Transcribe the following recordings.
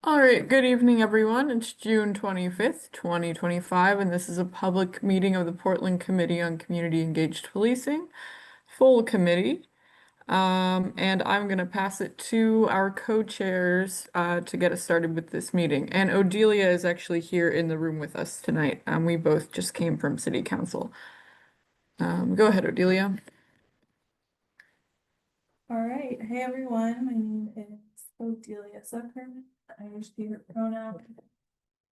All right, good evening, everyone. It's June 25th, 2025, and this is a public meeting of the Portland Committee on Community Engaged Policing, full committee. And I'm going to pass it to our co-chairs to get us started with this meeting. And Odelia is actually here in the room with us tonight. We both just came from City Council. Go ahead, Odelia. All right. Hey, everyone. My name is Odelia Zuckerman. I use she, her pronoun.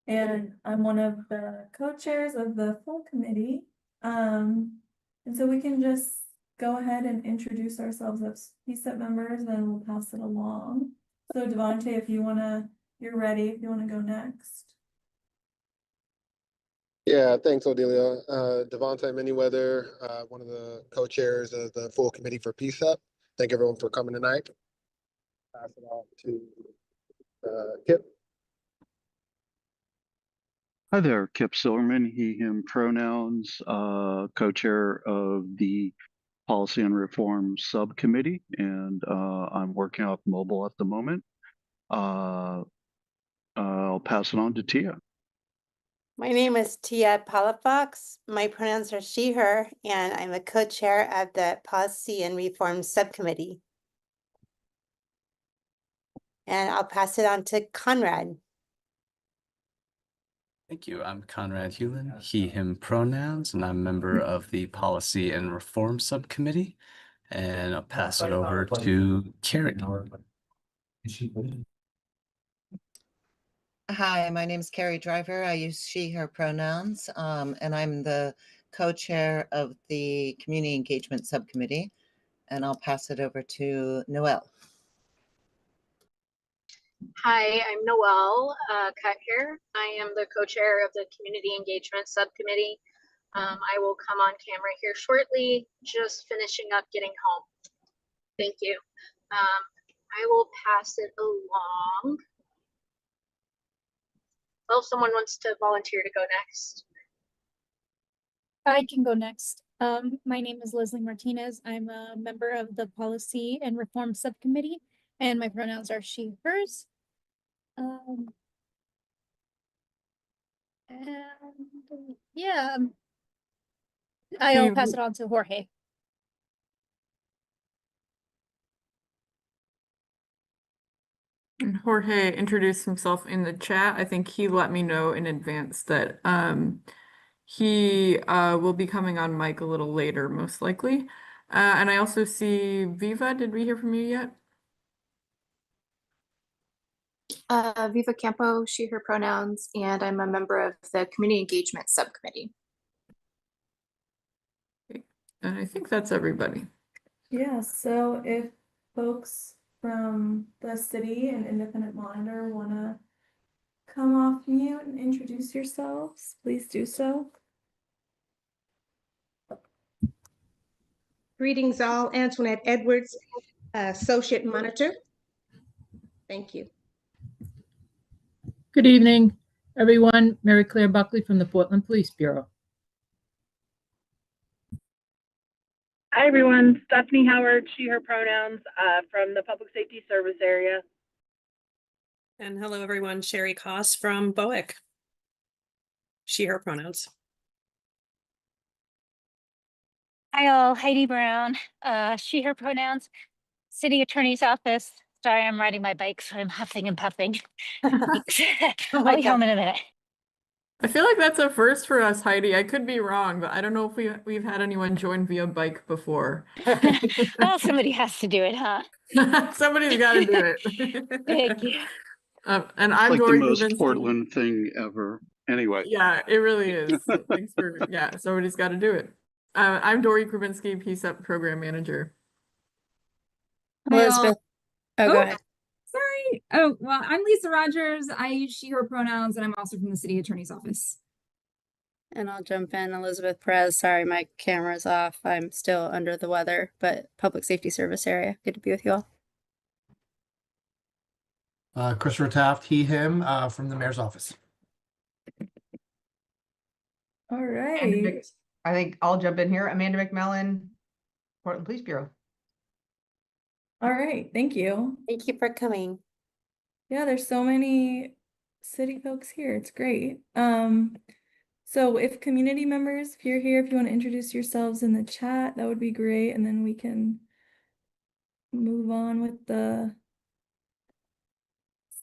And I'm one of the co-chairs of the full committee. And so we can just go ahead and introduce ourselves as PCCEP members, and we'll pass it along. So Devontae, if you you're ready, if you wanna go next. Yeah, thanks, Odelia. Devontae Manyweather, one of the co-chairs of the full committee for PCEP. Thank everyone for coming tonight. Pass it off to Kip. Hi there, Kip Silverman, he, him pronouns, co-chair of the Policy and Reform Subcommittee, and I'm working off mobile at the moment. I'll pass it on to Tia. My name is Tia Palafox. My pronouns are she, her, and I'm a co-chair of the Policy and Reform Subcommittee. And I'll pass it on to Conrad. Thank you. I'm Conrad Hewlin, he, him pronouns, and I'm a member of the Policy and Reform Subcommittee. And I'll pass it over to Carrie. Hi, my name is Carrie Driver. I use she, her pronouns, and I'm the co-chair of the Community Engagement Subcommittee. And I'll pass it over to Noelle. Hi, I'm Noelle Cuthair. I am the co-chair of the Community Engagement Subcommittee. I will come on camera here shortly, just finishing up getting home. Thank you. I will pass it along. Well, if someone wants to volunteer to go next. I can go next. My name is Leslie Martinez. I'm a member of the Policy and Reform Subcommittee, and my pronouns are she, hers. And yeah, I'll pass it on to Jorge. And Jorge introduced himself in the chat. I think he let me know in advance that he will be coming on mic a little later, most likely. And I also see Viva. Did we hear from you yet? Viva Campo, she, her pronouns, and I'm a member of the Community Engagement Subcommittee. Okay. And I think that's everybody. Yeah, so if folks from the city and Independent Monitor wanna come off mute and introduce yourselves, please do so. Greetings all, Antoinette Edwards, Associate Monitor. Thank you. Good evening, everyone. Mary Claire Buckley from the Portland Police Bureau. Hi, everyone. Stephanie Howard, she, her pronouns, from the Public Safety Service area. And hello, everyone. Sherry Koss from BOIC. She, her pronouns. Hi, all. Heidi Brown, she, her pronouns. City Attorney's Office. Sorry, I'm riding my bike, so I'm huffing and puffing. I'll be home in a minute. I feel like that's a first for us, Heidi. I could be wrong, but I don't know if we've had anyone join via bike before. Well, somebody has to do it, huh? Somebody's got to do it. Thank you. And I'm like Dory the most Rubenstein. Portland thing ever. Anyway. Yeah, it really is. Thanks for, yeah, somebody's got to do it. I'm Dory Krubinski, PCEP Program Manager. Elizabeth. Oh, go ahead. Sorry. Oh, well, I'm Lisa Rogers. I use she, her pronouns, and I'm also from the City Attorney's Office. And I'll jump in. Elizabeth Perez. Sorry, my camera's off. I'm still under the weather, but Public Safety Service area. Good to be with you all. Christopher Taft, he, him, from the Mayor's Office. All right. I think I'll jump in here. Amanda McMillan, Portland Police Bureau. All right, thank you. Thank you for coming. Yeah, there's so many city folks here. It's great. So if community members, if you're here, if you want to introduce yourselves in the chat, that would be great. And then we can move on with the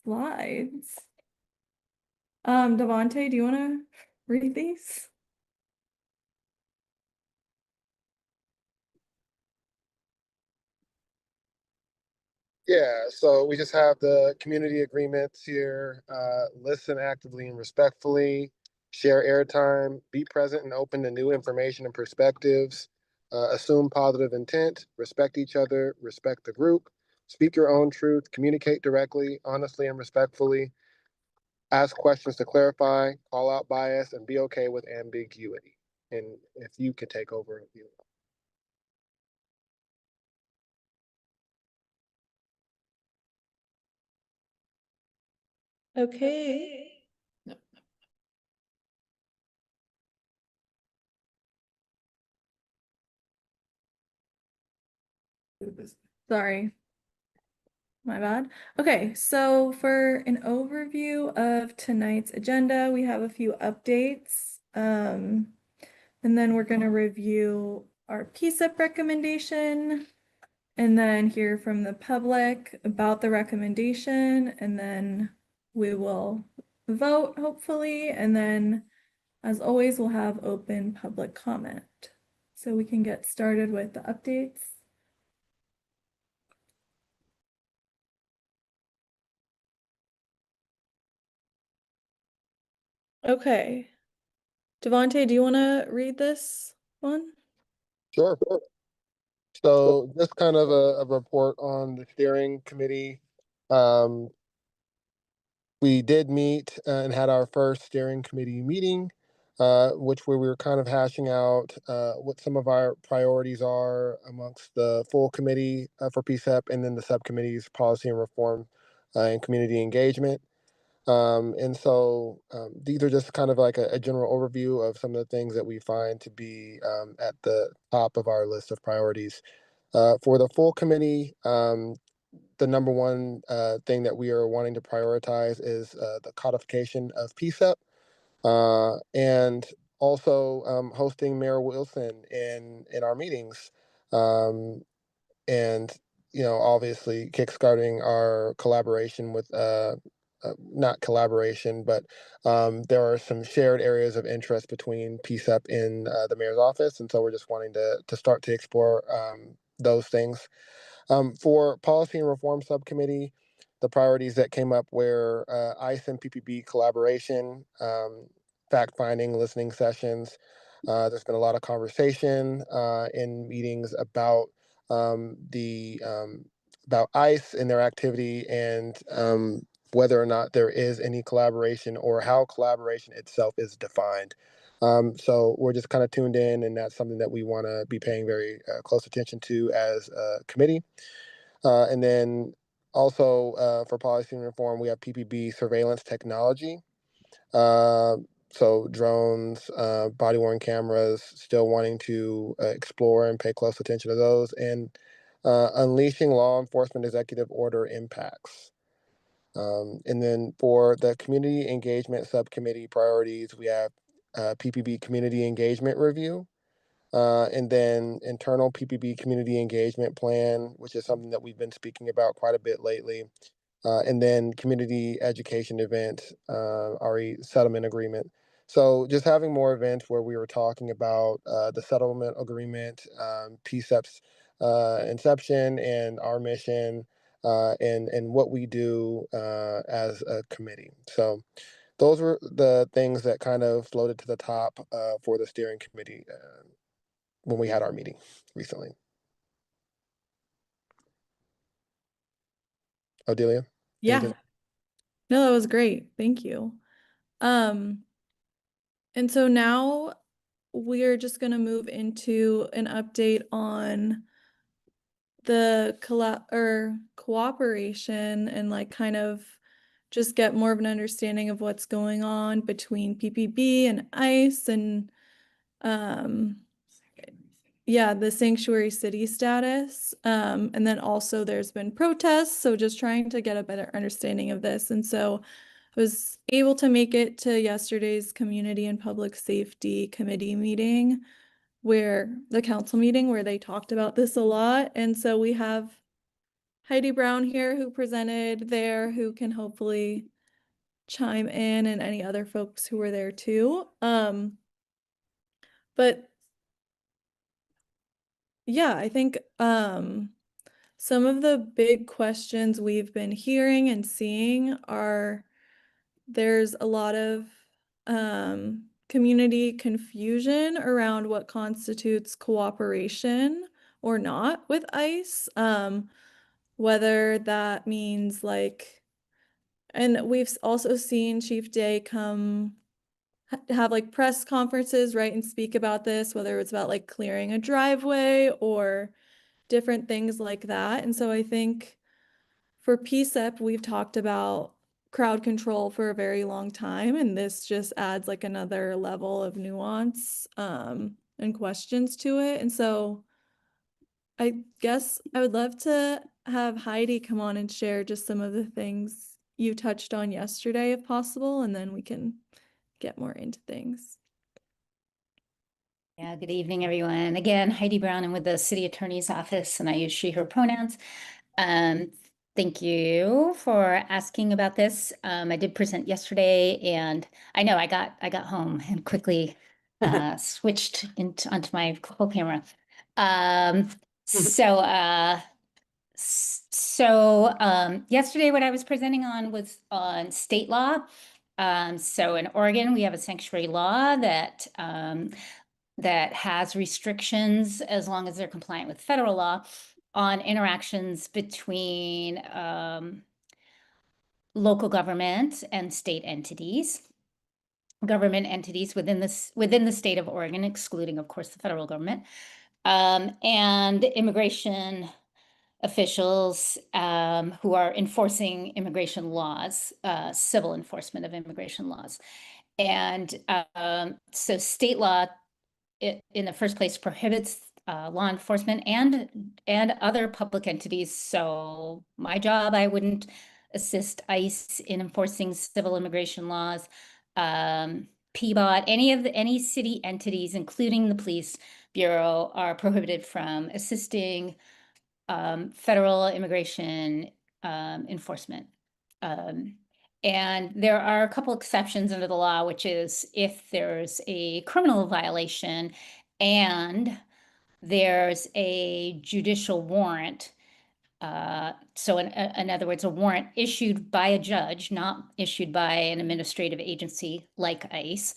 slides. Devontae, do you want to read these? Yeah, so we just have the community agreements here. Listen actively and respectfully, share airtime, be present and open to new information and perspectives, assume positive intent, respect each other, respect the group, speak your own truth, communicate directly, honestly, and respectfully, ask questions to clarify, call out bias, and be okay with ambiguity. And if you could take over. Okay. Sorry. My bad. Okay, so for an overview of tonight's agenda, we have a few updates. And then we're going to review our PCCEP recommendation and then hear from the public about the recommendation. And then we will vote, hopefully. And then, as always, we'll have open public comment. So we can get started with the updates. Okay. Devontae, do you want to read this one? Sure. So just kind of a report on the steering committee. We did meet and had our first steering committee meeting, which we were kind of hashing out what some of our priorities are amongst the full committee for PCEP and then the subcommittees, policy and reform and community engagement. These are just kind of like a general overview of some of the things that we find to be at the top of our list of priorities. For the full committee, the number one thing that we are wanting to prioritize is the codification of PCEP and also hosting Mayor Wilson in our meetings. And obviously kickstarting our collaboration with not collaboration, but there are some shared areas of interest between PCEP and the mayor's office, and so we're just wanting to start to explore those things. For policy and reform subcommittee, the priorities that came up were ICE and PPB collaboration, fact finding, listening sessions. There's been a lot of conversation in meetings about about ICE and their activity and whether or not there is any collaboration or how collaboration itself is defined. So we're just kind of tuned in, and that's something that we want to be paying very close attention to as a committee. And then also for policy and reform, we have PPB surveillance technology. So drones, body-worn cameras, still wanting to explore and pay close attention to those, and unleashing law enforcement executive order impacts. And then for the community engagement subcommittee priorities, we have PPB community engagement review, and then internal PPB community engagement plan, which is something that we've been speaking about quite a bit lately. And then community education event, RE settlement agreement. So just having more events where we were talking about the settlement agreement, PCEP's inception and our mission, and what we do as a committee. So those were the things that kind of floated to the top for the steering committee when we had our meeting recently. Odelia? Yeah. Anything? No, that was great. Thank you. And so now we're just going to move into an update on the cooperation and like kind of just get more of an understanding of what's going on between PPB and ICE and yeah, the sanctuary city status. And then also there's been protests, so just trying to get a better understanding of this. And so I was able to make it to yesterday's Community and Public Safety Committee meeting, where the council meeting where they talked about this a lot. And so we have Heidi Brown here who presented there, who can hopefully chime in, and any other folks who were there too. But yeah, I think some of the big questions we've been hearing and seeing are there's a lot of community confusion around what constitutes cooperation or not with ICE. Whether that means like, and we've also seen Chief Day come have like press conferences, right, and speak about this, whether it's about like clearing a driveway or different things like that. And so I think for PCEP, we've talked about crowd control for a very long time, and this just adds like another level of nuance and questions to it. And so I guess I would love to have Heidi come on and share just some of the things you touched on yesterday, if possible, and then we can get more into things. Yeah, good evening, everyone. Again, Heidi Brown. I'm with the City Attorney's Office, and I use she, her pronouns. Thank you for asking about this. I did present yesterday, and I know I got home and quickly switched onto my whole camera. Yesterday what I was presenting on was on state law. So in Oregon, we have a sanctuary law that that has restrictions, as long as they're compliant with federal law, on interactions between local government and state entities, government entities within the state of Oregon, excluding, of course, the federal government, and immigration officials who are enforcing immigration laws, civil enforcement of immigration laws. And so state law, in the first place, prohibits law enforcement and other public entities. So my job, I wouldn't assist ICE in enforcing civil immigration laws. PBOT, any city entities, including the police bureau, are prohibited from assisting federal immigration enforcement. And there are a couple exceptions under the law, which is if there's a criminal violation and there's a judicial warrant. So in other words, a warrant issued by a judge, not issued by an administrative agency like ICE.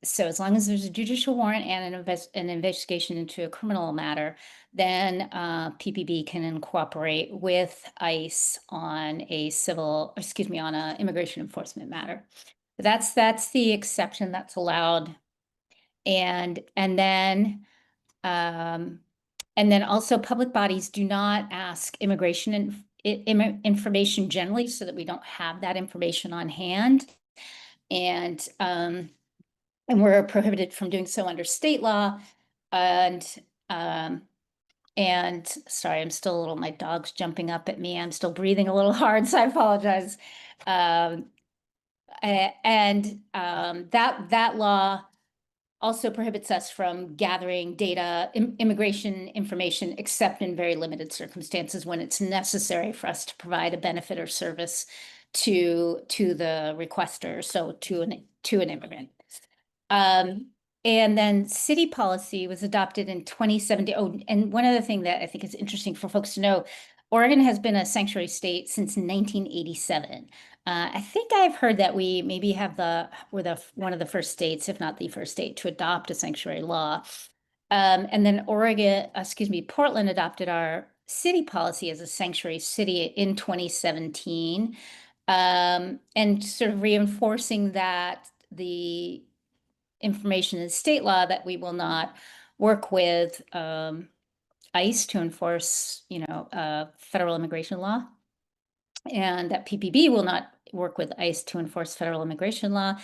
So as long as there's a judicial warrant and an investigation into a criminal matter, then PPB can cooperate with ICE on on a immigration enforcement matter. That's the exception that's allowed. And then also public bodies do not ask immigration information generally, so that we don't have that information on hand. And we're prohibited from doing so under state law. And sorry, I'm still a little, my dog's jumping up at me. I'm still breathing a little hard, so I apologize. That law also prohibits us from gathering data, immigration information, except in very limited circumstances when it's necessary for us to provide a benefit or service to the requester, so to an immigrant. And then city policy was adopted in 2017. Oh, and one other thing that I think is interesting for folks to know, Oregon has been a sanctuary state since 1987. I think I've heard that we maybe we're one of the first states, if not the first state, to adopt a sanctuary law. And then Portland adopted our city policy as a sanctuary city in 2017. And sort of reinforcing that the information in state law that we will not work with ICE to enforce, federal immigration law, and that PPB will not work with ICE to enforce federal immigration law.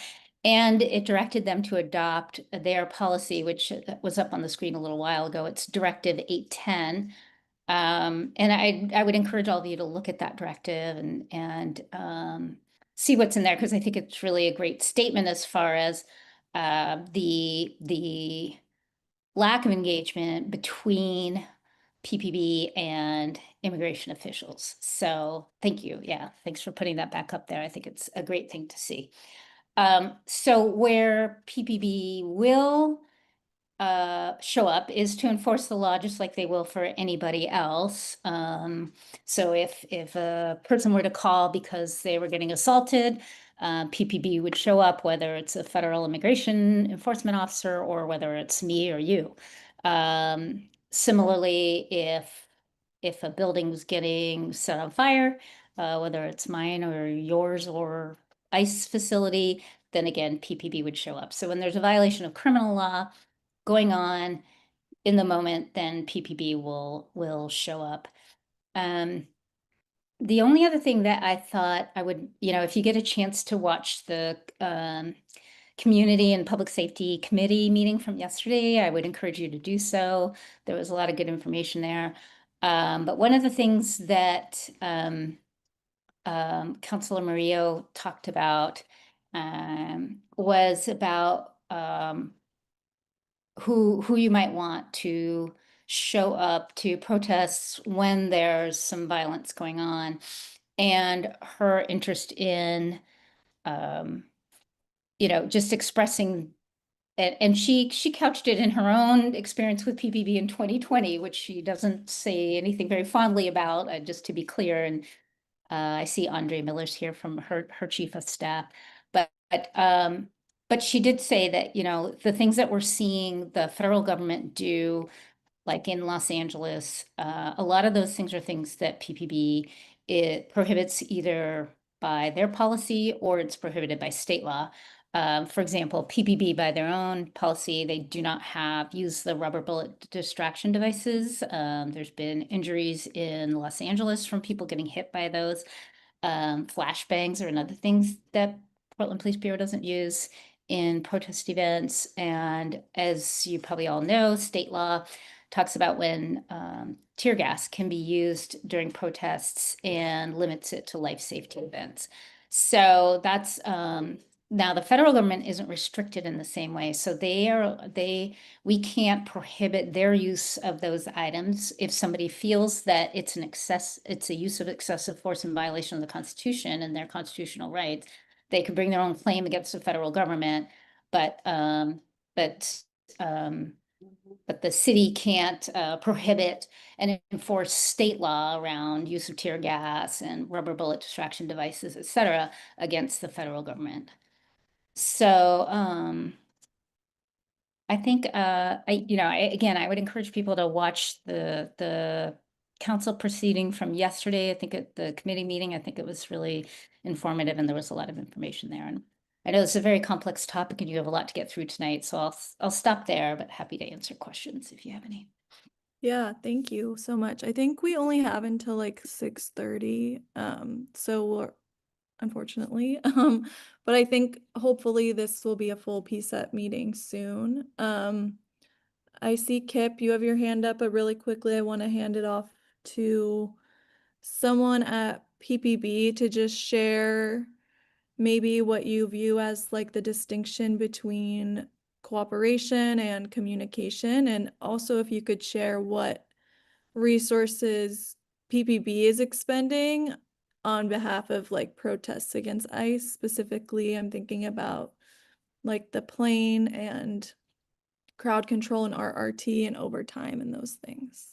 And it directed them to adopt their policy, which was up on the screen a little while ago. It's Directive 810. And I would encourage all of you to look at that directive and see what's in there, because I think it's really a great statement as far as the lack of engagement between PPB and immigration officials. So thank you. Yeah, thanks for putting that back up there. I think it's a great thing to see. So where PPB will show up is to enforce the law just like they will for anybody else. So if a person were to call because they were getting assaulted, PPB would show up, whether it's a federal immigration enforcement officer or whether it's me or you. Similarly, if a building was getting set on fire, whether it's mine or yours or ICE facility, then again, PPB would show up. So when there's a violation of criminal law going on in the moment, then PPB will show up. The only other thing that I thought I would, if you get a chance to watch the Community and Public Safety Committee meeting from yesterday, I would encourage you to do so. There was a lot of good information there. But one of the things that Councilor Murillo talked about was about who you might want to show up to protests when there's some violence going on, and her interest in just expressing. And she couched it in her own experience with PPB in 2020, which she doesn't say anything very fondly about, just to be clear. And I see Andre Miller's here from her chief of staff, but she did say that, the things that we're seeing the federal government do, like in Los Angeles, a lot of those things are things that PPB, it prohibits either by their policy or it's prohibited by state law. For example, PPB, by their own policy, they do not use the rubber bullet distraction devices. There's been injuries in Los Angeles from people getting hit by those. Flashbangs are another things that Portland Police Bureau doesn't use in protest events. And as you probably all know, state law talks about when tear gas can be used during protests and limits it to life safety events. So that's now the federal government isn't restricted in the same way. So we can't prohibit their use of those items. If somebody feels that it's a use of excessive force in violation of the Constitution and their constitutional rights, they could bring their own claim against the federal government. But the city can't prohibit and enforce state law around use of tear gas and rubber bullet distraction devices, et cetera, against the federal government. So I think again, I would encourage people to watch the council proceeding from yesterday. I think at the committee meeting, I think it was really informative and there was a lot of information there. And I know it's a very complex topic and you have a lot to get through tonight, so I'll stop there, but happy to answer questions if you have any. Yeah, thank you so much. I think we only have until like 6:30. So we're unfortunately. But I think hopefully this will be a full PCCEP meeting soon. I see Kip, you have your hand up, but really quickly I want to hand it off to someone at PPB to just share maybe what you view as like the distinction between cooperation and communication, and also if you could share what resources PPB is expending on behalf of like protests against ICE. Specifically, I'm thinking about like the plane and crowd control and RRT and overtime and those things.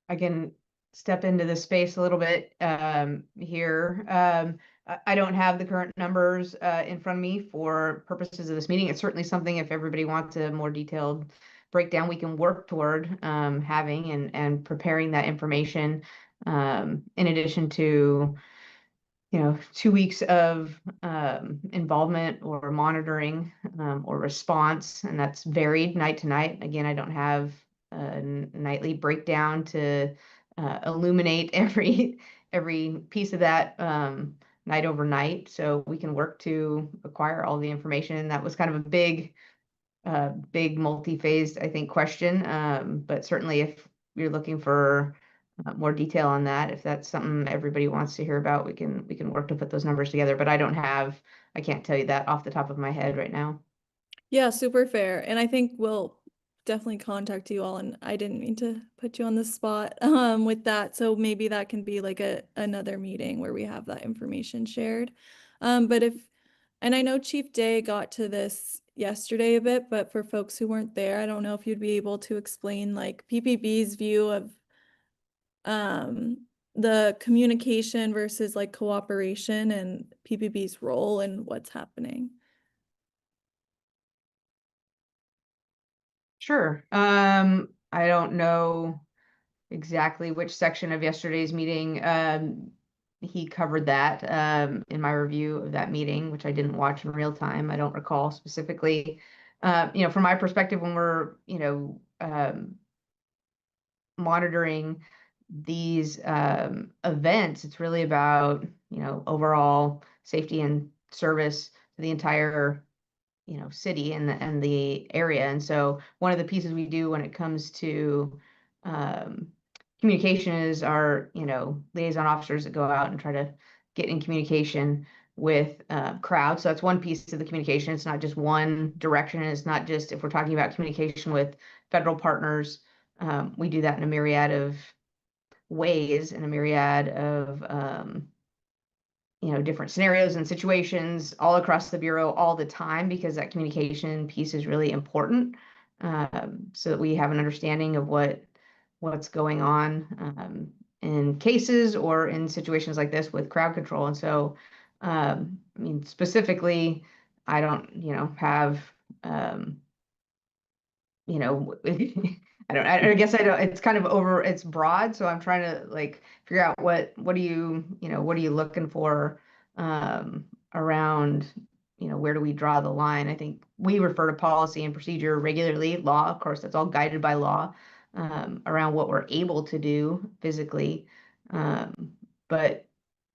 I can step into the space a little bit here. I don't have the current numbers in front of me for purposes of this meeting. It's certainly something, if everybody wants a more detailed breakdown, we can work toward having and preparing that information in addition to 2 weeks of involvement or monitoring or response, and that's varied night to night. Again, I don't have nightly breakdown to illuminate every piece of that night over night, so we can work to acquire all the information. That was kind of a big multi-phased, I think, question. But certainly if you're looking for more detail on that, if that's something everybody wants to hear about, we can work to put those numbers together. But I can't tell you that off the top of my head right now. Yeah, super fair. And I think we'll definitely contact you all, and I didn't mean to put you on the spot with that. So maybe that can be like another meeting where we have that information shared. But and I know Chief Day got to this yesterday a bit, but for folks who weren't there, I don't know if you'd be able to explain like PPB's view of the communication versus like cooperation and PPB's role and what's happening. Sure. I don't know exactly which section of yesterday's meeting he covered that in my review of that meeting, which I didn't watch in real time. I don't recall specifically. From my perspective, when we're, monitoring these events, it's really about, overall safety and service to the entire city and the area. And so one of the pieces we do when it comes to communication is our liaison officers that go out and try to get in communication with crowds. So that's one piece of the communication. It's not just one direction. It's not just if we're talking about communication with federal partners. We do that in a myriad of ways, in a myriad of different scenarios and situations all across the Bureau all the time, because that communication piece is really important, so that we have an understanding of what's going on in cases or in situations like this with crowd control. And so, specifically, I don't, have, I guess I don't, it's kind of it's broad. So I'm trying to like figure out what are you looking for around, where do we draw the line? I think we refer to policy and procedure regularly, law, of course, that's all guided by law, around what we're able to do physically. But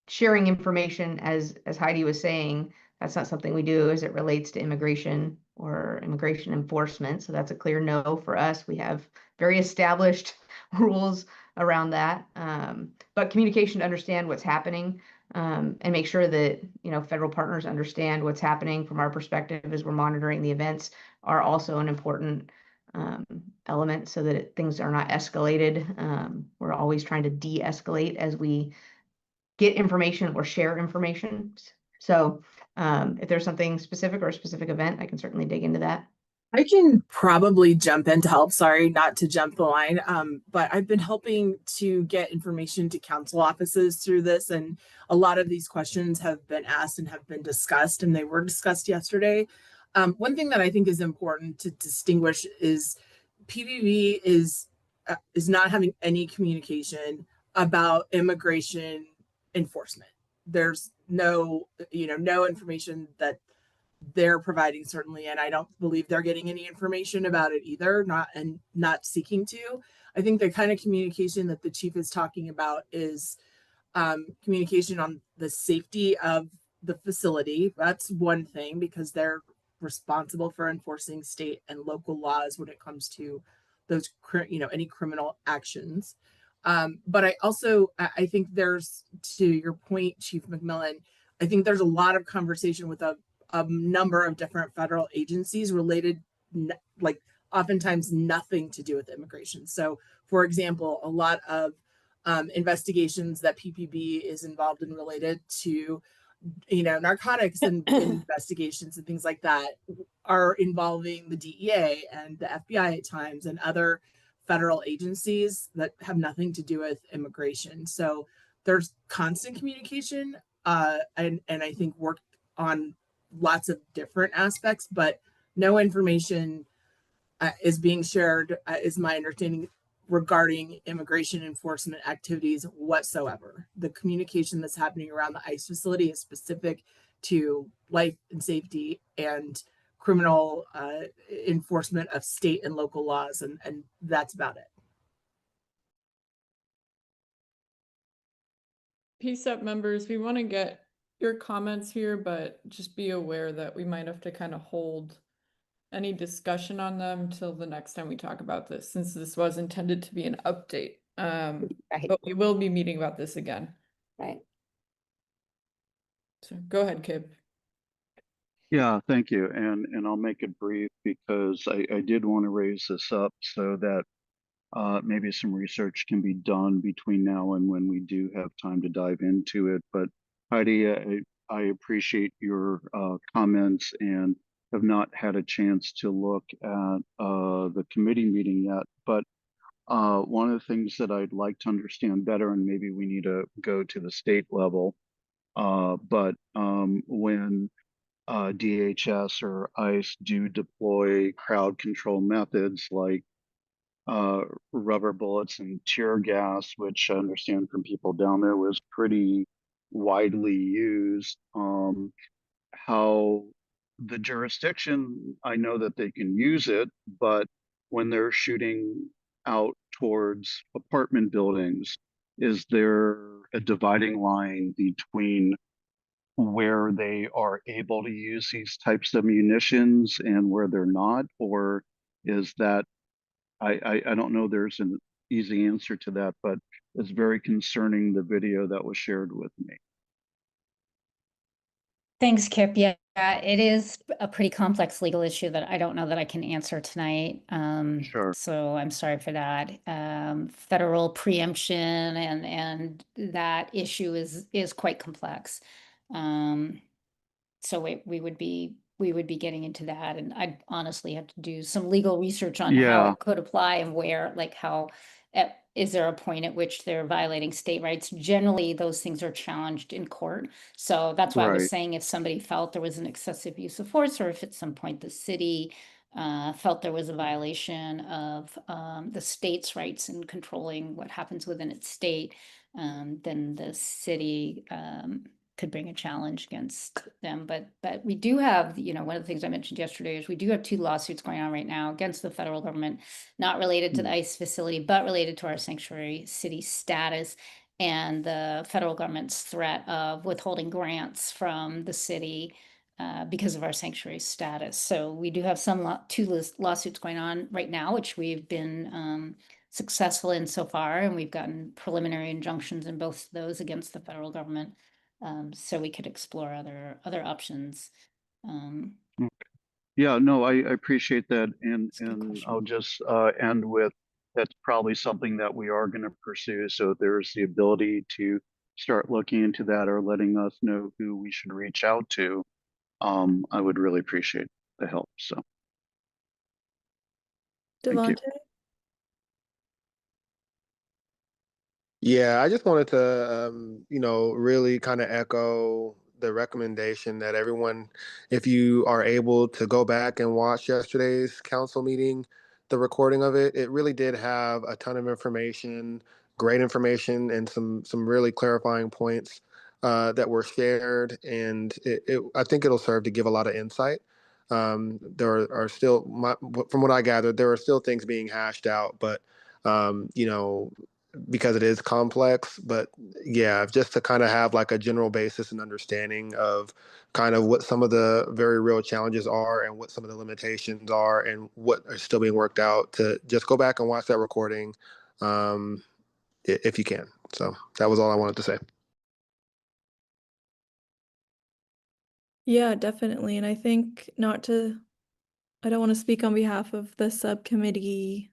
sharing information, as Heidi was saying, that's not something we do as it relates to immigration or immigration enforcement. So that's a clear no for us. We have very established rules around that. But communication to understand what's happening, and make sure that federal partners understand what's happening from our perspective as we're monitoring the events, are also an important element, so that things are not escalated. We're always trying to de-escalate as we get information or share information. So if there's something specific or a specific event, I can certainly dig into that. I can probably jump in to help. Sorry, not to jump the line, but I've been helping to get information to council offices through this, and a lot of these questions have been asked and have been discussed, and they were discussed yesterday. One thing that I think is important to distinguish is PBB is not having any communication about immigration enforcement. There's no information that they're providing, certainly, and I don't believe they're getting any information about it either, not seeking to. I think the kind of communication that the chief is talking about is communication on the safety of the facility. That's one thing, because they're responsible for enforcing state and local laws when it comes to those any criminal actions. But I think there's, to your point, Chief McMillan, I think there's a lot of conversation with a number of different federal agencies related, like oftentimes nothing to do with immigration. So, for example, a lot of investigations that PPB is involved in related to, narcotics and investigations and things like that are involving the DEA and the FBI at times, and other federal agencies that have nothing to do with immigration. So there's constant communication, and I think work on lots of different aspects, but no information is being shared, is my understanding, regarding immigration enforcement activities whatsoever. The communication that's happening around the ICE facility is specific to life and safety and criminal enforcement of state and local laws, and that's about it. PCEP members, we want to get your comments here, but just be aware that we might have to kind of hold any discussion on them till the next time we talk about this, since this was intended to be an update. Right. But we will be meeting about this again. Right. So go ahead, Kip. Yeah, thank you. And I'll make it brief because I did want to raise this up so that maybe some research can be done between now and when we do have time to dive into it. But Heidi, I appreciate your comments and have not had a chance to look at the committee meeting yet. But one of the things that I'd like to understand better, and maybe we need to go to the state level, but when DHS or ICE do deploy crowd control methods like rubber bullets and tear gas, which I understand from people down there was pretty widely used. How the jurisdiction, I know that they can use it, but when they're shooting out towards apartment buildings, is there a dividing line between where they are able to use these types of munitions and where they're not? Or is that, I don't know there's an easy answer to that, but it's very concerning, the video that was shared with me. Thanks, Kip. Yeah, it is a pretty complex legal issue that I don't know that I can answer tonight. Sure. So I'm sorry for that. Federal preemption and that issue is quite complex. So we would be getting into that, and I'd honestly have to do some legal research on how Yeah. it could apply and where, like how, is there a point at which they're violating state rights? Generally, those things are challenged in court. So that's why I was Right. saying if somebody felt there was an excessive use of force, or if at some point the city felt there was a violation of the state's rights in controlling what happens within its state, then the city could bring a challenge against them. But we do have, one of the things I mentioned yesterday is we do have 2 lawsuits going on right now against the federal government, not related to the ICE facility, but related to our sanctuary city status and the federal government's threat of withholding grants from the city because of our sanctuary status. So we do have some 2 lawsuits going on right now, which we've been successful in so far, and we've gotten preliminary injunctions in both of those against the federal government. So we could explore other options. Yeah, no, I appreciate that. And That's a good question. I'll just end with, that's probably something that we are going to pursue. So there's the ability to start looking into that or letting us know who we should reach out to. I would really appreciate the help. So thank you. Devontae? Yeah, I just wanted to, really kind of echo the recommendation that everyone, if you are able to go back and watch yesterday's council meeting, the recording of it, it really did have a ton of information, great information, and some really clarifying points that were shared, and I think it'll serve to give a lot of insight. There are still, from what I gathered, there are still things being hashed out, but because it is complex. But yeah, just to kind of have like a general basis and understanding of kind of what some of the very real challenges are and what some of the limitations are and what are still being worked out, to just go back and watch that recording if you can. So that was all I wanted to say. Yeah, definitely. And I think I don't want to speak on behalf of the subcommittee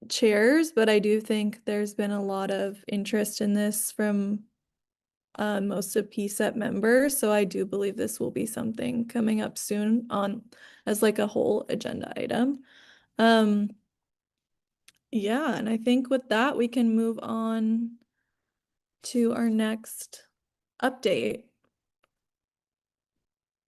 chairs, but I do think there's been a lot of interest in this from most of PCEP members. So I do believe this will be something coming up soon on as like a whole agenda item. Yeah, and I think with that we can move on to our next update.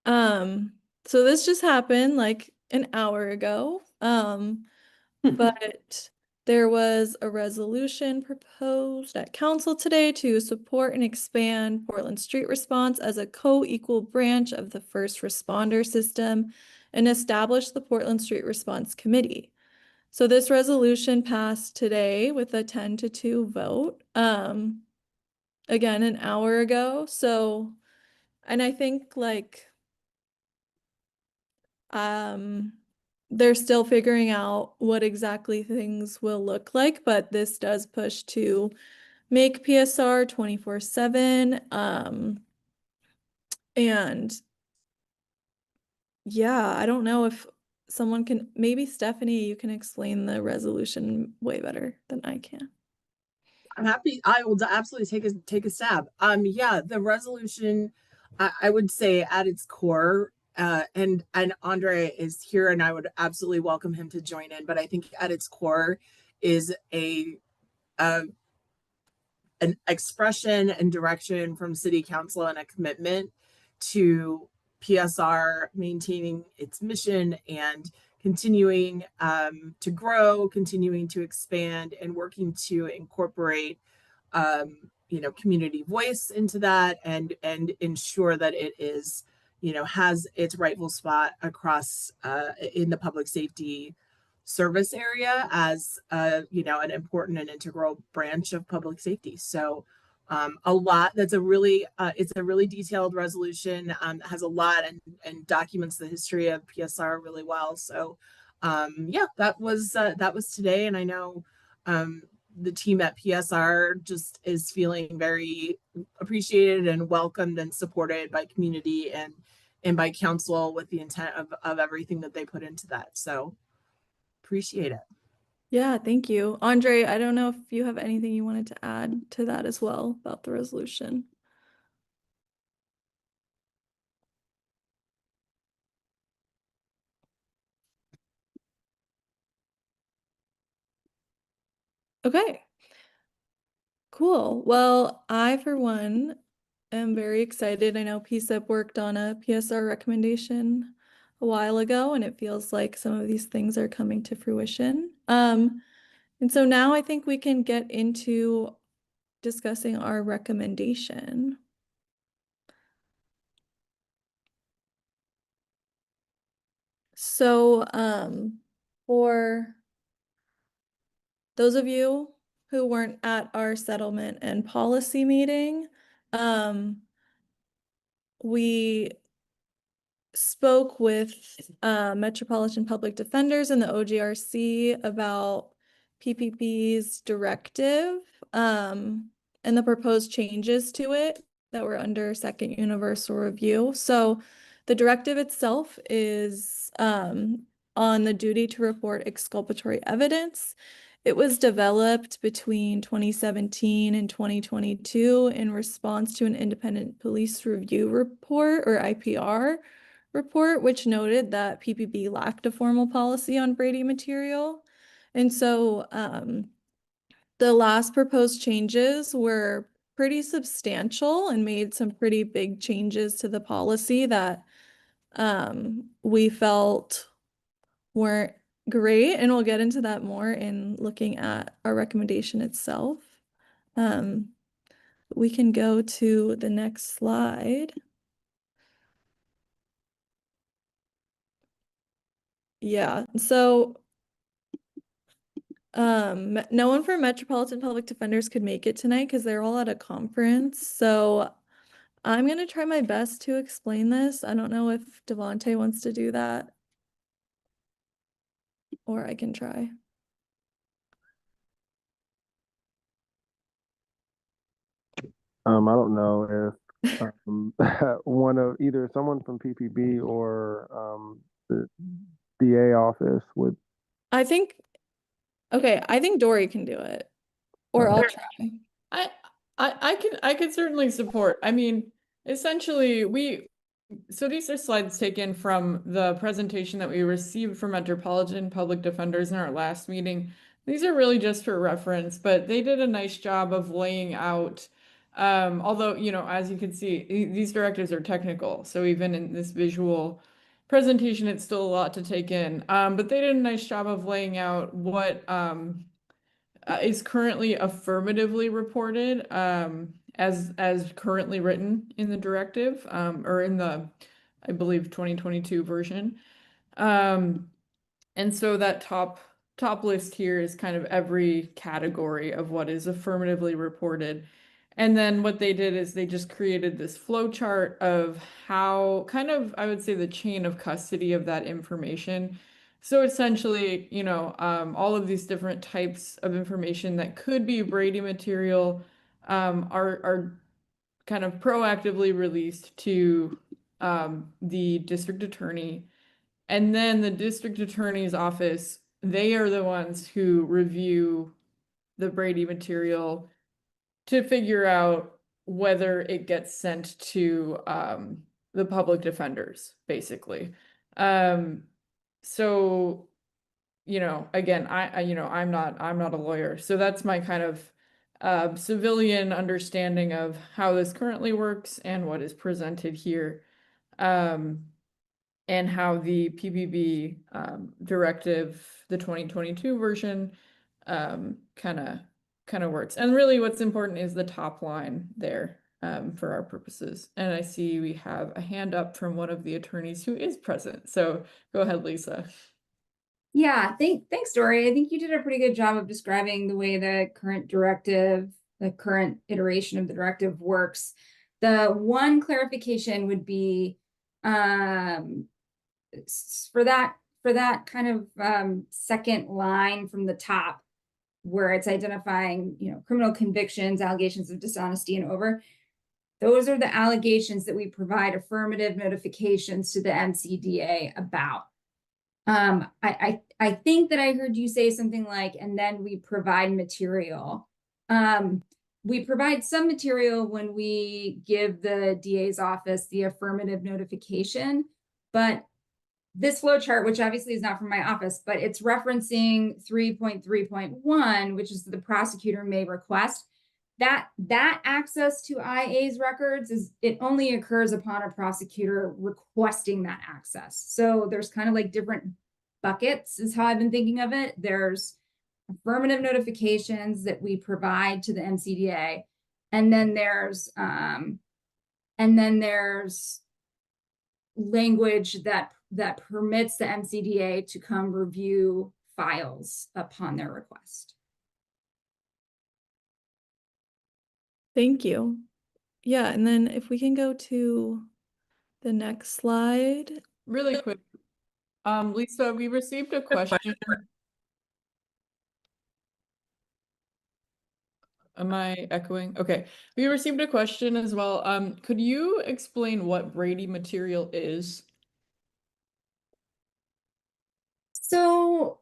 So this just happened like an hour ago. But There was a resolution proposed at council today to support and expand Portland Street Response as a co-equal branch of the first responder system and establish the Portland Street Response Committee. So this resolution passed today with a 10-2 vote, again, an hour ago. So, and I think they're still figuring out what exactly things will look like, but this does push to make PSR 24/7. And yeah, I don't know if someone can, maybe Stephanie, you can explain the resolution way better than I can. I'm happy. I will absolutely take a stab. Yeah, the resolution, I would say at its core, and Andre is here, and I would absolutely welcome him to join in. But I think at its core is an expression and direction from City Council and a commitment to PSR maintaining its mission and continuing to grow, continuing to expand, and working to incorporate community voice into that and ensure that it is, has its rightful spot across in the public safety service area as an important and integral branch of public safety. So a lot that's a really it's a really detailed resolution, has a lot and documents the history of PSR really well. So yeah, that was today, and I know the team at PSR just is feeling very appreciated and welcomed and supported by community and by council with the intent of everything that they put into that. So appreciate it. Yeah, thank you. Andre, I don't know if you have anything you wanted to add to that as well about the resolution. Okay. Cool. Well, I, for one, am very excited. I know PCCEP worked on a PSR recommendation a while ago, and it feels like some of these things are coming to fruition. And so now I think we can get into discussing our recommendation. So, for those of you who weren't at our settlement and policy meeting, we spoke with Metropolitan Public Defenders and the OGRC about PPP's directive and the proposed changes to it that were under second universal review. So the directive itself is on the duty to report exculpatory evidence. It was developed between 2017 and 2022 in response to an independent police review report, or IPR report, which noted that PPB lacked a formal policy on Brady material. And so the last proposed changes were pretty substantial and made some pretty big changes to the policy that we felt weren't great. And we'll get into that more in looking at our recommendation itself. We can go to the next slide. Yeah, so no one from Metropolitan Public Defenders could make it tonight because they're all at a conference. So I'm gonna try my best to explain this. I don't know if Devontae wants to do that, or I can try. I don't know if one of either someone from PPB or the DA office would. I think Dory can do it, or I'll try. I could certainly support. I mean, essentially so these are slides taken from the presentation that we received from Metropolitan Public Defenders in our last meeting. These are really just for reference, but they did a nice job of laying out, although, as you can see, these directives are technical. So even in this visual presentation, it's still a lot to take in. But they did a nice job of laying out what is currently affirmatively reported, as currently written in the directive, or in the, I believe, 2022 version. And so that top list here is kind of every category of what is affirmatively reported. And then what they did is they just created this flow chart of how kind of, I would say, the chain of custody of that information. So essentially, you know, all of these different types of information that could be Brady material, are kind of proactively released to the district attorney. And then the district attorney's office, they are the ones who review the Brady material to figure out whether it gets sent to the public defenders, basically. So, you know, again, you know, I'm not a lawyer, so that's my kind of civilian understanding of how this currently works and what is presented here. And how the PBB directive, the 2022 version, kind of works. And really what's important is the top line there, for our purposes. And I see we have a hand up from one of the attorneys who is present. So go ahead, Lisa. Yeah, thanks, Dory. I think you did a pretty good job of describing the way the current directive, the current iteration of the directive works. The one clarification would be, for that kind of second line from the top, where it's identifying, you know, criminal convictions, allegations of dishonesty and over, those are the allegations that we provide affirmative notifications to the MCDA about. I think that I heard you say something like, and then we provide material. We provide some material when we give the DA's office the affirmative notification, but this flow chart, which obviously is not from my office, but it's referencing 3.3.1, which is the prosecutor may request. That access to IA's records it only occurs upon a prosecutor requesting that access. So there's kind of like different buckets is how I've been thinking of it. There's affirmative notifications that we provide to the MCDA, and then there's language that permits the MCDA to come review files upon their request. Thank you. Yeah, and then if we can go to the next slide. Really quick. Lisa, we received a question. Am I echoing? Okay. We received a question as well. Could you explain what Brady material is? So,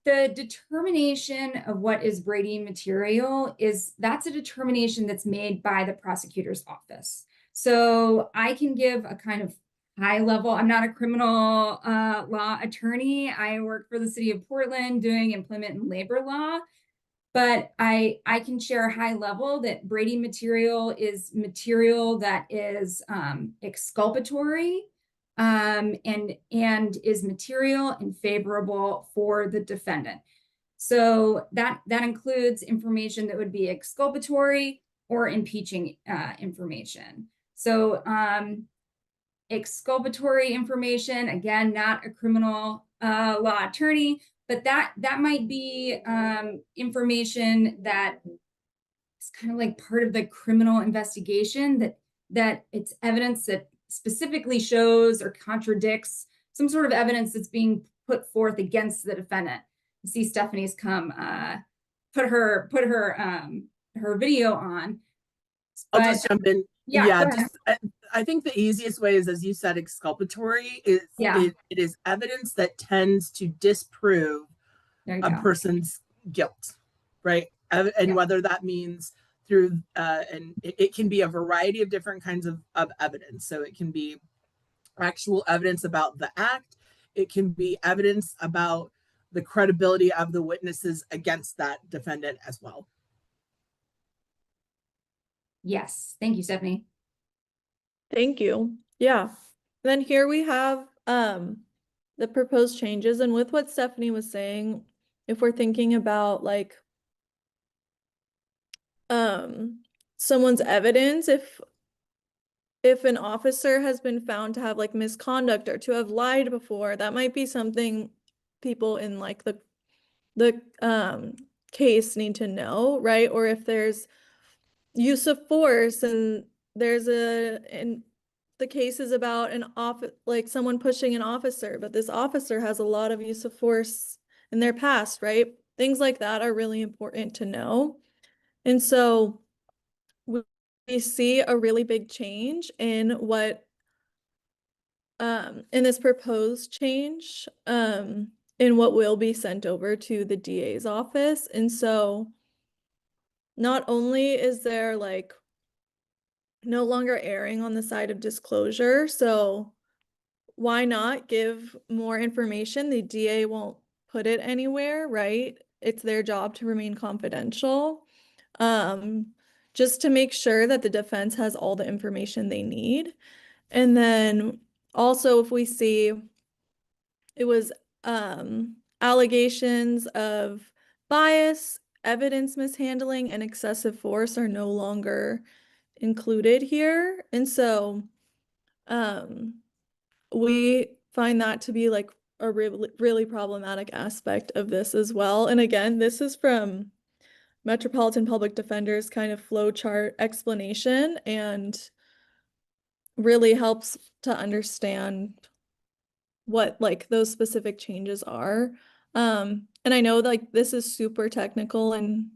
the determination of what is Brady material that's a determination that's made by the prosecutor's office. So I can give a kind of high level. I'm not a criminal law attorney. I work for the city of Portland doing employment and labor law. But I can share a high level that Brady material is material that is exculpatory, and is material and favorable for the defendant. So that includes information that would be exculpatory or impeaching information. So exculpatory information, again, not a criminal law attorney, but that might be information that is kind of like part of the criminal investigation, that it's evidence that specifically shows or contradicts some sort of evidence that's being put forth against the defendant. You see Stephanie's come put her video on. I'll just jump in. Yeah, I think the easiest way is, as you said, exculpatory is it is evidence that tends to disprove a person's guilt, right? And whether that means through and it can be a variety of different kinds of evidence. So it can be actual evidence about the act. It can be evidence about the credibility of the witnesses against that defendant as well. Yes, thank you, Stephanie. Thank you. Yeah. Then here we have the proposed changes, and with what Stephanie was saying, if we're thinking about like someone's evidence, if an officer has been found to have like misconduct or to have lied before, that might be something people in like the case need to know, right? Or if there's use of force and the case is about like someone pushing an officer, but this officer has a lot of use of force in their past, right? Things like that are really important to know. And so we see a really big change in what in this proposed change in what will be sent over to the DA's office. And so not only is there like no longer erring on the side of disclosure, so why not give more information? The DA won't put it anywhere, right? It's their job to remain confidential. Just to make sure that the defense has all the information they need. And then also if we see it was allegations of bias, evidence mishandling, and excessive force are no longer included here. And so we find that to be like a really problematic aspect of this as well. And again, this is from Metropolitan Public Defender's kind of flow chart explanation and really helps to understand what like those specific changes are. And I know like this is super technical and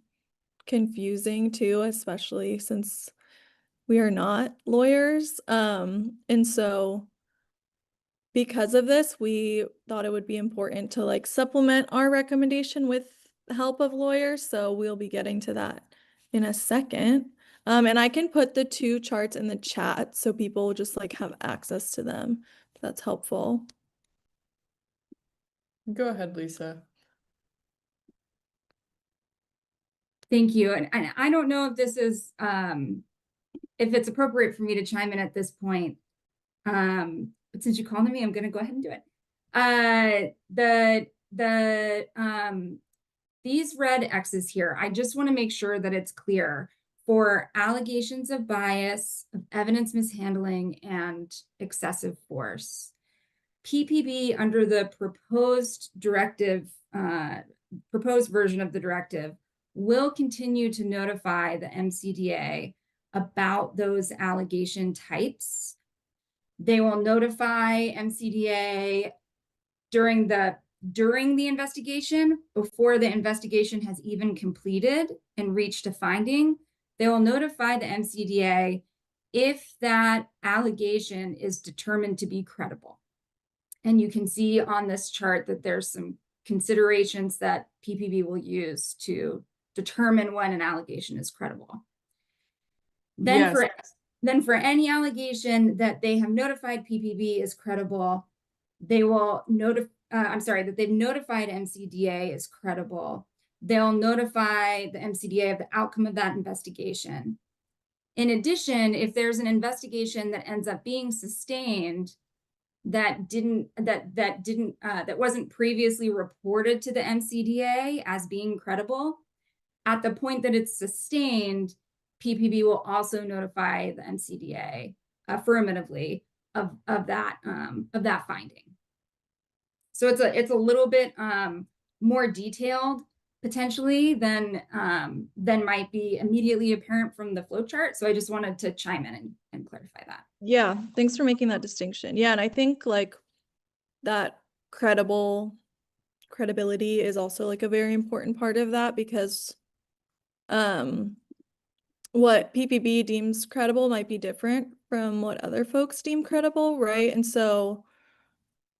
confusing too, especially since we are not lawyers. And so because of this, we thought it would be important to like supplement our recommendation with the help of lawyers. So we'll be getting to that in a second. And I can put the two charts in the chat so people just like have access to them, if that's helpful. Go ahead, Lisa. Thank you. And I don't know if this is, if it's appropriate for me to chime in at this point. But since you called on me, I'm going to go ahead and do it. These red X's here, I just want to make sure that it's clear for allegations of bias, of evidence mishandling, and excessive force. PPB under the proposed directive, proposed version of the directive will continue to notify the MCDA about those allegation types. They will notify MCDA during the investigation, before the investigation has even completed and reached a finding. They will notify the MCDA if that allegation is determined to be credible. And you can see on this chart that there's some considerations that PPB will use to determine when an allegation is credible. Then for any allegation that they have notified PPB is credible, they will that they've notified MCDA is credible. They'll notify the MCDA of the outcome of that investigation. In addition, if there's an investigation that ends up being sustained that wasn't previously reported to the MCDA as being credible, at the point that it's sustained, PPB will also notify the MCDA affirmatively of that finding. So it's a little bit more detailed potentially than might be immediately apparent from the flowchart. So I just wanted to chime in and clarify that. Yeah, thanks for making that distinction. Yeah, and I think like that credibility is also like a very important part of that because what PPB deems credible might be different from what other folks deem credible, right? And so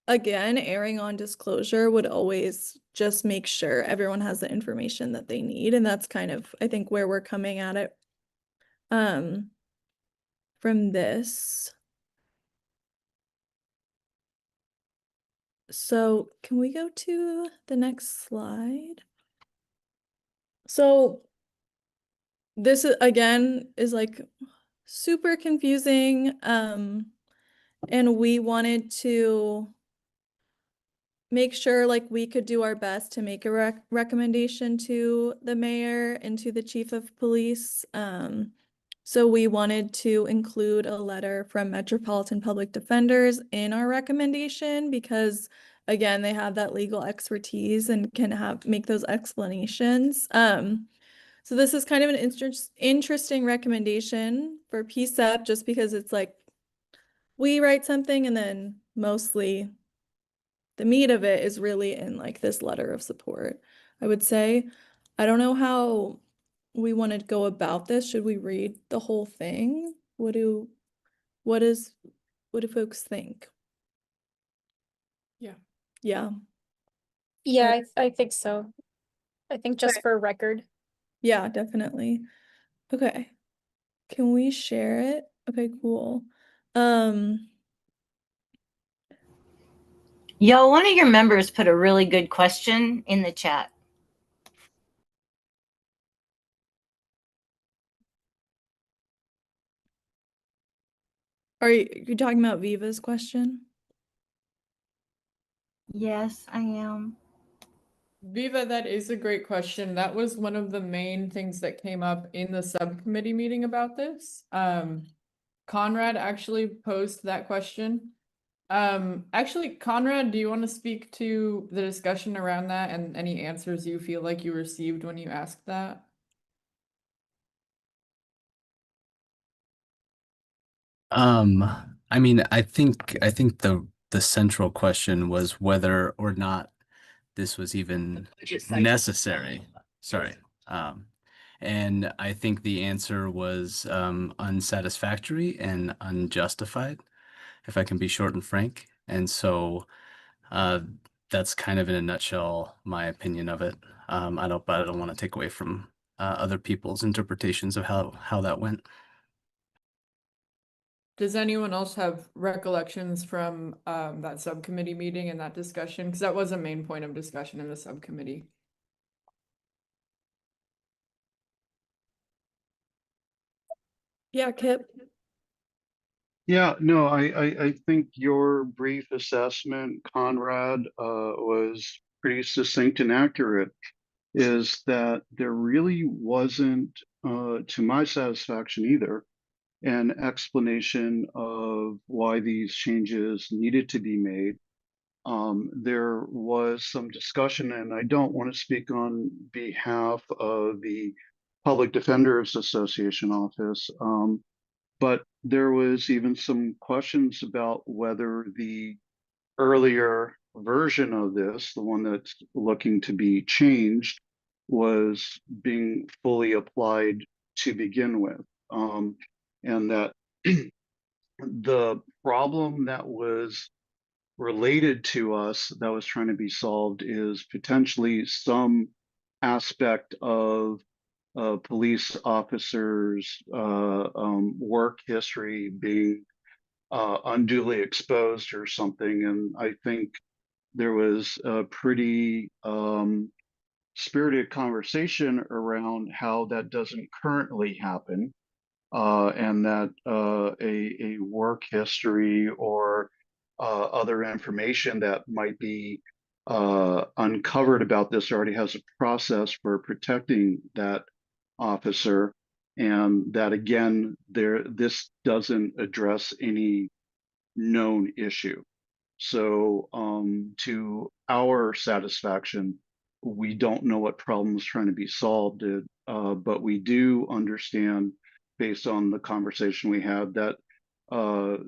again, erring on disclosure would always just make sure everyone has the information that they need. And that's kind of, I think, where we're coming at it from this. So can we go to the next slide? So this is, again, is like super confusing. And we wanted to make sure like we could do our best to make a recommendation to the mayor and to the chief of police. So we wanted to include a letter from Metropolitan Public Defenders in our recommendation because again, they have that legal expertise and can make those explanations. So this is kind of an interesting recommendation for PCCEP just because it's like we write something and then mostly the meat of it is really in like this letter of support. I would say, I don't know how we want to go about this. Should we read the whole thing? What do folks think? Yeah. Yeah. Yeah, I think so. I think just for record. Yeah, definitely. Okay. Can we share it? Okay, cool. Yo, one of your members put a really good question in the chat. Are you talking about Viva's question? Yes, I am. Viva, that is a great question. That was one of the main things that came up in the subcommittee meeting about this. Conrad actually posed that question. Actually, Conrad, do you want to speak to the discussion around that and any answers you feel like you received when you asked that? I mean, I think the central question was whether or not this was even necessary. Sorry. And I think the answer was unsatisfactory and unjustified, if I can be short and frank. And so that's kind of in a nutshell my opinion of it. I don't want to take away from other people's interpretations of how that went. Does anyone else have recollections from that subcommittee meeting and that discussion? Because that was a main point of discussion in the subcommittee. Yeah, Kip. Yeah, no, I think your brief assessment, Conrad, was pretty succinct and accurate, is that there really wasn't, to my satisfaction either, an explanation of why these changes needed to be made. There was some discussion, and I don't want to speak on behalf of the Public Defenders Association office, but there was even some questions about whether the earlier version of this, the one that's looking to be changed, was being fully applied to begin with. And that the problem that was related to us that was trying to be solved is potentially some aspect of police officers' work history being unduly exposed or something. And I think there was a pretty spirited conversation around how that doesn't currently happen, and that a work history or other information that might be uncovered about this already has a process for protecting that officer, and that again, this doesn't address any known issue. So to our satisfaction, we don't know what problem is trying to be solved, but we do understand, based on the conversation we had, that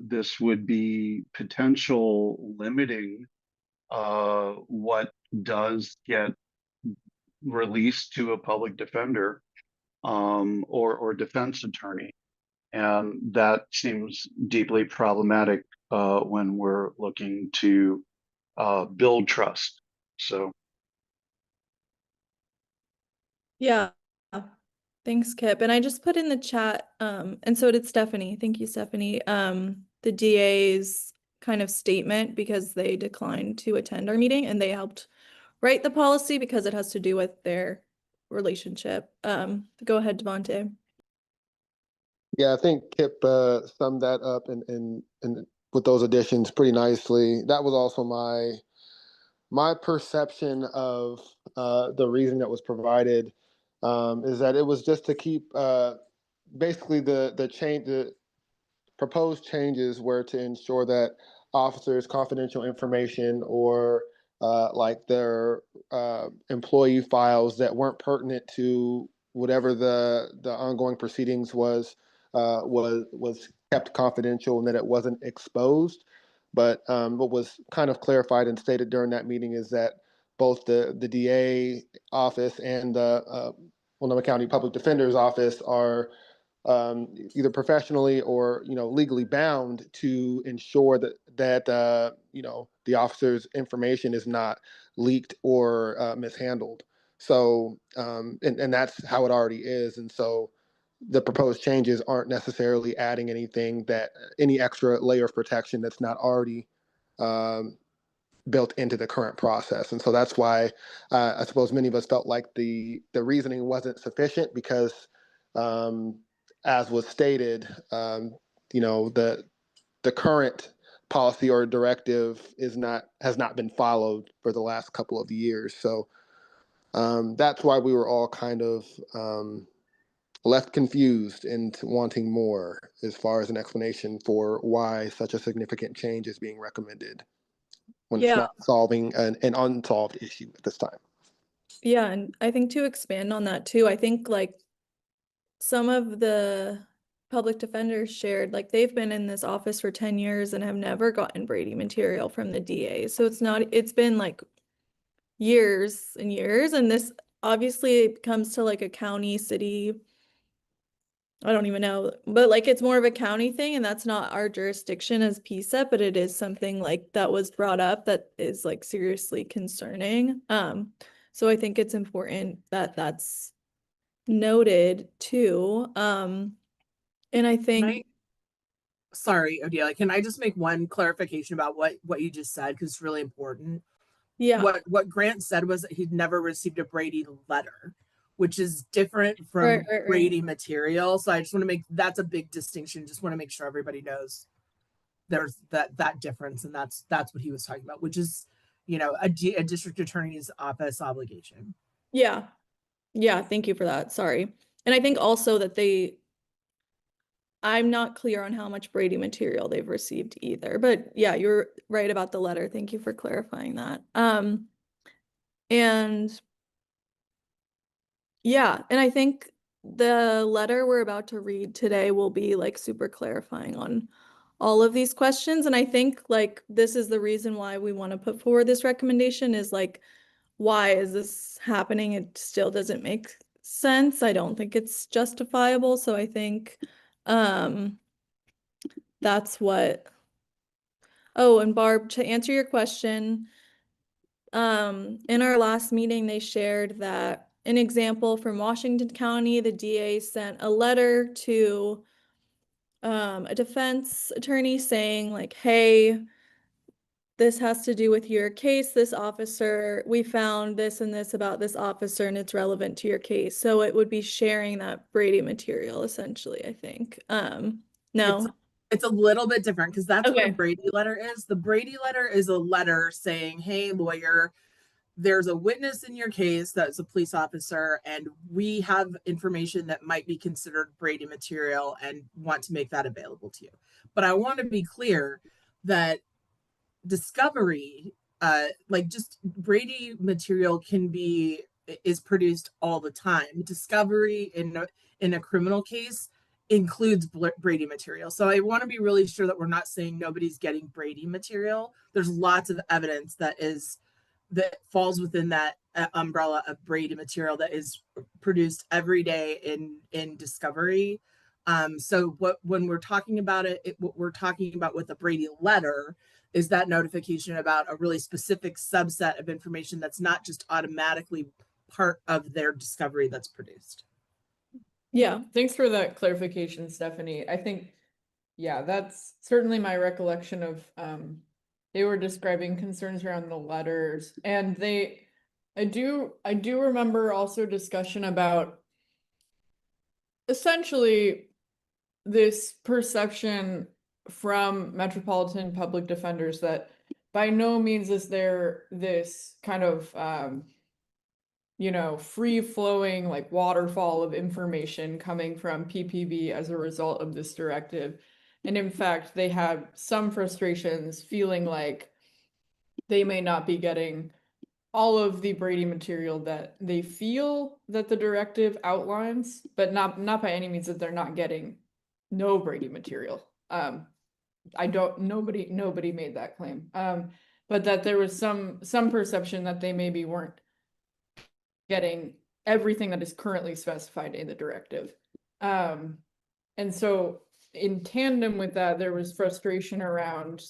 this would be potential limiting what does get released to a public defender or defense attorney. And that seems deeply problematic when we're looking to build trust. So, Yeah. Thanks, Kip. And I just put in the chat, and so did Stephanie. Thank you, Stephanie. The DA's kind of statement because they declined to attend our meeting and they helped write the policy because it has to do with their relationship. Go ahead, Devontae. Yeah, I think Kip summed that up and with those additions pretty nicely. That was also my my perception of the reason that was provided is that it was just to keep basically the proposed changes were to ensure that officers' confidential information or like their employee files that weren't pertinent to whatever the ongoing proceedings was kept confidential and that it wasn't exposed. But what was kind of clarified and stated during that meeting is that both the DA office and the Multnomah County Public Defender's office are either professionally or legally bound to ensure that the officer's information is not leaked or mishandled. So and that's how it already is, and so the proposed changes aren't necessarily adding any extra layer of protection that's not already um, built into the current process. And so that's why I suppose many of us felt like the reasoning wasn't sufficient because as was stated, the current policy or directive has not been followed for the last couple of years. So that's why we were all kind of left confused and wanting more as far as an explanation for why such a significant change is being recommended when it's not solving an unsolved issue at this time. Yeah, and I think to expand on that too, I think like some of the public defenders shared, like they've been in this office for 10 years and have never gotten Brady material from the DA. So it's been like years and years. And this obviously comes to like a county, city, I don't even know, but like it's more of a county thing and that's not our jurisdiction as PCCEP, but it is something like that was brought up that is like seriously concerning. So I think it's important that that's noted too. And I think Sorry, Odelia, can I just make one clarification about what you just said? Because it's really important. Yeah. What Grant said was that he'd never received a Brady letter, which is different from Right. Brady material. So I just want to that's a big distinction. Just want to make sure everybody knows there's that difference, and that's what he was talking about, which is a district attorney's office obligation. Yeah. Thank you for that. Sorry. And I think also that I'm not clear on how much Brady material they've received either, but yeah, you're right about the letter. Thank you for clarifying that. And yeah, and I think the letter we're about to read today will be like super clarifying on all of these questions. And I think like this is the reason why we want to put forward this recommendation is like, why is this happening? It still doesn't make sense. I don't think it's justifiable. So I think that's what. Oh, and Barb, to answer your question, in our last meeting, they shared that an example from Washington County, the DA sent a letter to a defense attorney saying like, hey, this has to do with your case. This officer, we found this and this about this officer and it's relevant to your case. So it would be sharing that Brady material essentially, I think. No. It's a little bit different because that's what Okay. a Brady letter is. The Brady letter is a letter saying, hey, lawyer, there's a witness in your case that's a police officer, and we have information that might be considered Brady material and want to make that available to you. But I want to be clear that discovery, like just Brady material is produced all the time. Discovery in a criminal case includes Brady material. So I want to be really sure that we're not saying nobody's getting Brady material. There's lots of evidence that falls within that umbrella of Brady material that is produced every day in discovery. So when we're talking about what we're talking about with a Brady letter is that notification about a really specific subset of information that's not just automatically part of their discovery that's produced. Yeah, thanks for that clarification, Stephanie. I think, yeah, that's certainly my recollection of they were describing concerns around the letters, and I do remember also discussion about essentially this perception from Metropolitan Public Defenders that by no means is there this kind of free flowing like waterfall of information coming from PPB as a result of this directive. And in fact, they had some frustrations feeling like they may not be getting all of the Brady material that they feel that the directive outlines, but not by any means that they're not getting no Brady material. Nobody made that claim. But that there was some perception that they maybe weren't getting everything that is currently specified in the directive. And so in tandem with that, there was frustration around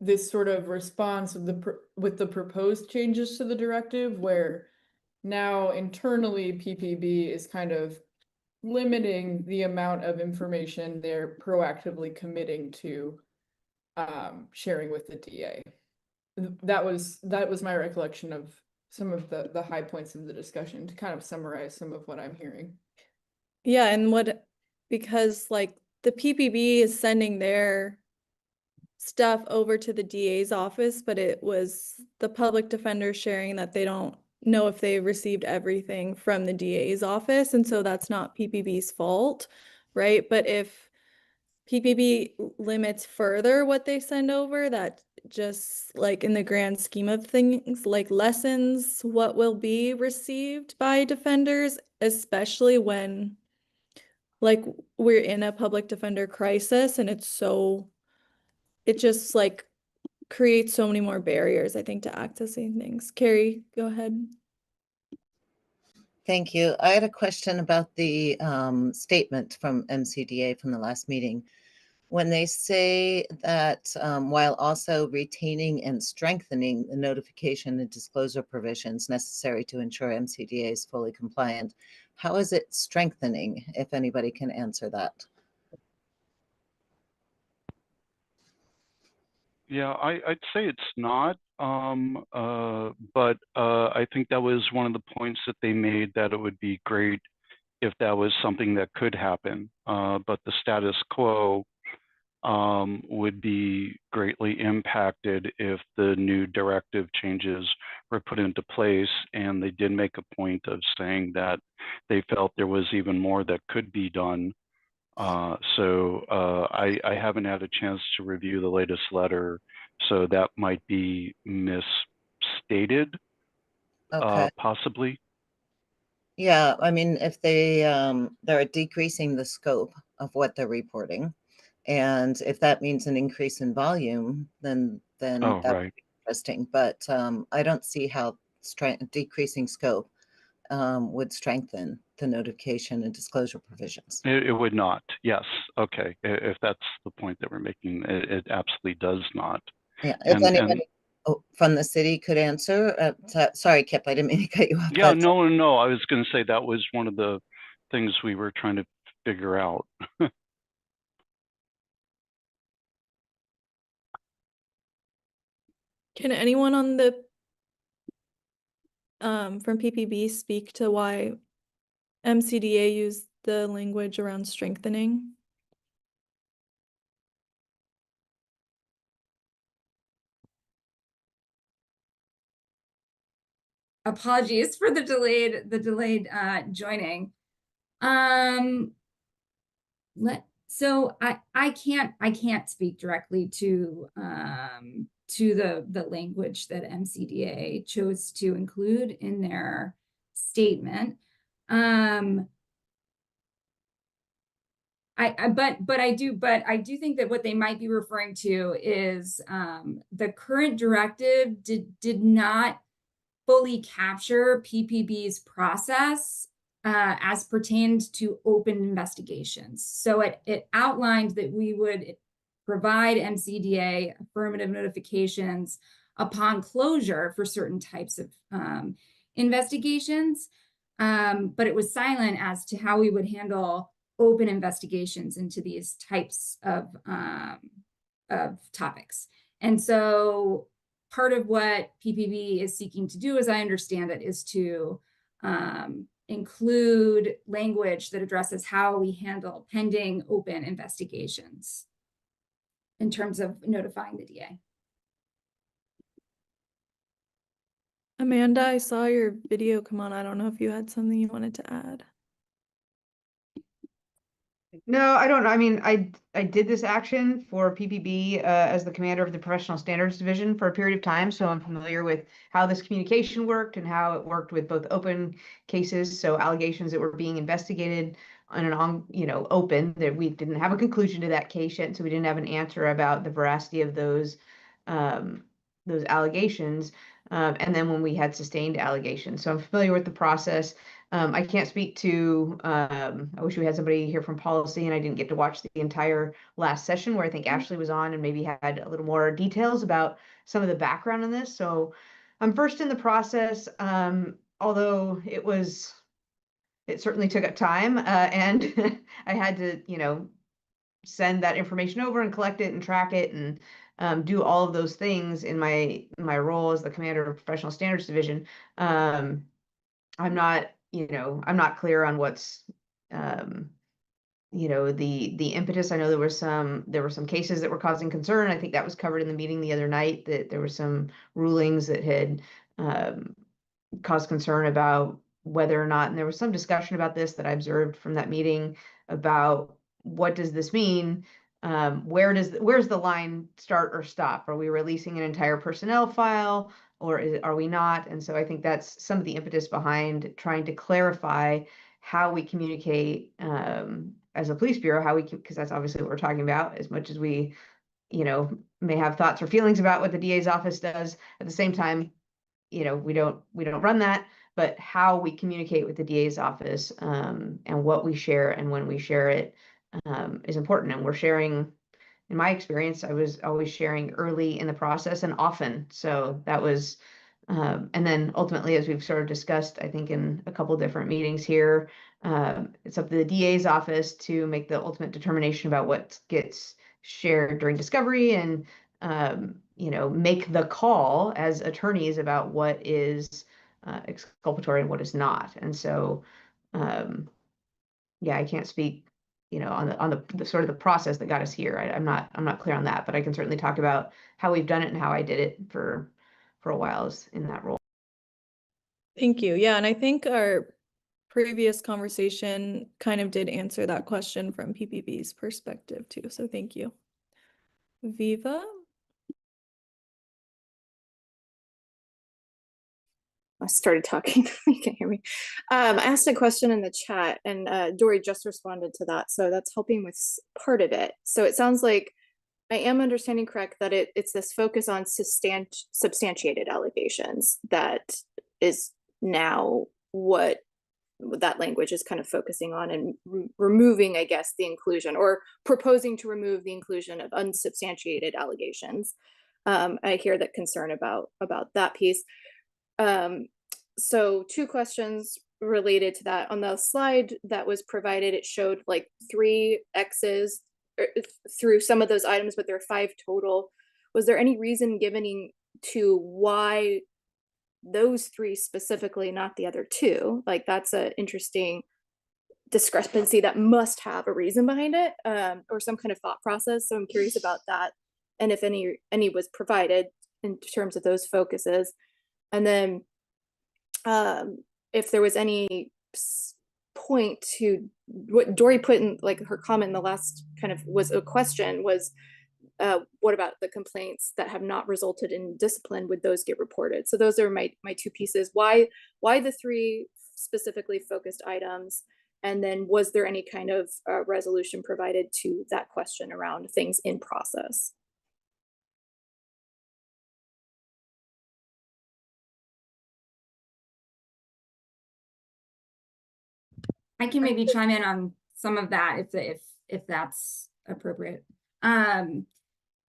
this sort of response of with the proposed changes to the directive, where now internally PPB is kind of limiting the amount of information they're proactively committing to sharing with the DA. That was my recollection of some of the high points of the discussion, to kind of summarize some of what I'm hearing. Yeah, and because like the PPB is sending their stuff over to the DA's office, but it was the public defender sharing that they don't know if they received everything from the DA's office, and so that's not PPB's fault, right? But if PPB limits further what they send over, that just like in the grand scheme of things, like lessens what will be received by defenders, especially when like we're in a public defender crisis, and it just like creates so many more barriers, I think, to accessing things. Carrie, go ahead. Thank you. I had a question about the statement from MCDA from the last meeting. When they say that while also retaining and strengthening the notification and disclosure provisions necessary to ensure MCDA is fully compliant, how is it strengthening, if anybody can answer that? Yeah, I'd say it's not, but I think that was one of the points that they made, that it would be great if that was something that could happen, but the status quo would be greatly impacted if the new directive changes were put into place. And they did make a point of saying that they felt there was even more that could be done. So I haven't had a chance to review the latest letter, so that might be misstated, possibly. Yeah, I mean, if they're decreasing the scope of what they're reporting, and if that means an increase in volume, then Oh, that would right. be interesting. But I don't see how decreasing scope would strengthen the notification and disclosure provisions. It would not. Yes. Okay. If that's the point that we're making, it absolutely does not. Yeah. If anybody from the city could answer, sorry, Kip, I didn't mean to cut you off. Yeah, no. I was going to say that was one of the things we were trying to figure out. Can anyone on the from PPB speak to why MCDA used the language around strengthening? Apologies for the delayed joining. So I can't speak directly to the language that MCDA chose to include in their statement. But I do think that what they might be referring to is the current directive did not fully capture PPB's process as pertained to open investigations. So it outlined that we would provide MCDA affirmative notifications upon closure for certain types of investigations, but it was silent as to how we would handle open investigations into these types of topics. And so part of what PPB is seeking to do, as I understand it, is to include language that addresses how we handle pending open investigations in terms of notifying the DA. Amanda, I saw your video come on. I don't know if you had something you wanted to add. No, I don't know. I mean, I did this action for PPB as the commander of the Professional Standards Division for a period of time, so I'm familiar with how this communication worked and how it worked with both open cases, so allegations that were being investigated on open, that we didn't have a conclusion to that case yet, so we didn't have an answer about the veracity of those allegations, and then when we had sustained allegations. So I'm familiar with the process. I can't speak to, I wish we had somebody here from policy, and I didn't get to watch the entire last session where I think Ashley was on and maybe had a little more details about some of the background in this. So I'm first in the process, although it certainly took up time, and I had to, send that information over and collect it and track it and do all of those things in my role as the commander of Professional Standards Division. I'm not clear on what's, the impetus. I know there were some cases that were causing concern. I think that was covered in the meeting the other night, that there were some rulings that had caused concern about whether or not, and there was some discussion about this that I observed from that meeting about what does this mean? Where's the line start or stop? Are we releasing an entire personnel file, or are we not? And so I think that's some of the impetus behind trying to clarify how we communicate as a police bureau, because that's obviously what we're talking about, as much as we, may have thoughts or feelings about what the DA's office does. At the same time, we don't run that, but how we communicate with the DA's office and what we share and when we share it is important. And we're sharing, in my experience, I was always sharing early in the process and often. So that was, and then ultimately, as we've sort of discussed, I think in a couple different meetings here, it's up to the DA's office to make the ultimate determination about what gets shared during discovery and make the call as attorneys about what is exculpatory and what is not. And so, yeah, I can't speak, on the sort of the process that got us here. I'm not clear on that, but I can certainly talk about how we've done it and how I did it for a while in that role. Thank you. Yeah, and I think our previous conversation kind of did answer that question from PPB's perspective too. So thank you. Viva? I started talking. You can hear me. I asked a question in the chat, and Dory just responded to that. So that's helping with part of it. So it sounds like I am understanding correct that it's this focus on substantiated allegations that is now what that language is kind of focusing on, and removing, I guess, the inclusion, or proposing to remove the inclusion of unsubstantiated allegations. I hear that concern about that piece. So 2 questions related to that. On the slide that was provided, it showed like 3 X's through some of those items, but there are 5 total. Was there any reason given to why those 3 specifically, not the other 2? Like, that's an interesting discrepancy that must have a reason behind it, or some kind of thought process. So I'm curious about that, and if any was provided in terms of those focuses. And then if there was any point to what Dory put in, like her comment in the last kind of was a question, was what about the complaints that have not resulted in discipline? Would those get reported? So those are my 2 pieces. Why the 3 specifically focused items? And then was there any kind of resolution provided to that question around things in process? I can maybe chime in on some of that if that's appropriate.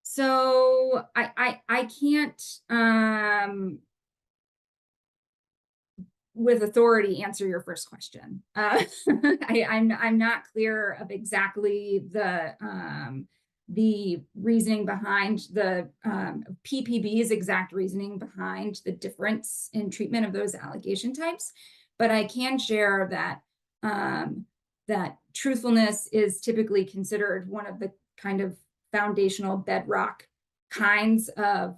So I can't with authority answer your first question. I'm not clear of exactly the reasoning behind the PPB's exact reasoning behind the difference in treatment of those allegation types, but I can share that that truthfulness is typically considered one of the kind of foundational bedrock kinds of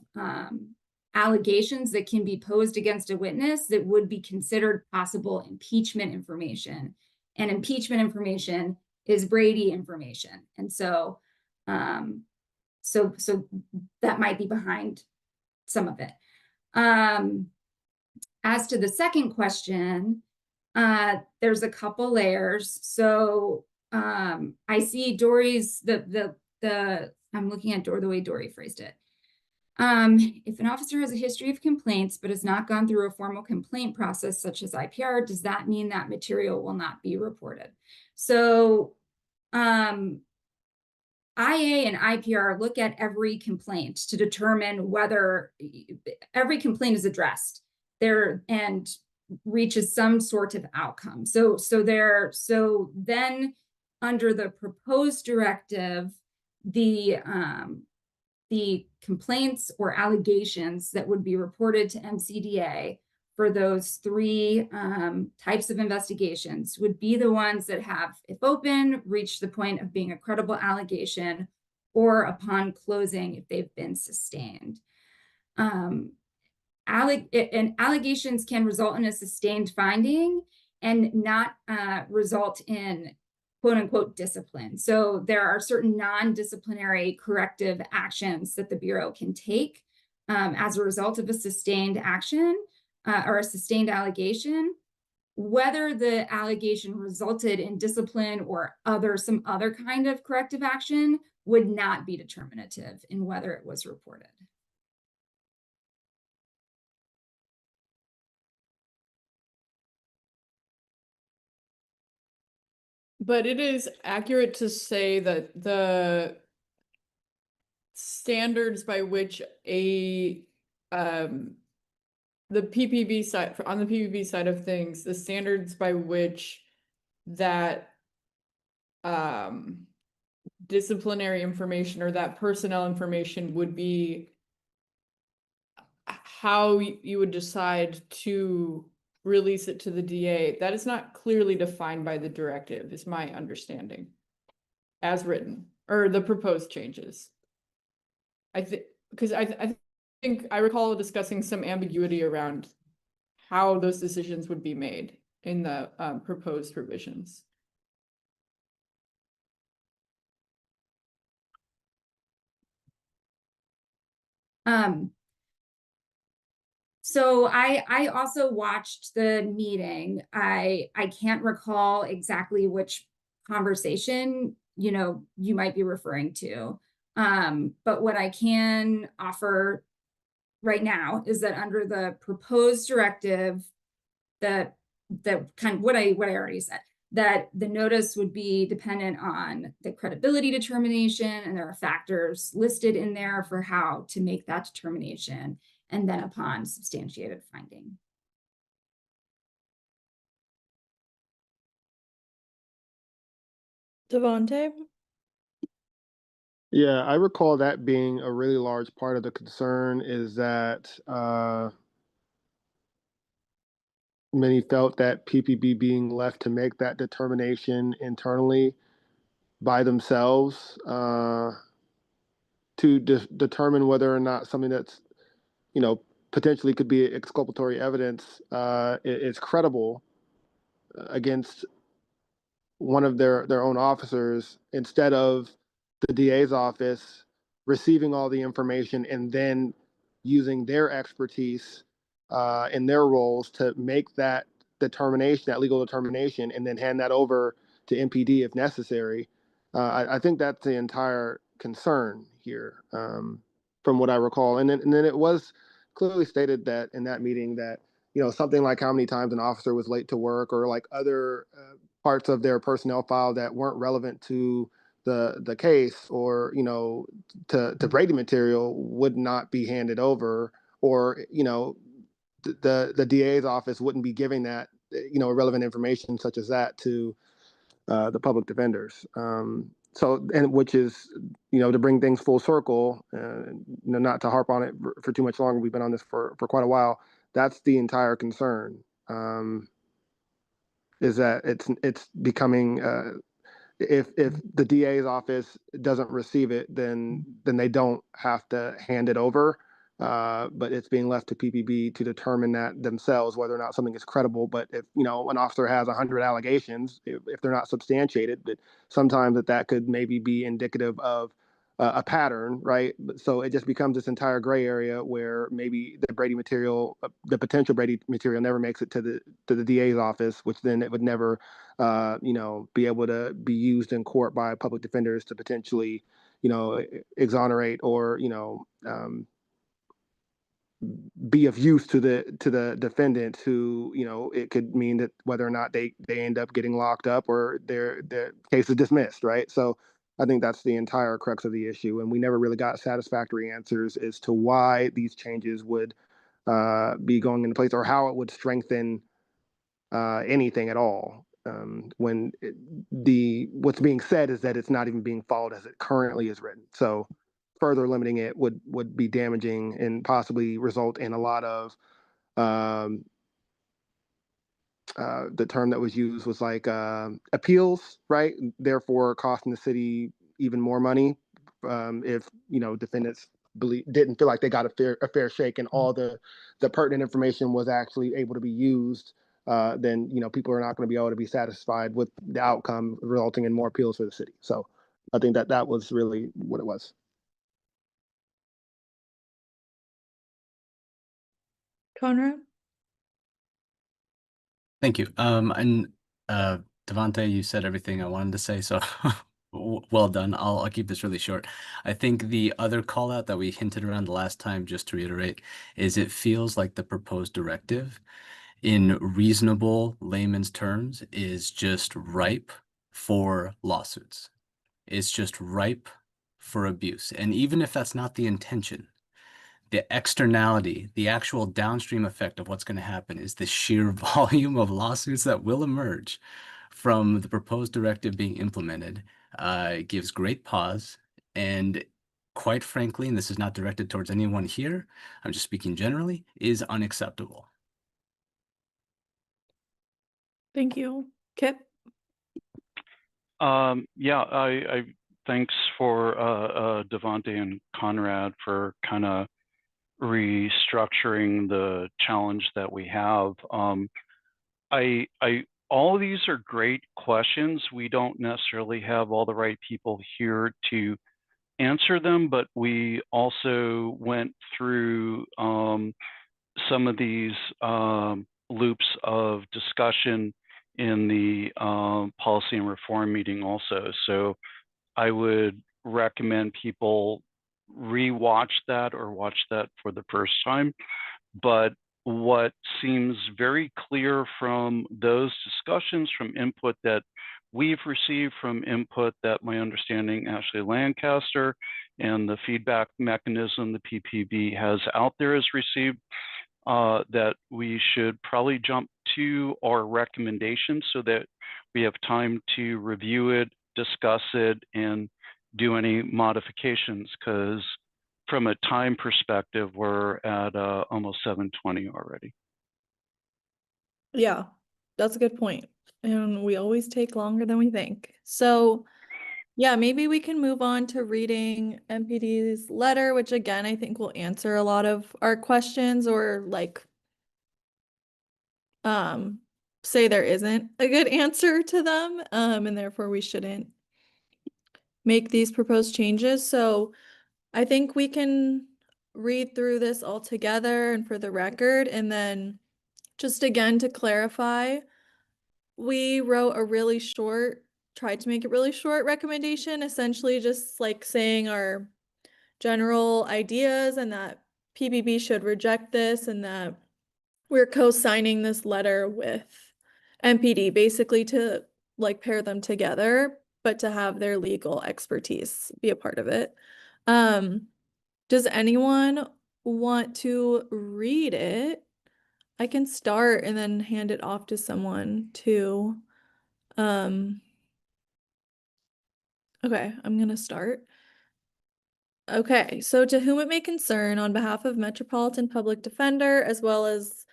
allegations that can be posed against a witness that would be considered possible impeachment information. And impeachment information is Brady information. And so, so that might be behind some of it. As to the second question, there's a couple layers. So I see Dory's, I'm looking at the way Dory phrased it. If an officer has a history of complaints but has not gone through a formal complaint process such as IPR, does that mean that material will not be reported? So IA and IPR look at every complaint to determine whether every complaint is addressed there and reaches some sort of outcome. So then under the proposed directive, the complaints or allegations that would be reported to MCDA for those three types of investigations would be the ones that have, if open, reached the point of being a credible allegation, or upon closing if they've been sustained. And allegations can result in a sustained finding and not result in quote unquote discipline. So there are certain non-disciplinary corrective actions that the Bureau can take as a result of a sustained action or a sustained allegation. Whether the allegation resulted in discipline or some other kind of corrective action would not be determinative in whether it was reported. But it is accurate to say that the standards by which the PPB side, on the PPB side of things, the standards by which that disciplinary information or that personnel information would be, how you would decide to release it to the DA, that is not clearly defined by the directive, is my understanding, as written, or the proposed changes. I think I recall discussing some ambiguity around how those decisions would be made in the proposed revisions. So I also watched the meeting. I can't recall exactly which conversation, you might be referring to. But what I can offer right now is that under the proposed directive, that kind of what I already said, that the notice would be dependent on the credibility determination, and there are factors listed in there for how to make that determination, and then upon substantiated finding. Devontae? Yeah, I recall that being a really large part of the concern, is that many felt that PPB being left to make that determination internally by themselves to determine whether or not something that's, potentially could be exculpatory evidence is credible against one of their own officers, instead of the DA's office receiving all the information and then using their expertise in their roles to make that determination, that legal determination, and then hand that over to MPD if necessary. I think that's the entire concern here, from what I recall. And then it was clearly stated that in that meeting that, something like how many times an officer was late to work, or like other parts of their personnel file that weren't relevant to the case, or to Brady material, would not be handed over, or the DA's office wouldn't be giving that relevant information such as that to the public defenders. So, and which is, to bring things full circle, not to harp on it for too much longer. We've been on this for quite a while. That's the entire concern. Is that it's becoming, if the DA's office doesn't receive it, then they don't have to hand it over but it's being left to PPB to determine that themselves, whether or not something is credible. But if, you know, an officer has 100 allegations, if they're not substantiated, but sometimes that could maybe be indicative of a pattern, right? So it just becomes this entire gray area where maybe the Brady material, the potential Brady material, never makes it to the DA's office, which then it would never, you know, be able to be used in court by public defenders to potentially, you know, exonerate or, you know, be of use to the defendant, who, you know, it could mean that whether or not they end up getting locked up or their case is dismissed, right? So I think that's the entire crux of the issue, and we never really got satisfactory answers as to why these changes would be going into place, or how it would strengthen anything at all. When what's being said is that it's not even being followed as it currently is written. So further limiting it would be damaging and possibly result in a lot of the term that was used was like appeals, right? Therefore, costing the city even more money if, you know, defendants didn't feel like they got a fair shake, and all the pertinent information was actually able to be used. Then, you know, people are not going to be able to be satisfied with the outcome, resulting in more appeals for the city. So I think that was really what it was. Conrad? Thank you. And Devontae, you said everything I wanted to say, so well done. I'll keep this really short. I think the other call out that we hinted around the last time, just to reiterate, is it feels like the proposed directive, in reasonable layman's terms, is just ripe for lawsuits. It's just ripe for abuse. And even if that's not the intention, the externality, the actual downstream effect of what's going to happen is the sheer volume of lawsuits that will emerge from the proposed directive being implemented. It gives great pause, and quite frankly, and this is not directed towards anyone here, I'm just speaking generally, is unacceptable. Thank you. Kip? Yeah, I thanks for Devontae and Conrad for kind of restructuring the challenge that we have. All of these are great questions. We don't necessarily have all the right people here to answer them, but we also went through some of these loops of discussion in the policy and reform meeting also. So I would recommend people rewatch that or watch that for the first time. But what seems very clear from those discussions, from input that we've received, from input that my understanding Ashley Lancaster and the feedback mechanism the PPB has out there has received, that we should probably jump to our recommendations so that we have time to review it, discuss it, and do any modifications, because from a time perspective, we're at almost 7:20 already. Yeah, that's a good point. And we always take longer than we think. So yeah, maybe we can move on to reading MPD's letter, which again, I think will answer a lot of our questions, or like say there isn't a good answer to them, and therefore we shouldn't make these proposed changes. So I think we can read through this all together and for the record, and then just again to clarify, we wrote a really short, tried to make it really short recommendation, essentially just like saying our general ideas and that PBB should reject this, and that we're co-signing this letter with MPD, basically to like pair them together, but to have their legal expertise be a part of it. Does anyone want to read it? I can start and then hand it off to someone to, okay, I'm gonna start. Okay, so to whom it may concern, on behalf of Metropolitan Public Defender, as well as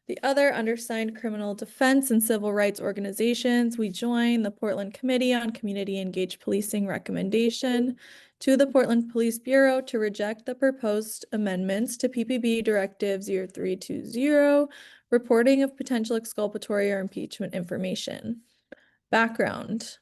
the other undersigned criminal defense and civil rights organizations, we join the Portland Committee on Community Engaged Policing recommendation to the Portland Police Bureau to reject the proposed amendments to PPB Directive 0320, reporting of potential exculpatory or impeachment information. Background.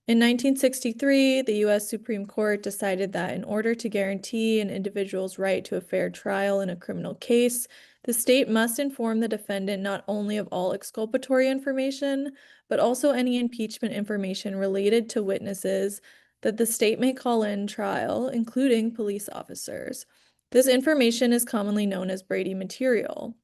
In 1963, the U.S. Supreme Court decided that in order to guarantee an individual's right to a fair trial in a criminal case, the state must inform the defendant not only of all exculpatory information, but also any impeachment information related to witnesses that the state may call in trial, including police officers. This information is commonly known as Brady material.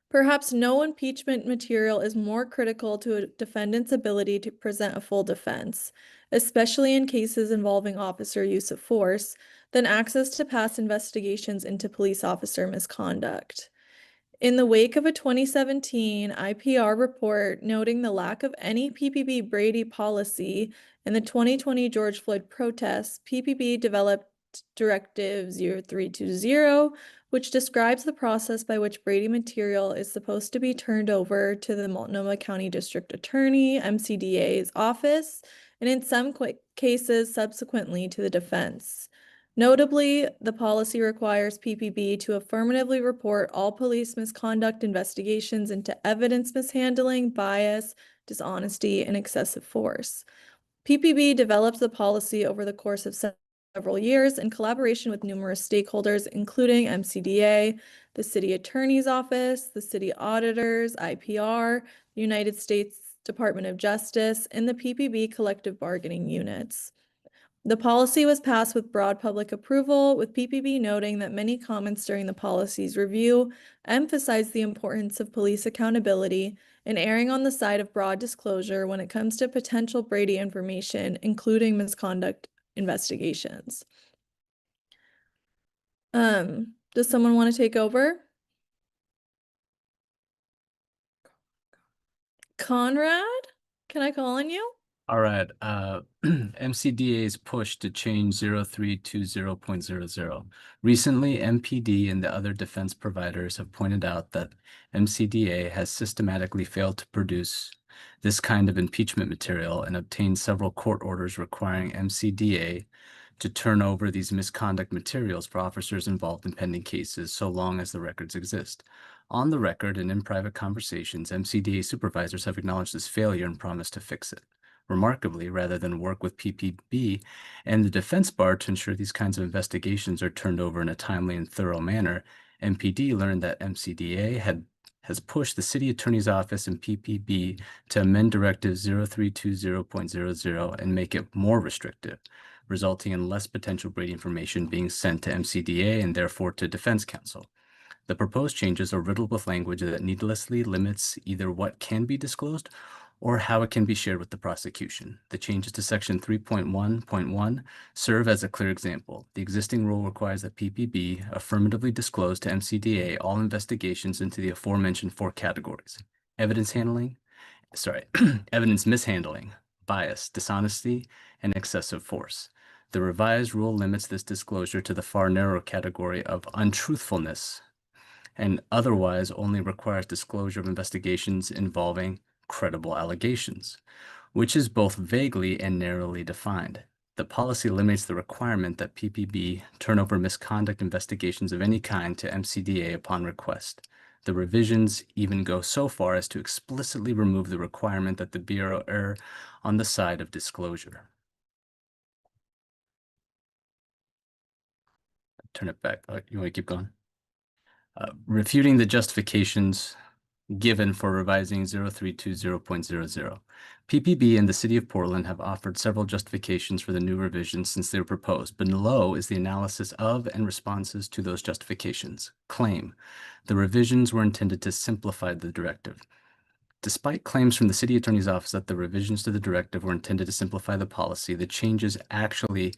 Perhaps no impeachment material is more critical to a defendant's ability to present a full defense, especially in cases involving officer use of force, than access to past investigations into police officer misconduct. In the wake of a 2017 IPR report noting the lack of any PPB Brady policy in the 2020 George Floyd protests, PPB developed Directive 0320, which describes the process by which Brady material is supposed to be turned over to the Multnomah County District Attorney, MCDA's office, and in some cases subsequently to the defense. Notably, the policy requires PPB to affirmatively report all police misconduct investigations into evidence mishandling, bias, dishonesty, and excessive force. PPB develops the policy over the course of several years in collaboration with numerous stakeholders, including MCDA, the City Attorney's Office, the City Auditors, IPR, the United States Department of Justice, and the PPB collective bargaining units. The policy was passed with broad public approval, with PPB noting that many comments during the policy's review emphasized the importance of police accountability and erring on the side of broad disclosure when it comes to potential Brady information, including misconduct investigations. Does someone want to take over? Conrad, can I call on you? All right, MCDA's push to change 0320.00. Recently, MPD and the other defense providers have pointed out that MCDA has systematically failed to produce this kind of impeachment material and obtained several court orders requiring MCDA to turn over these misconduct materials for officers involved in pending cases so long as the records exist. On the record and in private conversations, MCDA supervisors have acknowledged this failure and promised to fix it. Remarkably, rather than work with PPB and the defense bar to ensure these kinds of investigations are turned over in a timely and thorough manner, MPD learned that MCDA has pushed the city attorney's office and PPB to amend Directive 0320.00 and make it more restrictive, resulting in less potential Brady information being sent to MCDA and therefore to defense counsel. The proposed changes are riddled with language that needlessly limits either what can be disclosed or how it can be shared with the prosecution. The changes to Section 3.1.1 serve as a clear example. The existing rule requires that PPB affirmatively disclose to MCDA all investigations into the aforementioned four categories: evidence mishandling, bias, dishonesty, and excessive force. The revised rule limits this disclosure to the far narrower category of untruthfulness and otherwise only requires disclosure of investigations involving credible allegations, which is both vaguely and narrowly defined. The policy eliminates the requirement that PPB turn over misconduct investigations of any kind to MCDA upon request. The revisions even go so far as to explicitly remove the requirement that the Bureau err on the side of disclosure. Turn it back. You want to keep going? Refuting the justifications given for revising 0320.00. PPB and the City of Portland have offered several justifications for the new revisions since they were proposed. Below is the analysis of and responses to those justifications. Claim: the revisions were intended to simplify the directive. Despite claims from the City Attorney's Office that the revisions to the directive were intended to simplify the policy, the changes actually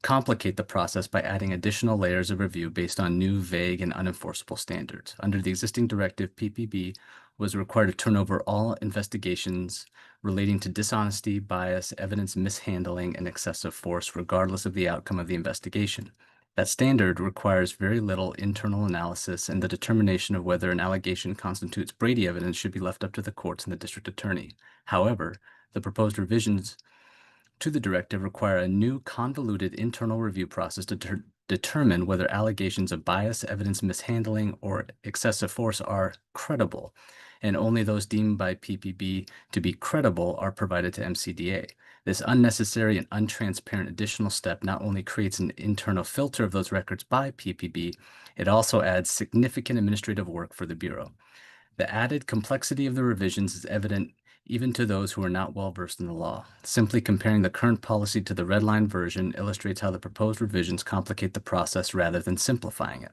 complicate the process by adding additional layers of review based on new, vague, and unenforceable standards. Under the existing directive, PPB was required to turn over all investigations relating to dishonesty, bias, evidence mishandling, and excessive force, regardless of the outcome of the investigation. That standard requires very little internal analysis, and the determination of whether an allegation constitutes Brady evidence should be left up to the courts and the district attorney. However, the proposed revisions to the directive require a new convoluted internal review process to determine whether allegations of bias, evidence mishandling, or excessive force are credible, and only those deemed by PPB to be credible are provided to MCDA. This unnecessary and untransparent additional step not only creates an internal filter of those records by PPB, it also adds significant administrative work for the Bureau. The added complexity of the revisions is evident even to those who are not well versed in the law. Simply comparing the current policy to the red line version illustrates how the proposed revisions complicate the process rather than simplifying it.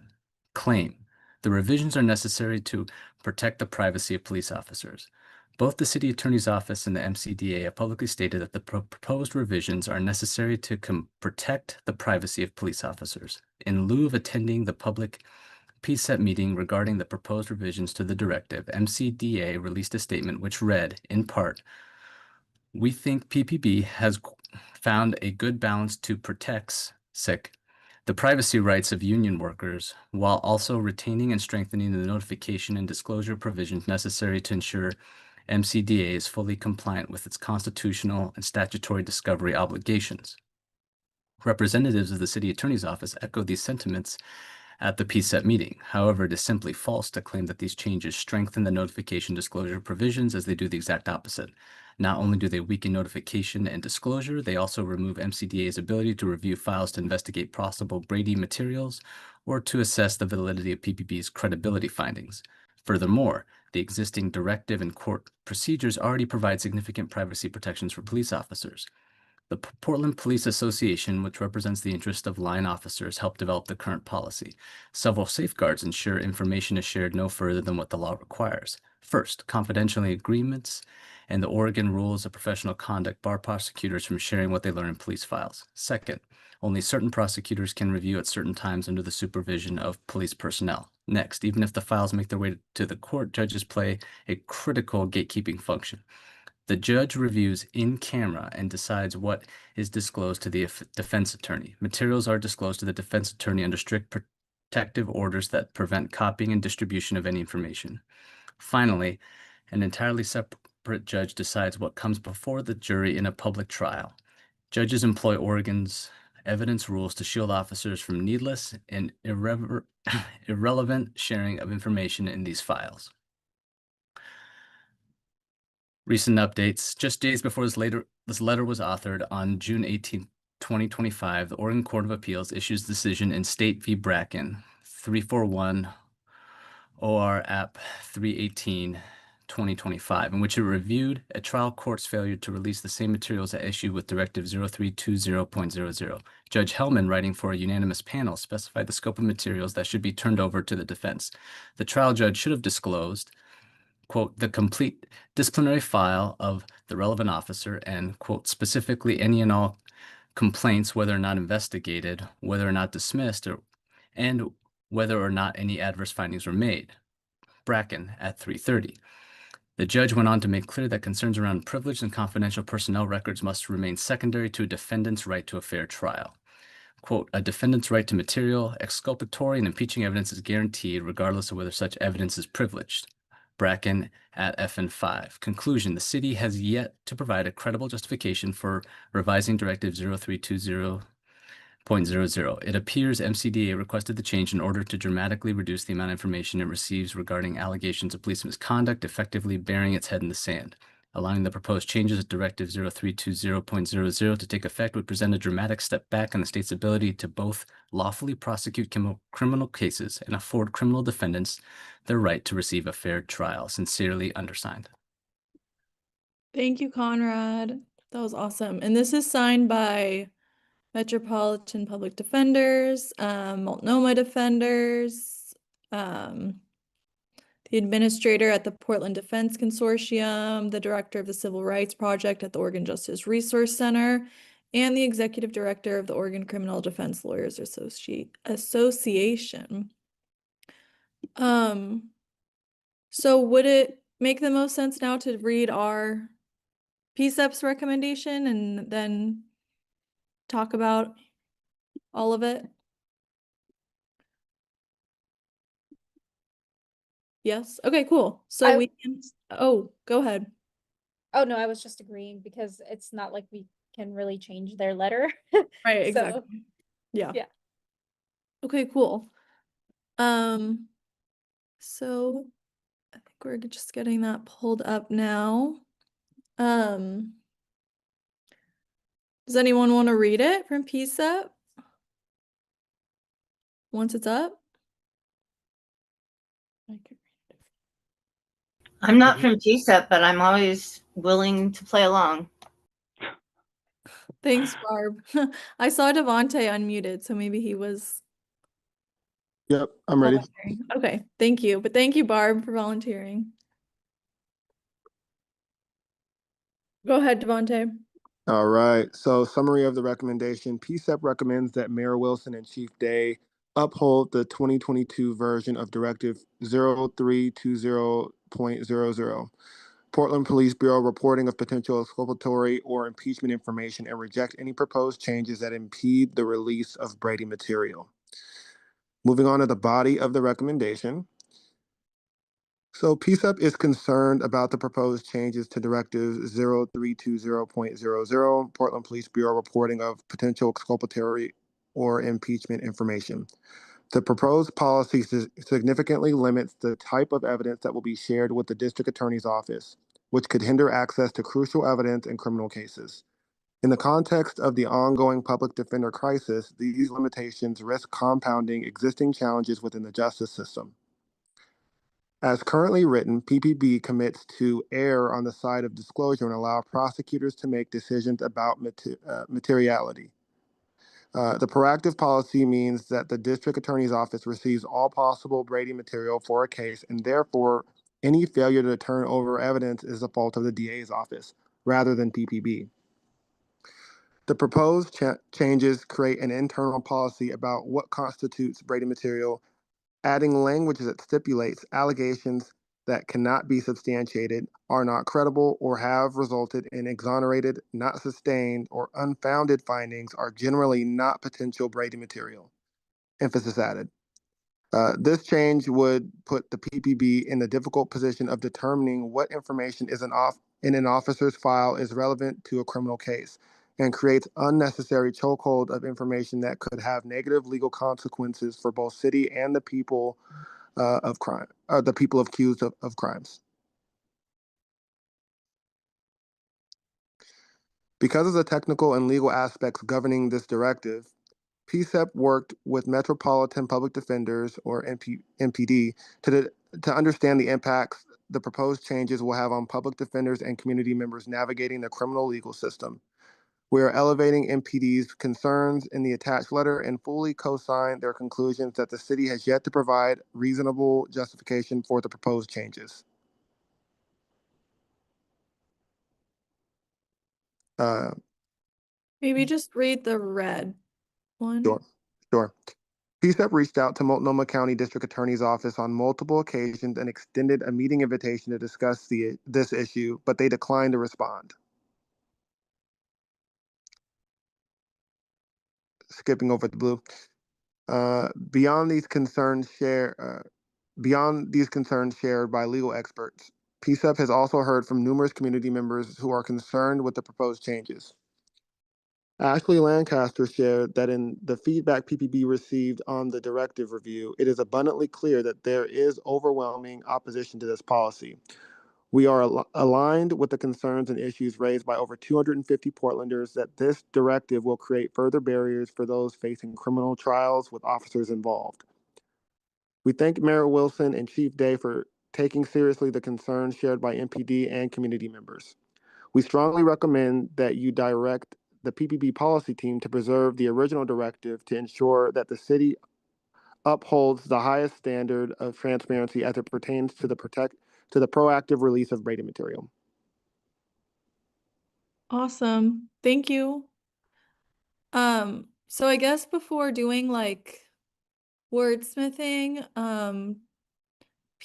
Claim: the revisions are necessary to protect the privacy of police officers. Both the City Attorney's Office and the MCDA have publicly stated that the proposed revisions are necessary to protect the privacy of police officers. In lieu of attending the public PCCEP meeting regarding the proposed revisions to the directive, MCDA released a statement which read, in part, "We think PPB has found a good balance to protect the privacy rights of union workers, while also retaining and strengthening the notification and disclosure provisions necessary to ensure MCDA is fully compliant with its constitutional and statutory discovery obligations." Representatives of the City Attorney's Office echoed these sentiments at the PCCEP meeting. However, it is simply false to claim that these changes strengthen the notification disclosure provisions, as they do the exact opposite. Not only do they weaken notification and disclosure, they also remove MCDA's ability to review files to investigate possible Brady materials or to assess the validity of PPB's credibility findings. Furthermore, the existing directive and court procedures already provide significant privacy protections for police officers. The Portland Police Association, which represents the interest of line officers, helped develop the current policy. Several safeguards ensure information is shared no further than what the law requires. First, confidentiality agreements and the Oregon rules of professional conduct bar prosecutors from sharing what they learn in police files. Second, only certain prosecutors can review at certain times under the supervision of police personnel. Next, even if the files make their way to the court, judges play a critical gatekeeping function. The judge reviews in camera and decides what is disclosed to the defense attorney. Materials are disclosed to the defense attorney under strict protective orders that prevent copying and distribution of any information. Finally, an entirely separate judge decides what comes before the jury in a public trial. Judges employ Oregon's evidence rules to shield officers from needless and irrelevant sharing of information in these files. Recent updates. Just days before this letter was authored, on June 18, 2025, the Oregon Court of Appeals issues decision in State v. Bracken, 341 OR App 318, 2025, in which it reviewed a trial court's failure to release the same materials at issue with Directive 0320.00. Judge Hellman, writing for a unanimous panel, specified the scope of materials that should be turned over to the defense. The trial judge should have disclosed, quote, "the complete disciplinary file of the relevant officer," and, quote, "specifically any and all complaints, whether or not investigated, whether or not dismissed, and whether or not any adverse findings were made." Bracken at 3:30. The judge went on to make clear that concerns around privileged and confidential personnel records must remain secondary to a defendant's right to a fair trial. Quote, "A defendant's right to material, exculpatory, and impeaching evidence is guaranteed regardless of whether such evidence is privileged." Bracken at FN 5. Conclusion: the city has yet to provide a credible justification for revising Directive 0320.00. It appears MCDA requested the change in order to dramatically reduce the amount of information it receives regarding allegations of police misconduct, effectively burying its head in the sand. Allowing the proposed changes of Directive 0320.00 to take effect would present a dramatic step back in the state's ability to both lawfully prosecute criminal cases and afford criminal defendants their right to receive a fair trial. Sincerely, undersigned. Thank you, Conrad. That was awesome. And this is signed by Metropolitan Public Defenders, Multnomah Defenders, the administrator at the Portland Defense Consortium, the director of the Civil Rights Project at the Oregon Justice Resource Center, and the executive director of the Oregon Criminal Defense Lawyers Association. So would it make the most sense now to read our PCCEP's recommendation and then talk about all of it? Yes. Okay, cool. So we can, oh, go ahead. Oh, no, I was just agreeing because it's not like we can really change their letter. Right, So, exactly. Yeah. yeah. Okay, cool. So I think we're just getting that pulled up now. Does anyone want to read it from PCEP? Once it's up? I can read it. I'm not from PCCEP, but I'm always willing to play along. Thanks, Barb. I saw Devonte unmuted, so maybe he was Yep, I'm ready. volunteering. Okay, thank you. But thank you, Barb, for volunteering. Go ahead, Devonte. All right. So, summary of the recommendation: PCEP recommends that Mayor Wilson and Chief Day uphold the 2022 version of Directive 0320.00, Portland Police Bureau reporting of potential exculpatory or impeachment information, and reject any proposed changes that impede the release of Brady material. Moving on to the body of the recommendation. So PCEP is concerned about the proposed changes to Directive 0320.00, Portland Police Bureau reporting of potential exculpatory or impeachment information. The proposed policy significantly limits the type of evidence that will be shared with the district attorney's office, which could hinder access to crucial evidence in criminal cases. In the context of the ongoing public defender crisis, these limitations risk compounding existing challenges within the justice system. As currently written, PPB commits to err on the side of disclosure and allow prosecutors to make decisions about materiality. The proactive policy means that the district attorney's office receives all possible Brady material for a case, and therefore any failure to turn over evidence is the fault of the DA's office, rather than PPB. The proposed changes create an internal policy about what constitutes Brady material, adding language that stipulates allegations that cannot be substantiated, are not credible, or have resulted in exonerated, not sustained, or unfounded findings are generally not potential Brady material. Emphasis added. This change would put the PPB in the difficult position of determining what information in an officer's file is relevant to a criminal case, and creates unnecessary chokehold of information that could have negative legal consequences for both city and the people of crime, the people accused of crimes. Because of the technical and legal aspects governing this directive, PCEP worked with Metropolitan Public Defenders, or MPD, to understand the impacts the proposed changes will have on public defenders and community members navigating the criminal legal system. We are elevating MPD's concerns in the attached letter and fully co-sign their conclusions that the city has yet to provide reasonable justification for the proposed changes. Maybe just read the red one. Sure. PCEP reached out to Multnomah County District Attorney's Office on multiple occasions and extended a meeting invitation to discuss this issue, but they declined to respond. Skipping over the blue. Beyond these concerns shared by legal experts, PCEP has also heard from numerous community members who are concerned with the proposed changes. Ashley Lancaster shared that in the feedback PPB received on the directive review, it is abundantly clear that there is overwhelming opposition to this policy. We are aligned with the concerns and issues raised by over 250 Portlanders that this directive will create further barriers for those facing criminal trials with officers involved. We thank Mayor Wilson and Chief Day for taking seriously the concerns shared by MPD and community members. We strongly recommend that you direct the PPB policy team to preserve the original directive to ensure that the city upholds the highest standard of transparency as it pertains to the proactive release of Brady material. Awesome. Thank you. So I guess before doing like wordsmithing,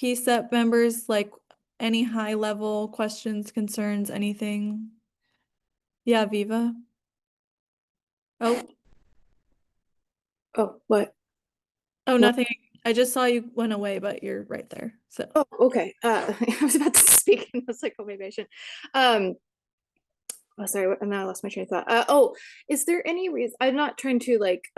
PCEP members, like any high level questions, concerns, anything? Yeah, Viva. Oh, Oh, what? oh, What? nothing. I just saw you went away, but you're right there. So, Oh, okay. I was about to speak and I was like, oh, maybe I should. oh, sorry, and now I lost my train of thought. Oh, is there any reason, I'm not trying to like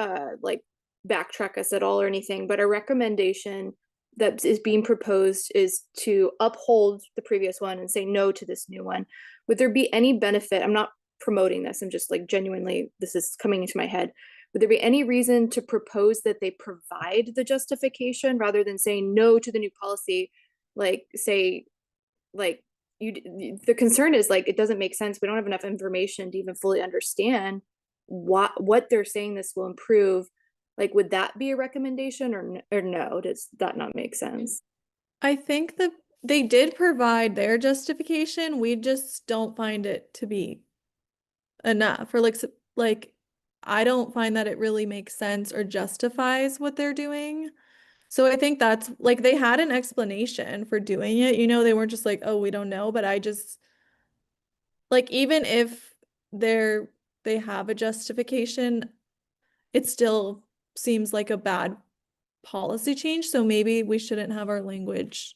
backtrack us at all or anything, but a recommendation that is being proposed is to uphold the previous one and say no to this new one. Would there be any benefit? I'm not promoting this, I'm just like genuinely, this is coming into my head. Would there be any reason to propose that they provide the justification rather than saying no to the new policy? Like say, like the concern is like, it doesn't make sense. We don't have enough information to even fully understand what they're saying this will improve. Like, would that be a recommendation or no? Does that not make sense? I think that they did provide their justification. We just don't find it to be enough, or like I don't find that it really makes sense or justifies what they're doing. So I think that's like they had an explanation for doing it. They weren't just like, oh, we don't know, but I just like even if they have a justification, it still seems like a bad policy change. So maybe we shouldn't have our language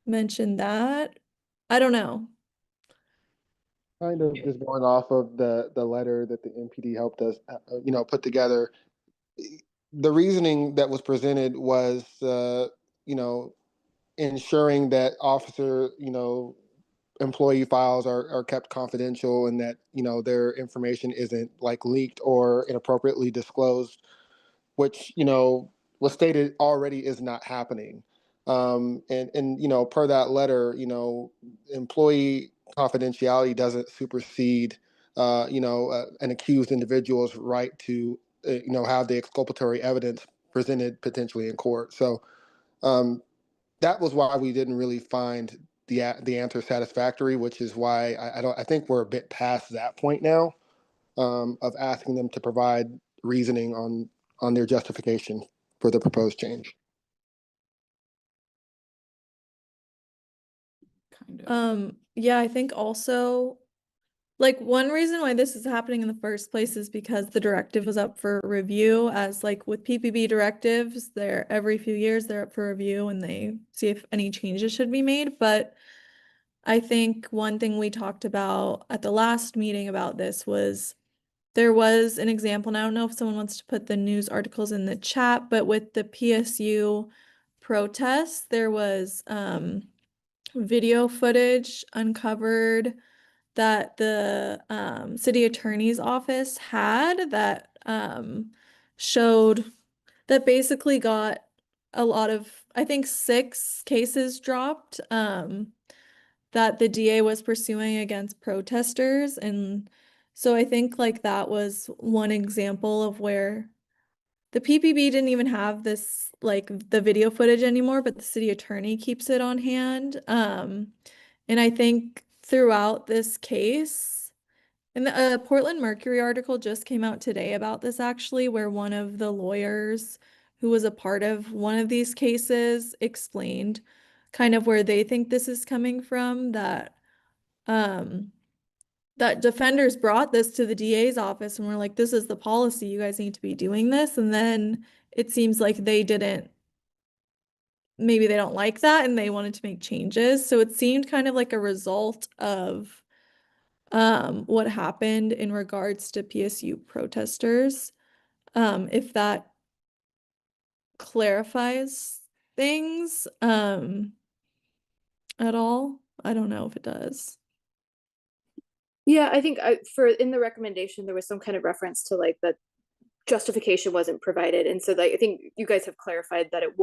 mention that. I don't know. Kind of just going off of the letter that the MPD helped us, put together. The reasoning that was presented was, ensuring that officer, employee files are kept confidential and that, their information isn't like leaked or inappropriately disclosed, which, was stated already is not happening. And per that letter, employee confidentiality doesn't supersede, an accused individual's right to, have the exculpatory evidence presented potentially in court. So that was why we didn't really find the answer satisfactory, which is why I think we're a bit past that point now, of asking them to provide reasoning on their justification for the proposed change. Yeah, I think also like one reason why this is happening in the first place is because the directive was up for review. As like with PPB directives, they're every few years they're up for review and they see if any changes should be made. But I think one thing we talked about at the last meeting about this was there was an example, and I don't know if someone wants to put the news articles in the chat, but with the PSU protests, there was video footage uncovered that the city attorney's office had that showed that basically got a lot of, I think 6 cases dropped that the DA was pursuing against protesters. And so I think like that was one example of where the PPB didn't even have this, like the video footage anymore, but the city attorney keeps it on hand. And I think throughout this case, and the Portland Mercury article just came out today about this actually, where one of the lawyers who was a part of one of these cases explained kind of where they think this is coming from, that that defenders brought this to the DA's office and were like, this is the policy, you guys need to be doing this. And then it seems like maybe they don't like that and they wanted to make changes. So it seemed kind of like a result of what happened in regards to PSU protesters. If that clarifies things at all. I don't know if it does. Yeah, I think for in the recommendation, there was some kind of reference to like the justification wasn't provided. And so like, I think you guys have clarified that it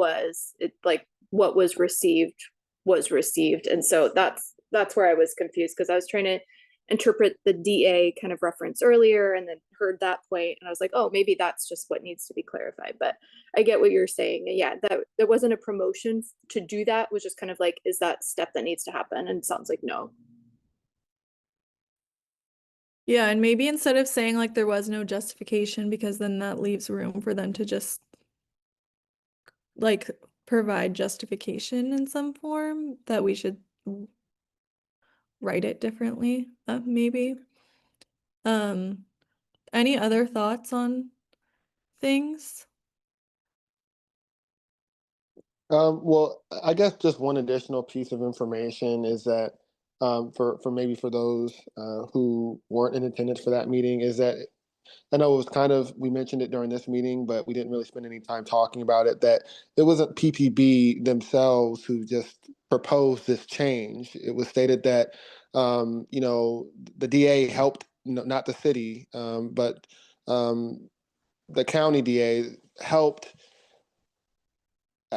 like what was received. And so that's where I was confused, because I was trying to interpret the DA kind of reference earlier and then heard that point and I was like, oh, maybe that's just what needs to be clarified. But I get what you're saying. Yeah, that there wasn't a promotion to do that, it was just kind of like, is that step that needs to happen? And it sounds like no. Yeah, and maybe instead of saying like there was no justification, because then that leaves room for them to just like provide justification in some form, that we should write it differently, maybe. Any other thoughts on things? Well, I guess just one additional piece of information is that for maybe for those who weren't in attendance for that meeting is that I know it was kind of, we mentioned it during this meeting, but we didn't really spend any time talking about it, that it wasn't PPB themselves who just proposed this change. It was stated that, you know, the DA helped, not the city, but the county DA helped,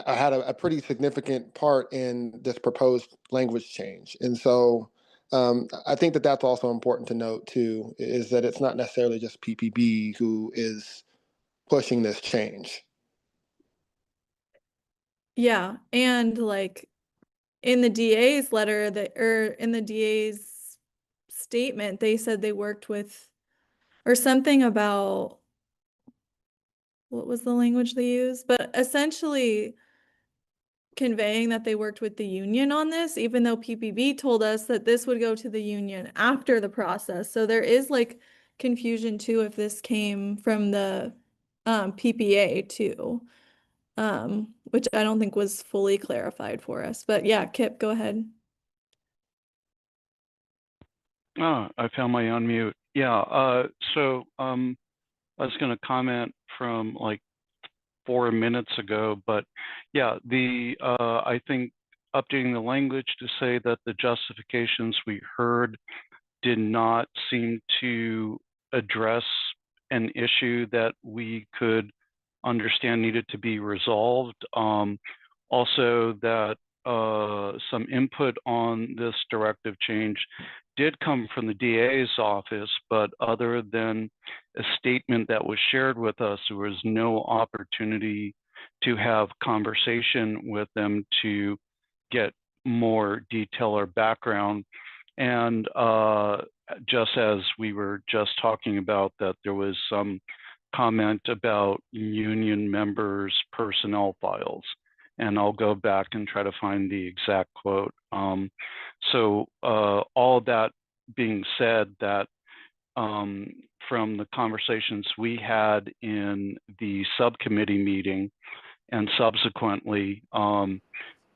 had a pretty significant part in this proposed language change. And so I think that that's also important to note too, is that it's not necessarily just PPB who is pushing this change. Yeah, and like in the DA's letter or in the DA's statement, they said they worked with, or something about, what was the language they used? But essentially conveying that they worked with the union on this, even though PPB told us that this would go to the union after the process. So there is like confusion too if this came from the PPA too, which I don't think was fully clarified for us. But yeah, Kip, go ahead. Oh, I found my unmute. Yeah, so I was going to comment from like 4 minutes ago, but yeah, I think updating the language to say that the justifications we heard did not seem to address an issue that we could understand needed to be resolved. Also that some input on this directive change did come from the DA's office, but other than a statement that was shared with us, there was no opportunity to have conversation with them to get more detail or background. And just as we were just talking about, that there was some comment about union members' personnel files. And I'll go back and try to find the exact quote. So all that being said, that from the conversations we had in the subcommittee meeting and subsequently,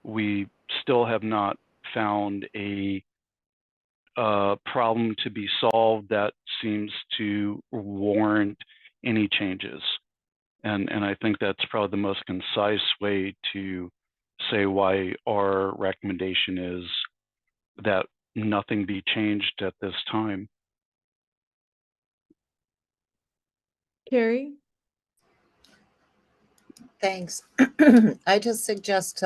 we still have not found a problem to be solved that seems to warrant any changes. And I think that's probably the most concise way to say why our recommendation is that nothing be changed at this time. Carrie? Thanks. I just suggest,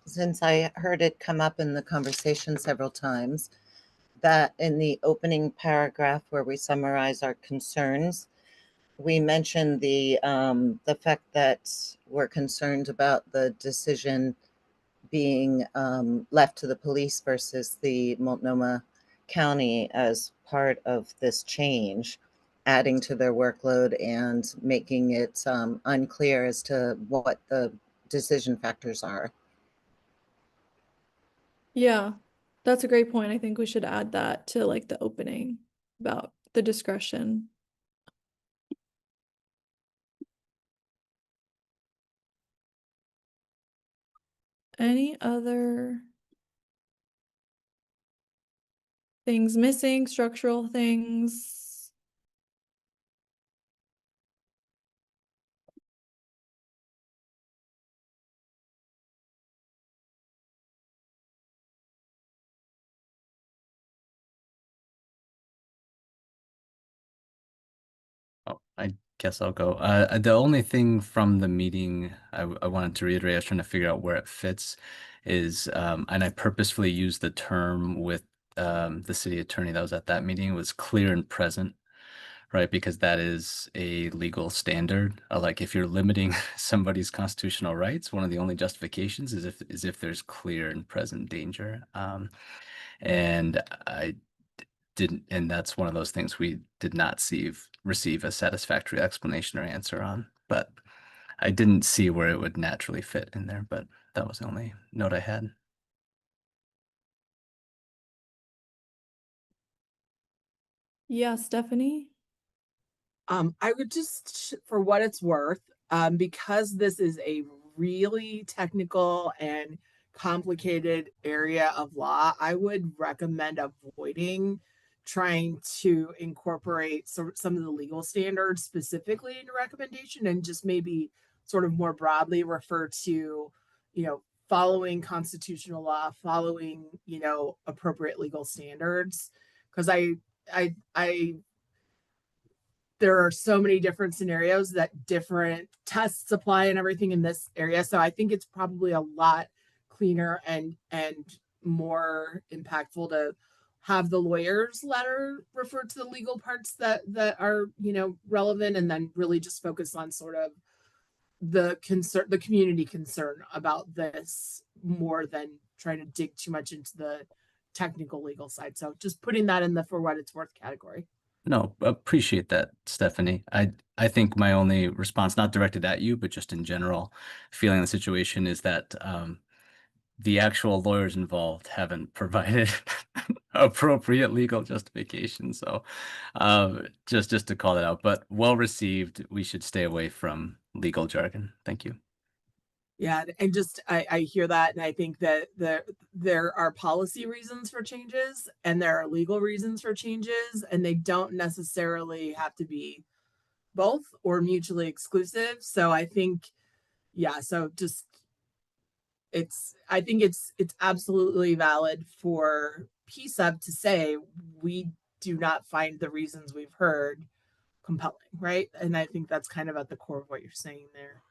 since I heard it come up in the conversation several times, that in the opening paragraph where we summarize our concerns, we mentioned the fact that we're concerned about the decision being left to the police versus the Multnomah County as part of this change, adding to their workload and making it unclear as to what the decision factors are. Yeah, that's a great point. I think we should add that to like the opening about the discretion. Any other things missing, structural things? Oh, I guess I'll go. The only thing from the meeting I wanted to reiterate, I was trying to figure out where it fits, is, and I purposefully used the term with the city attorney that was at that meeting, was clear and present, right? Because that is a legal standard. Like if you're limiting somebody's constitutional rights, one of the only justifications is if there's clear and present danger. And I didn't, and that's one of those things we did not receive a satisfactory explanation or answer on. But I didn't see where it would naturally fit in there, but that was the only note I had. Yeah, Stephanie? I would just, for what it's worth, because this is a really technical and complicated area of law, I would recommend avoiding trying to incorporate some of the legal standards specifically in your recommendation, and just maybe sort of more broadly refer to, following constitutional law, following, appropriate legal standards. Because I there are so many different scenarios that different tests apply and everything in this area. So I think it's probably a lot cleaner and more impactful to have the lawyer's letter refer to the legal parts that are, relevant, and then really just focus on sort of the community concern about this more than trying to dig too much into the technical legal side. So just putting that in the for what it's worth category. No, appreciate that, Stephanie. I think my only response, not directed at you, but just in general, feeling the situation is that the actual lawyers involved haven't provided appropriate legal justification. So just to call that out, but well received. We should stay away from legal jargon. Thank you. Yeah, and just I hear that, and I think that there are policy reasons for changes and there are legal reasons for changes, and they don't necessarily have to be both or mutually exclusive. So I think, yeah, so just I think it's absolutely valid for PCCEP to say we do not find the reasons we've heard compelling, right? And I think that's kind of at the core of what you're saying there.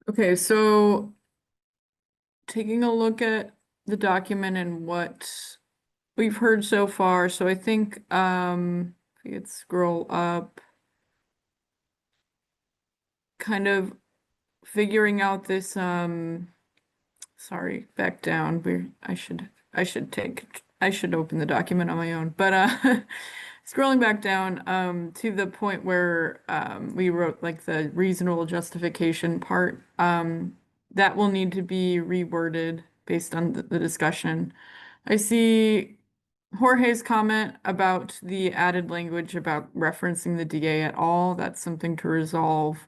Okay, so taking a look at the document and what we've heard so far. So I think if we could scroll up, kind of figuring out this sorry, back down. I should open the document on my own, but scrolling back down to the point where we wrote like the reasonable justification part, that will need to be reworded based on the discussion. I see Jorge's comment about the added language about referencing the DA at all. That's something to resolve.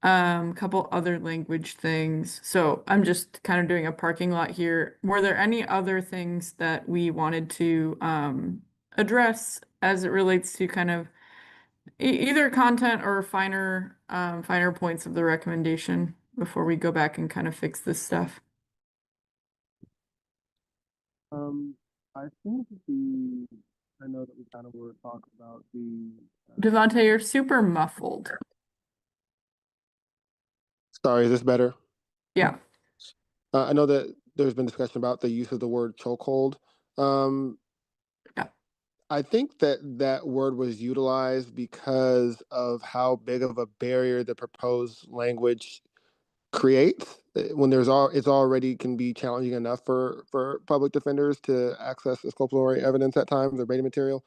Couple other language things. So I'm just kind of doing a parking lot here. Were there any other things that we wanted to address as it relates to kind of either content or finer points of the recommendation before we go back and kind of fix this stuff? I think I know that we kind of were talking about Devontae, you're super muffled. Sorry, is this better? Yeah. I know that there's been discussion about the use of the word chokehold. Yeah. I think that word was utilized because of how big of a barrier the proposed language creates. When it's already can be challenging enough for public defenders to access exculpatory evidence at times or Brady material.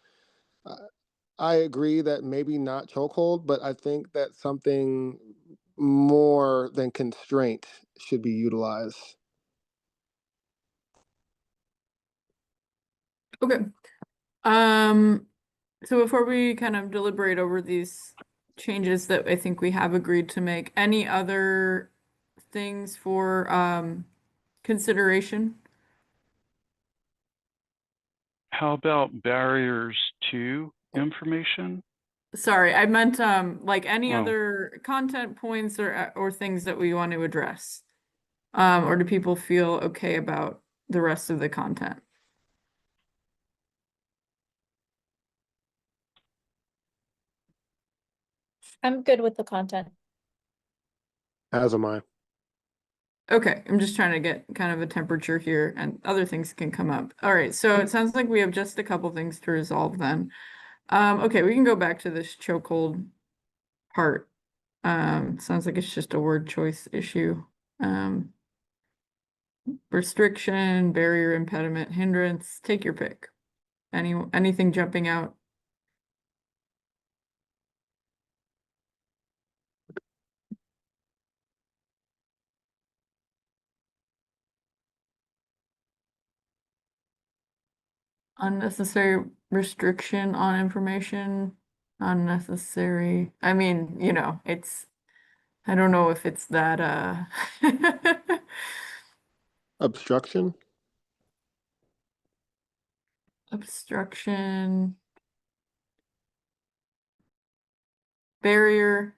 I agree that maybe not chokehold, but I think that something more than constraint should be utilized. Okay. So before we kind of deliberate over these changes that I think we have agreed to make, any other things for consideration? How about barriers to information? Sorry, I meant like any Oh. other content points or things that we want to address. Or do people feel okay about the rest of the content? I'm good with the content. As am I. Okay, I'm just trying to get kind of a temperature here, and other things can come up. All right, so it sounds like we have just a couple things to resolve then. Okay, we can go back to this chokehold part. Sounds like it's just a word choice issue. Restriction, barrier, impediment, hindrance, take your pick. Anything jumping out? Unnecessary restriction on information, unnecessary. I mean, it's I don't know if it's that, Obstruction. obstruction, barrier.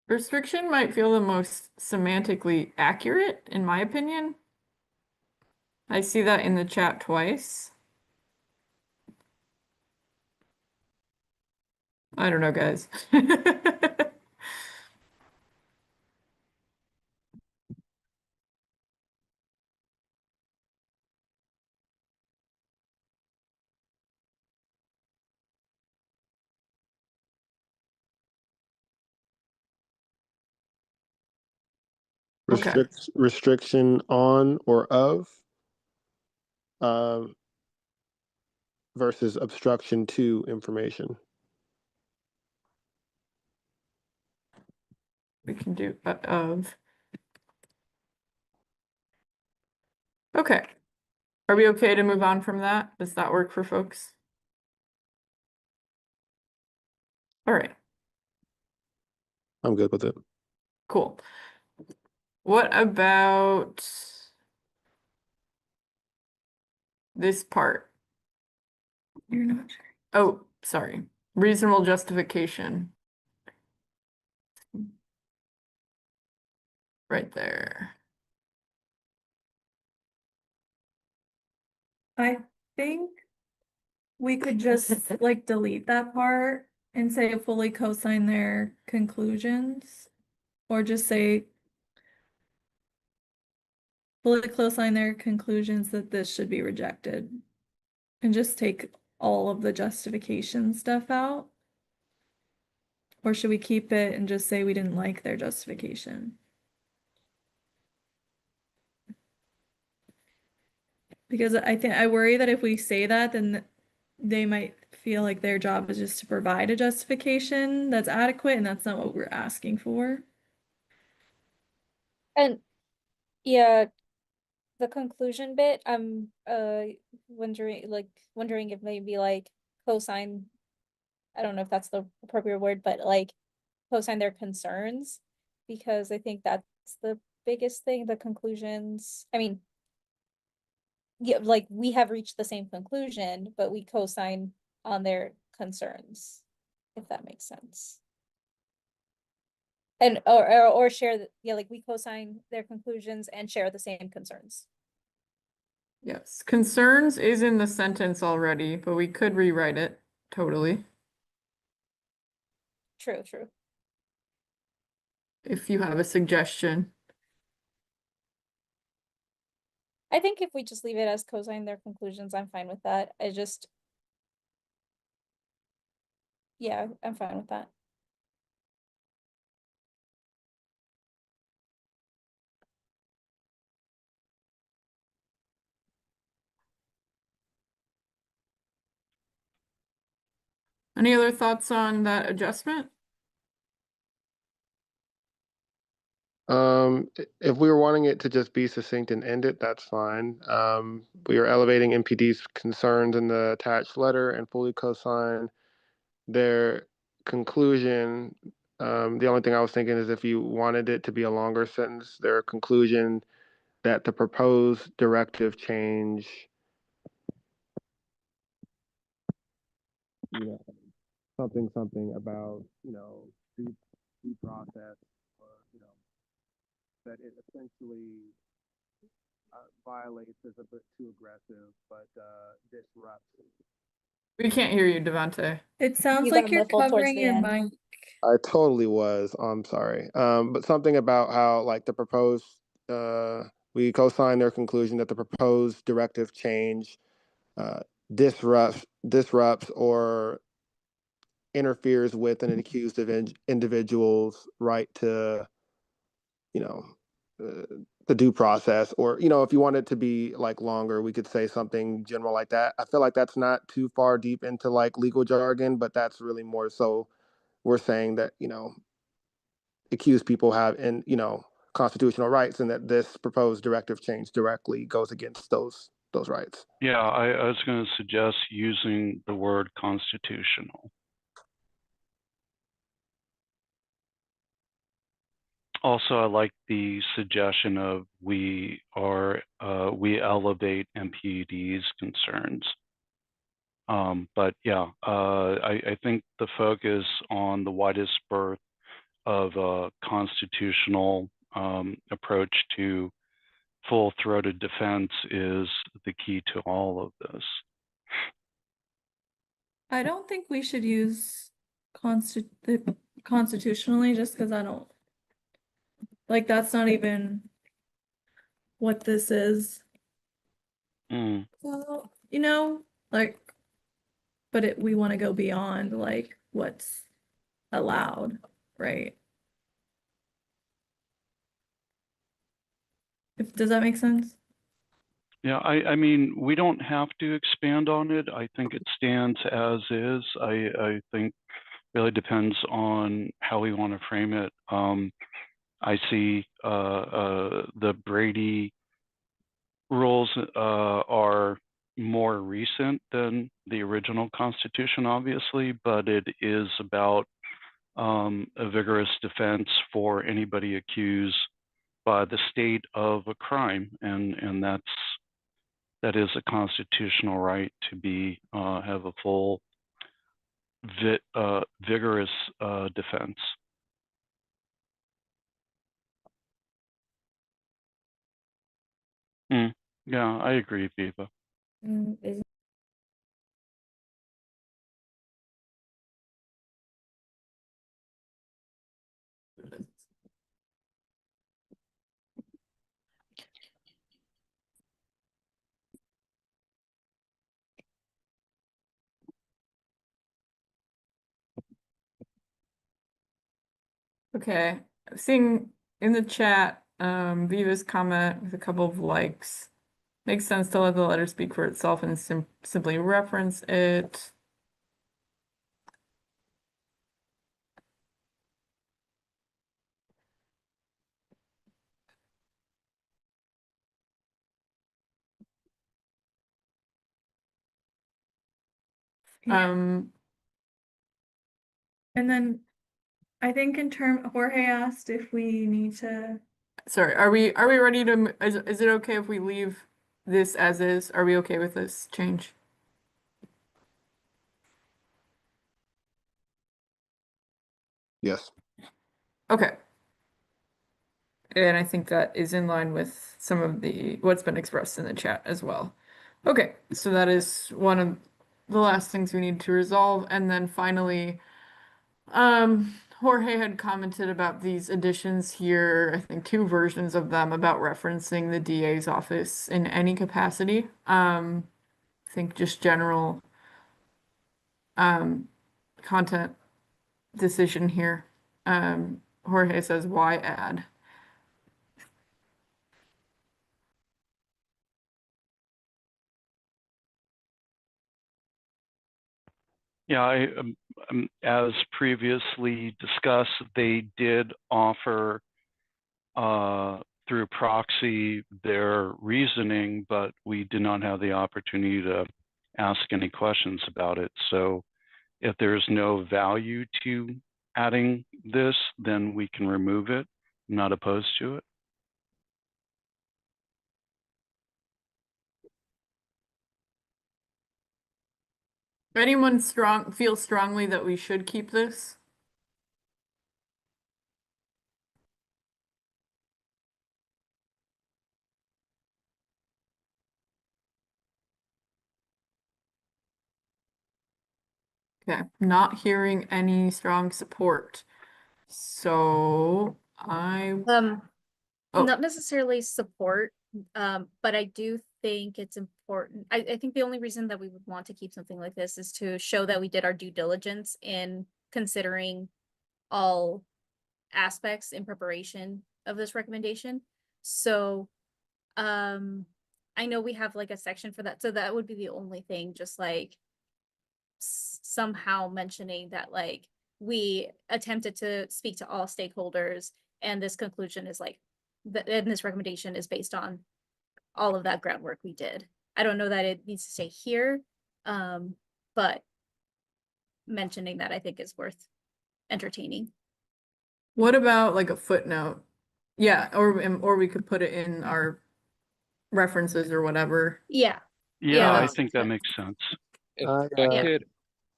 Restriction might feel the most semantically accurate, in my opinion. I see that in the chat twice. I don't know, guys. Okay. Restriction on or of um, versus obstruction to information. We can do of. Okay. Are we okay to move on from that? Does that work for folks? All right, I'm good with it. cool. What about this part? You're not sure. Oh, sorry. Reasonable justification. Right there. I think we could just like delete that part and say fully co-sign their conclusions, or just say fully co-sign their conclusions that this should be rejected, and just take all of the justification stuff out. Or should we keep it and just say we didn't like their justification? Because I worry that if we say that, then they might feel like their job is just to provide a justification that's adequate, and that's not what we're asking for. And yeah, the conclusion bit, I'm wondering if maybe like cosign, I don't know if that's the appropriate word, but like cosign their concerns, because I think that's the biggest thing, the conclusions. I mean, yeah, like we have reached the same conclusion, but we cosign on their concerns, if that makes sense. And or share yeah, like we cosign their conclusions and share the same concerns. Yes, concerns is in the sentence already, but we could rewrite it totally True. if you have a suggestion. I think if we just leave it as cosign their conclusions, I'm fine with that. Yeah, I'm fine with that. Any other thoughts on that adjustment? If we were wanting it to just be succinct and end it, that's fine. We are elevating MPD's concerns in the attached letter and fully co-sign their conclusion. The only thing I was thinking is if you wanted it to be a longer sentence, their conclusion that the proposed directive change, something about, due process, or, that it essentially violates is a bit too aggressive, but disrupts. We can't hear you, Devante. It sounds You like got you're muffled towards covering the your end. mic. I totally was. I'm sorry. But something about how like the proposed we co-sign their conclusion that the proposed directive change uh, disrupts or interferes with an accused of individual's right to, you know, the due process, or if you want it to be like longer, we could say something general like that. I feel like that's not too far deep into like legal jargon, but that's really more so we're saying that accused people have constitutional rights, and that this proposed directive change directly goes against those rights. Yeah, I was going to suggest using the word constitutional. Also, I like the suggestion of we elevate MPD's concerns. But yeah, I think the focus on the widest berth of a constitutional approach to full-throated defense is the key to all of this. I don't think we should use constitutionally just because I don't like that's not even what this is. Well, you know, like, but we want to go beyond like what's allowed, right? Does that make sense? Yeah, I mean, we don't have to expand on it. I think it stands as is. I think really depends on how we want to frame it. I see the Brady rules are more recent than the original Constitution, obviously, but it is about a vigorous defense for anybody accused by the state of a crime, and that is a constitutional right to be have a full vigorous defense. Yeah, I agree, Viva. Okay, seeing in the chat, Viva's comment with a couple of likes. Makes sense to let the letter speak for itself and simply reference it. And then I think Jorge asked if we need to. Sorry, are we ready to, is it okay if we leave this as is? Are we okay with this change? Yes. Okay. And I think that is in line with some of what's been expressed in the chat as well. Okay, so that is one of the last things we need to resolve. And then finally, Jorge had commented about these additions here, I think 2 versions of them about referencing the DA's office in any capacity. I think just general content decision here. Jorge says, why add? Yeah, as previously discussed, they did offer through proxy their reasoning, but we did not have the opportunity to ask any questions about it. So if there's no value to adding this, then we can remove it. I'm not opposed to it. Anyone feel strongly that we should keep this? Okay, not hearing any strong support. So not necessarily support, but I do think it's important. I think the only reason that we would want to keep something like this is to show that we did our due diligence in considering all aspects in preparation of this recommendation. So I know we have like a section for that, so that would be the only thing, just like somehow mentioning that like we attempted to speak to all stakeholders, and this conclusion is like and this recommendation is based on all of that groundwork we did. I don't know that it needs to stay here, but mentioning that I think is worth entertaining. what about like a footnote Yeah, or we could put it in our references or whatever. Yeah. Yeah, I that's think that makes sense. If I, I uh, could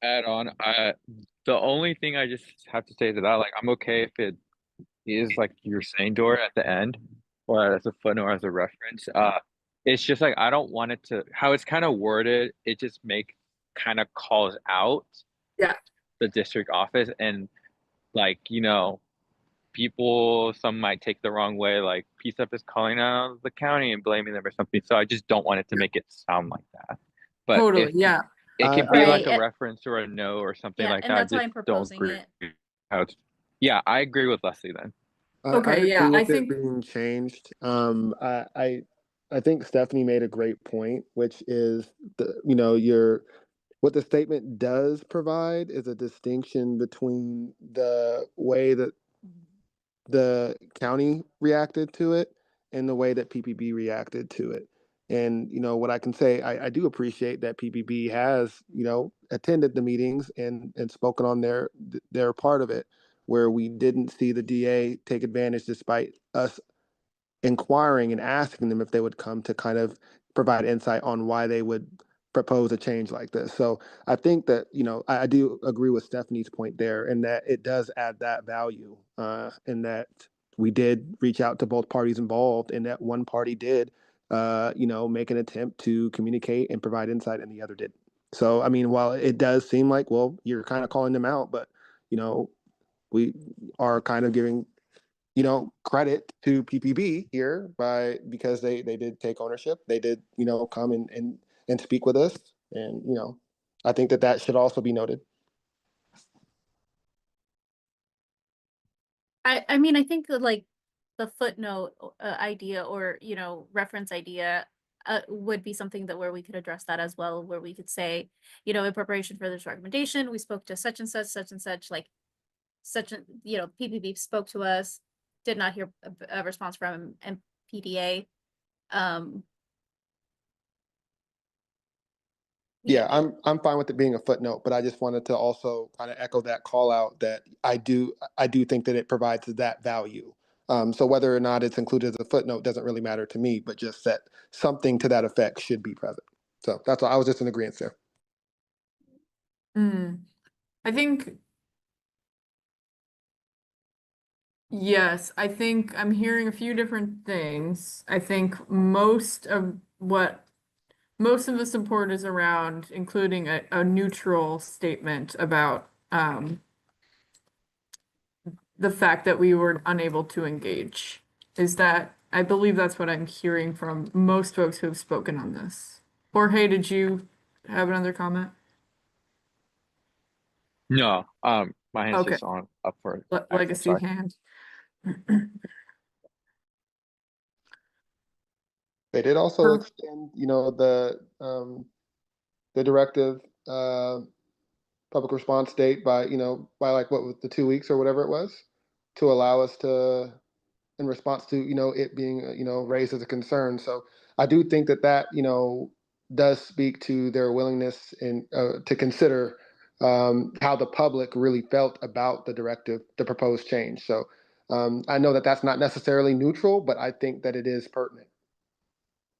add on, the only thing I just have to say to that, like, I'm okay if it is like you're saying, Dora, at the end, or as a footnote or as a reference. It's just like I don't want it to how it's kind of worded. It just kind of calls out Yeah. the district office, and like people some might take the wrong way, like PCEP is calling out the county and blaming them or something. So I just don't want it to make it sound like that. But Totally, if yeah. it could be like a reference or a no or something Yeah, like and that, that's why just I'm don't proposing agree. it. How it's, yeah, I agree with Leslie then. I Okay, yeah, agree I with it think being changed. I think Stephanie made a great point, which is what the statement does provide is a distinction between the way that the county reacted to it and the way that PPB reacted to it. And what I can say, I do appreciate that PPB has attended the meetings and spoken on their part of it, where we didn't see the DA take advantage despite us inquiring and asking them if they would come to kind of provide insight on why they would propose a change like this. So I think that, I do agree with Stephanie's point there, in that it does add that value, in that we did reach out to both parties involved, and that one party did, make an attempt to communicate and provide insight, and the other did. So, I mean, while it does seem like, well, you're kind of calling them out, but, we are kind of giving credit to PPB here because they did take ownership. They did, come and speak with us. And, I think that should also be noted. I mean, I think that like the footnote idea or, reference idea would be something that where we could address that as well, where we could say, in preparation for this recommendation, we spoke to such and such, like PPB spoke to us, did not hear a response from MPDA. Yeah, I'm fine with it being a footnote, but I just wanted to also kind of echo that call out that I do think that it provides that value. So whether or not it's included as a footnote doesn't really matter to me, but just that something to that effect should be present. So that's all. I was just in agreement there. I think, yes, I think I'm hearing a few different things. I think most of the support is around including a neutral statement about the fact that we were unable to engage. I believe that's what I'm hearing from most folks who have spoken on this. Jorge, did you have another comment? No, my hand's Okay. just on up for action. Legacy Sorry. hand. They did also extend, the directive, public response date by like what was the 2 weeks or whatever it was, to allow us to, in response to, it being, raised as a concern. So I do think that, does speak to their willingness to consider how the public really felt about the directive, the proposed change. So I know that that's not necessarily neutral, but I think that it is pertinent.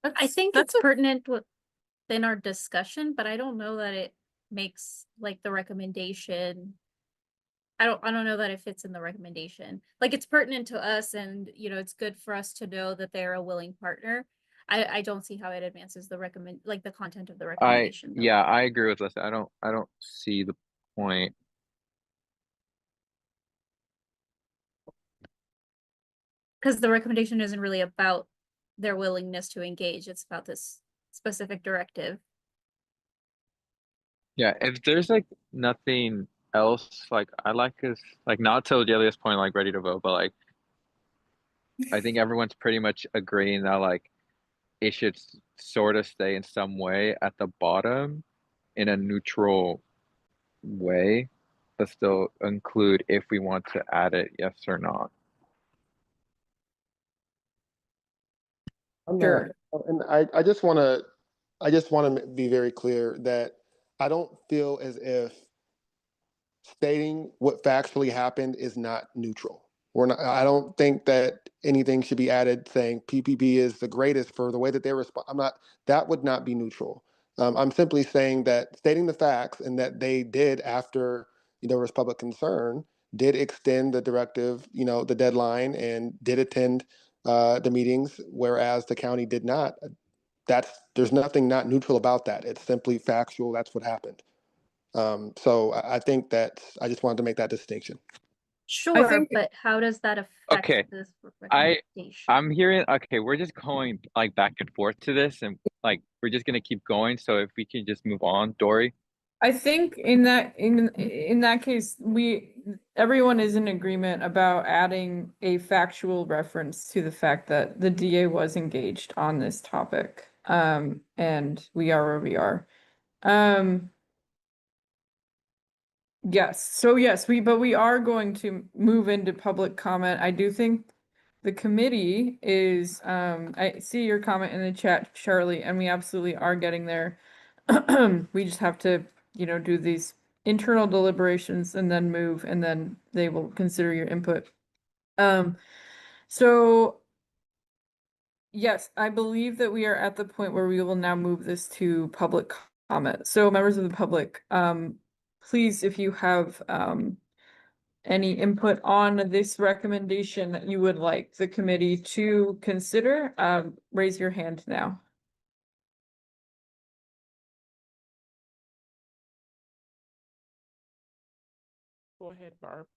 I think it's pertinent within our discussion, but I don't know that it makes like the recommendation. I don't know that it fits in the recommendation. Like it's pertinent to us and it's good for us to know that they're a willing partner. I don't see how it advances the the content of the recommendation. Yeah, I agree with Leslie. I don't see the point. Because the recommendation isn't really about their willingness to engage. It's about this specific directive. Yeah, if there's like nothing else, like I like this, like not till Delia's point, like ready to vote, but like I think everyone's pretty much agreeing that like it should sort of stay in some way at the bottom in a neutral way, but still include if we want to add it, yes or not. Sure. And I just want to be very clear that I don't feel as if stating what factually happened is not neutral. I don't think that anything should be added saying PPP is the greatest for the way that they respond. That would not be neutral. I'm simply saying that stating the facts and that they did, after there was public concern, did extend the directive, the deadline, and did attend the meetings, whereas the county did not. There's nothing not neutral about that. It's simply factual. That's what happened. So I think that I just wanted to make that distinction. Sure, think- but how does that affect Okay, this I'm recommendation? hearing, okay, we're just going like back and forth to this, and like we're just gonna keep going. So if we can just move on, Dory. I think in that case, everyone is in agreement about adding a factual reference to the fact that the DA was engaged on this topic. And we are where we are. Yes, so yes, but we are going to move into public comment. I do think the committee is, I see your comment in the chat, Charlie, and we absolutely are getting there. We just have to, do these internal deliberations and then move, and then they will consider your input. So yes, I believe that we are at the point where we will now move this to public comment. So members of the public, please, if you have any input on this recommendation that you would like the committee to consider, raise your hand now. Go ahead, Barb.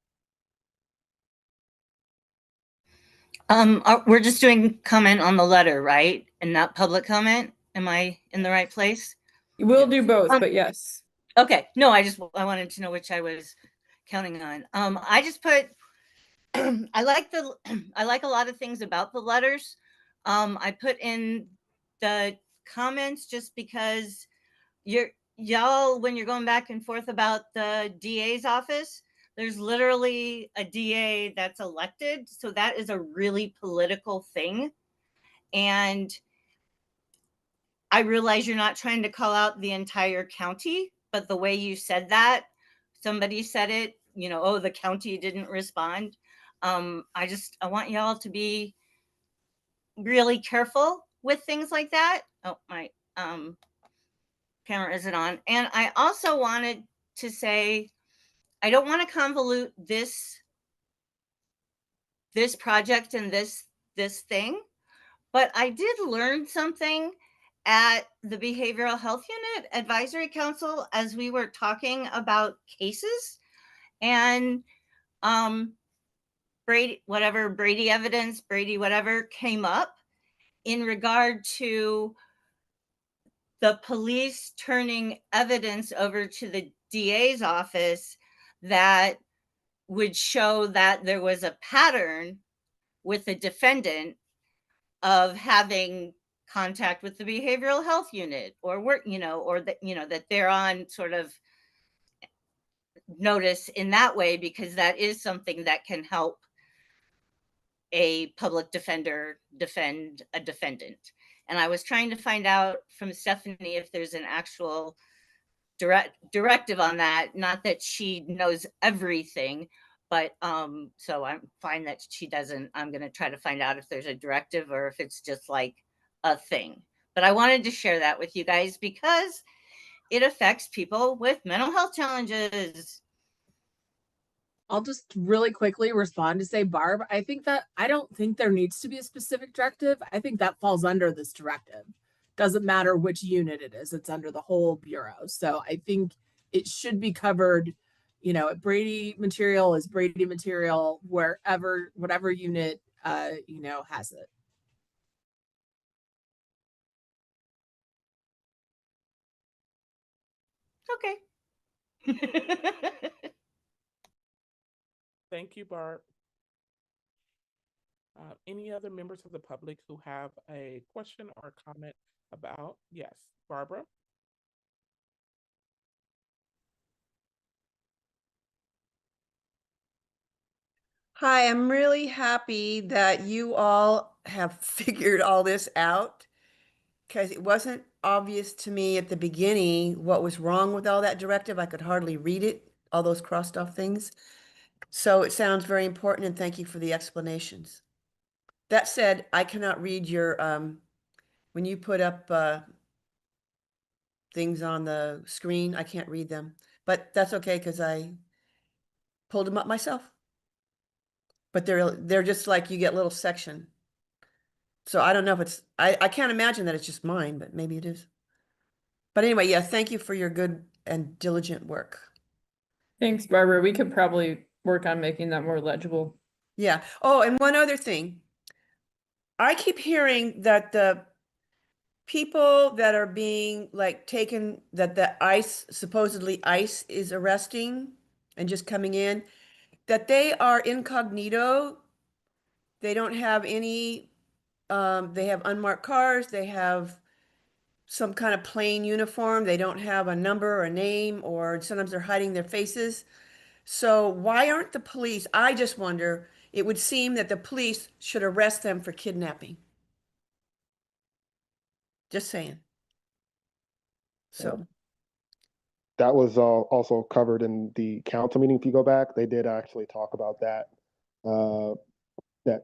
We're just doing comment on the letter, right? And not public comment? Am I in the right place? We'll do both, but yes. Okay, no, I wanted to know which I was counting on. I just put, I like a lot of things about the letters. I put in the comments just because y'all, when you're going back and forth about the DA's office, there's literally a DA that's elected. So that is a really political thing. And I realize you're not trying to call out the entire county, but the way you said that, somebody said it, oh, the county didn't respond. I want y'all to be really careful with things like that. Oh, my camera isn't on. And I also wanted to say, I don't want to convolute this project and this thing, but I did learn something at the Behavioral Health Unit Advisory Council as we were talking about cases, and Brady evidence, whatever came up in regard to the police turning evidence over to the DA's office that would show that there was a pattern with the defendant of having contact with the behavioral health unit, or work, or that, that they're on sort of notice in that way, because that is something that can help a public defender defend a defendant. And I was trying to find out from Stephanie if there's an actual directive on that. Not that she knows everything, but so I'm fine that she doesn't. I'm going to try to find out if there's a directive or if it's just like a thing. But I wanted to share that with you guys because it affects people with mental health challenges. I'll just really quickly respond to say, Barb, I don't think there needs to be a specific directive. I think that falls under this directive. Doesn't matter which unit it is, it's under the whole bureau. So I think it should be covered, Brady material is Brady material whatever unit, has it. Okay. Thank you, Barb. Any other members of the public who have a question or comment about? Yes, Barbara? Hi, I'm really happy that you all have figured all this out, because it wasn't obvious to me at the beginning what was wrong with all that directive. I could hardly read it, all those crossed off things. So it sounds very important, and thank you for the explanations. That said, I cannot read your, when you put up things on the screen, I can't read them. But that's okay, because I pulled them up myself. But they're just like, you get little section. So I don't know if it's, I can't imagine that it's just mine, but maybe it is. But anyway, yeah, thank you for your good and diligent work. Thanks, Barbara. We could probably work on making that more legible. Yeah. Oh, and one other thing. I keep hearing that the people that are being like taken, that the ICE, supposedly ICE is arresting and just coming in, that they are incognito. They don't have any, they have unmarked cars. They have some kind of plain uniform. They don't have a number or a name, or sometimes they're hiding their faces. So why aren't the police? I just wonder, it would seem that the police should arrest them for kidnapping. Just saying. So. That was also covered in the council meeting. If you go back, they did actually talk about that. That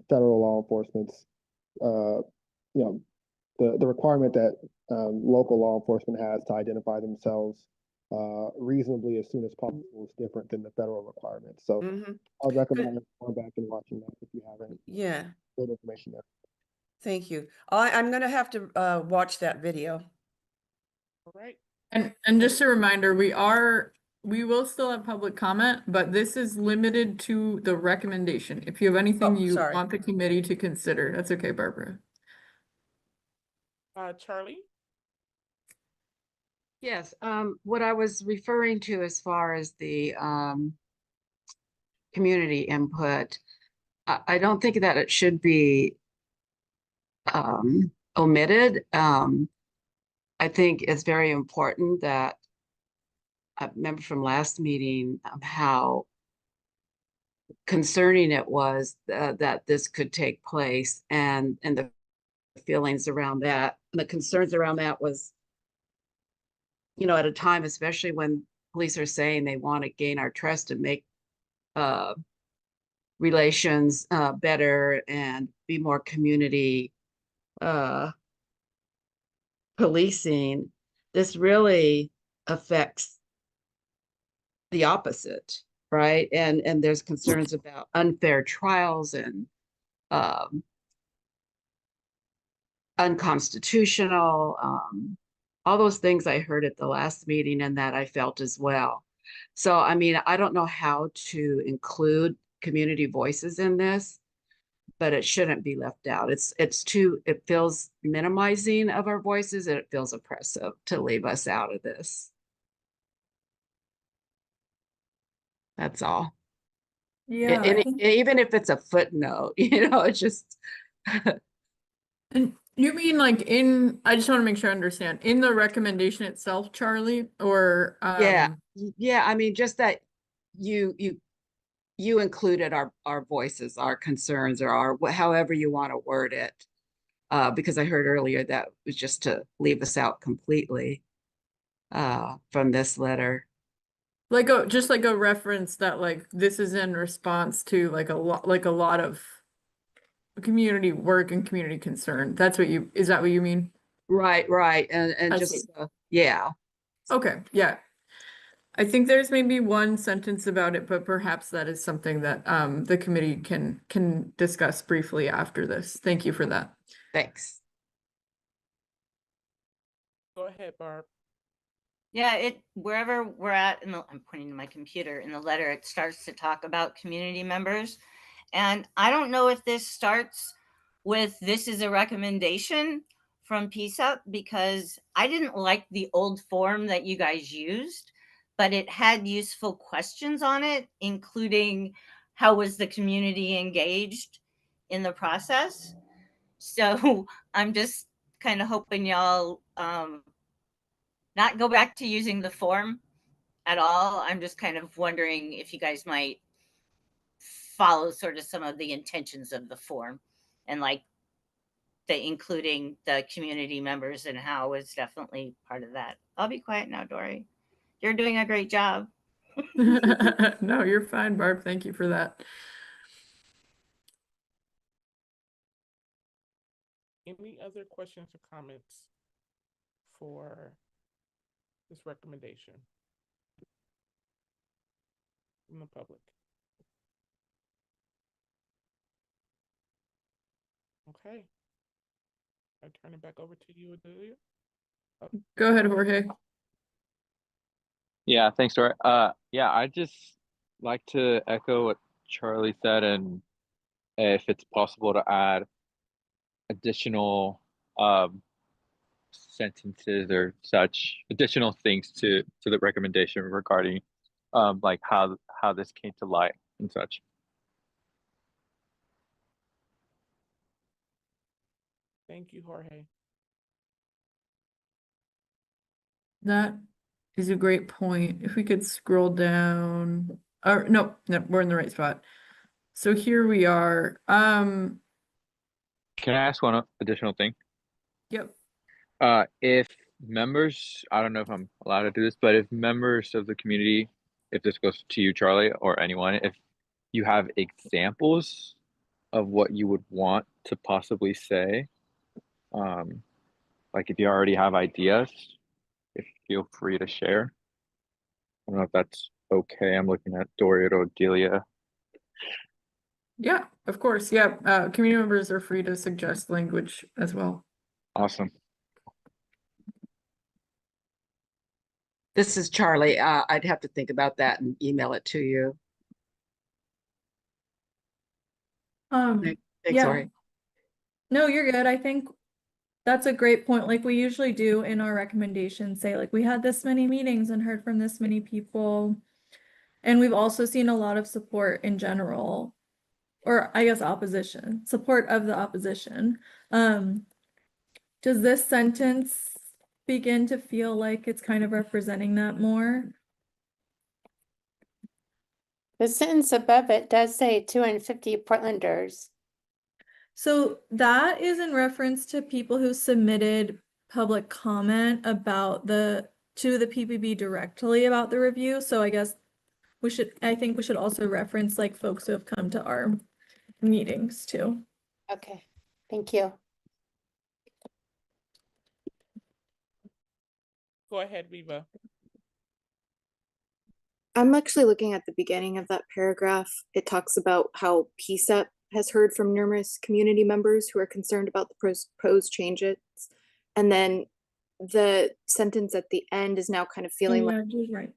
federal law enforcement's the requirement that local law enforcement has to identify themselves reasonably as soon as possible is different than the federal requirement. So I'd recommend going back and watching that if you haven't. Yeah. Good information there. Thank you. I'm going to have to watch that video. All right. And just a reminder, we will still have public comment, but this is limited to the recommendation. If you have anything you want the committee to consider, that's okay, Barbara. Charlie? Yes, what I was referring to as far as the community input, I don't think that it should be omitted. I think it's very important that I remember from last meeting how concerning it was that this could take place, and the feelings around that, and the concerns around that was, at a time, especially when police are saying they want to gain our trust and make relations better and be more community policing, this really affects the opposite, right? And there's concerns about unfair trials and unconstitutional, all those things I heard at the last meeting and that I felt as well. So, I mean, I don't know how to include community voices in this, but it shouldn't be left out. It feels minimizing of our voices, and it feels oppressive to leave us out of this. That's all. Yeah. Even if it's a footnote, it's just. And you mean like I just want to make sure I understand, in the recommendation itself, Charlie, or Yeah, I mean, just that you included our voices, our concerns, or however you want to word it, because I heard earlier that was just to leave us out completely from this letter. just like a reference that like this is in response to like a lot of community work and community concern. Is that what you mean? Right, and just yeah. Okay, yeah. I think there's maybe one sentence about it, but perhaps that is something that the committee can discuss briefly after this. Thank you for that. Thanks. Go ahead, Barb. Yeah, wherever we're at I'm pointing to my computer, in the letter, it starts to talk about community members. And I don't know if this starts with this is a recommendation from PCCEP, because I didn't like the old form that you guys used, but it had useful questions on it, including how was the community engaged in the process. So I'm just kind of hoping y'all not go back to using the form at all. I'm just kind of wondering if you guys might follow sort of some of the intentions of the form, and like including the community members and how is definitely part of that. I'll be quiet now, Dory. You're doing a great job. No, you're fine, Barb. Thank you for that. Any other questions or comments for this recommendation from the public? Okay. I turn it back over to you, Adelia. Go ahead, Jorge. Yeah, thanks, Dory. Yeah, I just like to echo what Charlie said, and if it's possible to add additional sentences or such additional things to the recommendation regarding like how this came to light and such. Thank you, Jorge. That is a great point. If we could scroll down, or no, we're in the right spot. So here we are. Can I ask one additional thing? Yep. If members, I don't know if I'm allowed to do this, but if members of the community, if this goes to you, Charlie, or anyone, if you have examples of what you would want to possibly say, like if you already have ideas, if feel free to share. I don't know if that's okay. I'm looking at Doria or Delia. Yeah, of course. Yeah. Community members are free to suggest language as well. Awesome. This is Charlie. I'd have to think about that and email it to you. Thanks, Yeah. Lori. No, you're good. I think that's a great point. Like we usually do in our recommendations, say like we had this many meetings and heard from this many people. And we've also seen a lot of support in general, or I guess opposition, support of the opposition. Does this sentence begin to feel like it's kind of representing that more? The sentence above it does say 250 Portlanders. So that is in reference to people who submitted public comment about to the PPB directly about the review. So I guess I think we should also reference like folks who have come to our meetings too. Okay, thank you. Go ahead, Viva. I'm actually looking at the beginning of that paragraph. It talks about how PCCEP has heard from numerous community members who are concerned about the proposed changes. And then the sentence at the end is now kind of feeling like right.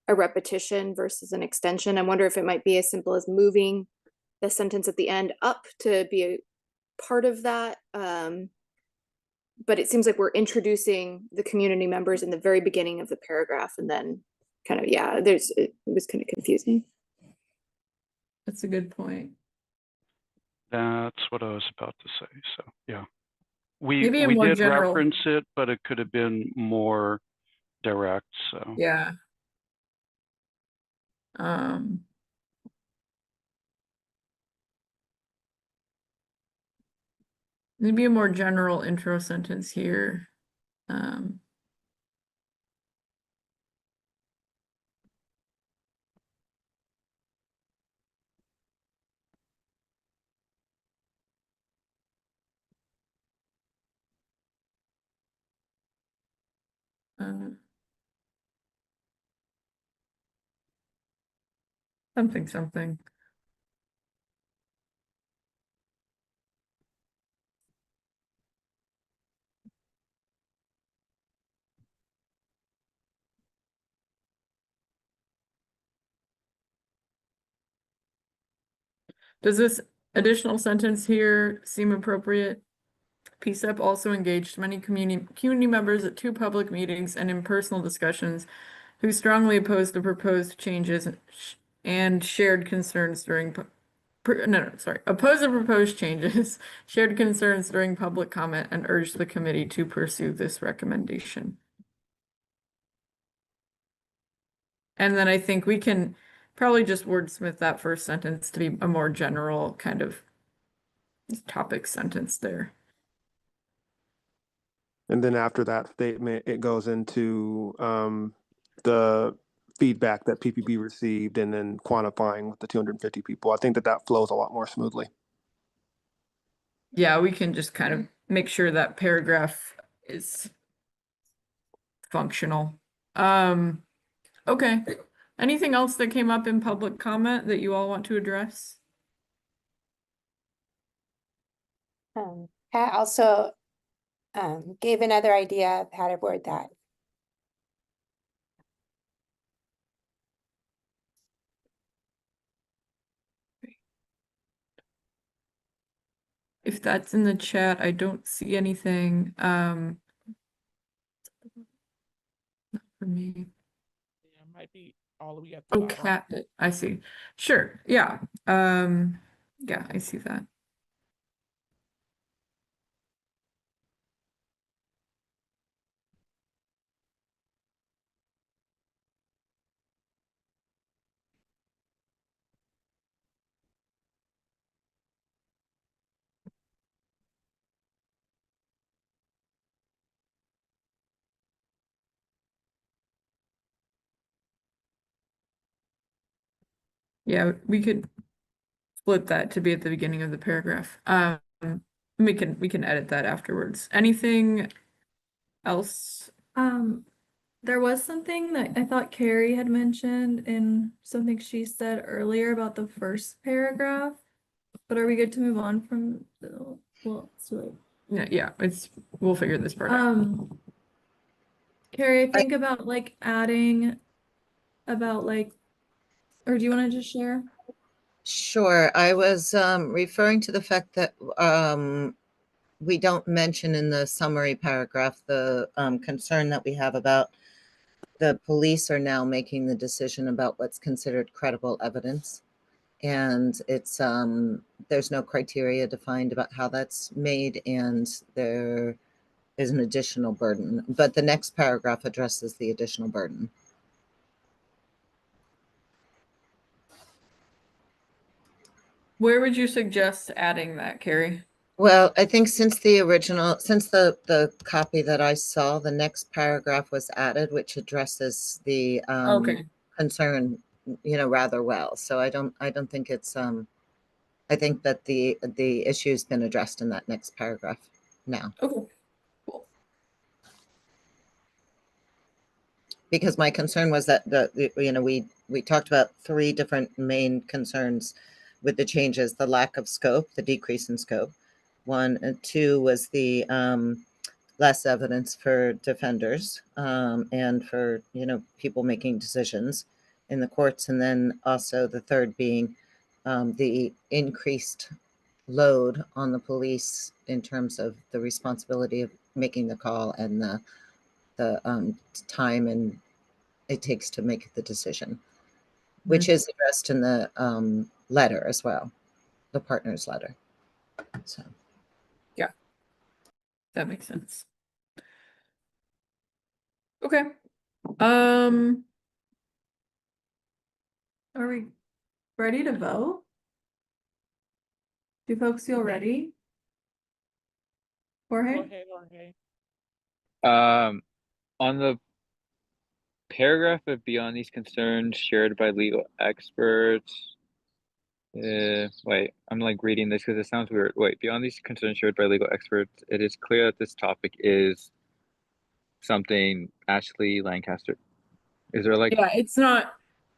a repetition versus an extension. I wonder if it might be as simple as moving the sentence at the end up to be a part of that. But it seems like we're introducing the community members in the very beginning of the paragraph, and then kind of, yeah, it was kind of confusing. That's a good point. That's what I was about to say. So yeah, we Maybe a more did general. reference it, but it could have been more direct. So Yeah. Maybe a more general intro sentence here. Something. Does this additional sentence here seem appropriate? PCCEP also engaged many community members at 2 public meetings and in personal discussions who strongly opposed the proposed changes and shared concerns during opposed the proposed changes, shared concerns during public comment, and urged the committee to pursue this recommendation. And then I think we can probably just wordsmith that first sentence to be a more general kind of topic sentence there. And then after that statement, it goes into the feedback that PPB received and then quantifying with the 250 people. I think that flows a lot more smoothly. Yeah, we can just kind of make sure that paragraph is functional. Okay. Anything else that came up in public comment that you all want to address? Pat also gave another idea of how to word that. If that's in the chat, I don't see anything. Not for me. Yeah, it might be all the way at the Oh, bottom. cat, I see. Sure, yeah. Yeah, I see that. Yeah, we could split that to be at the beginning of the paragraph. We can edit that afterwards. Anything else? There was something that I thought Carrie had mentioned in something she said earlier about the first paragraph. But are we good to move on from the, well, so Yeah, we'll figure this part out. Carrie, I think about like adding about like, or do you want to just share? Sure. I was referring to the fact that we don't mention in the summary paragraph the concern that we have about the police are now making the decision about what's considered credible evidence. And it's there's no criteria defined about how that's made, and there is an additional burden. But the next paragraph addresses the additional burden. Where would you suggest adding that, Carrie? Well, I think since the copy that I saw, the next paragraph was added, which addresses the Okay. concern, rather well. So I don't think it's I think that the issue's been addressed in that next paragraph now. Okay. Cool. Because my concern was that we talked about 3 different main concerns with the changes: the lack of scope, the decrease in scope. 1 and 2 was the less evidence for defenders and for people making decisions in the courts, and then also the third being the increased load on the police in terms of the responsibility of making the call and the time and it takes to make the decision, which is addressed in the letter as well, the partner's letter. So yeah, that makes sense. Okay. Are we ready to vote? Do folks feel ready? Jorge? Go ahead, Jorge. On the paragraph of beyond these concerns shared by legal experts. Wait, I'm like reading this because it sounds weird. Wait, beyond these concerns shared by legal experts, it is clear that this topic is something Ashley Lancaster. Is there like? Yeah, it's not.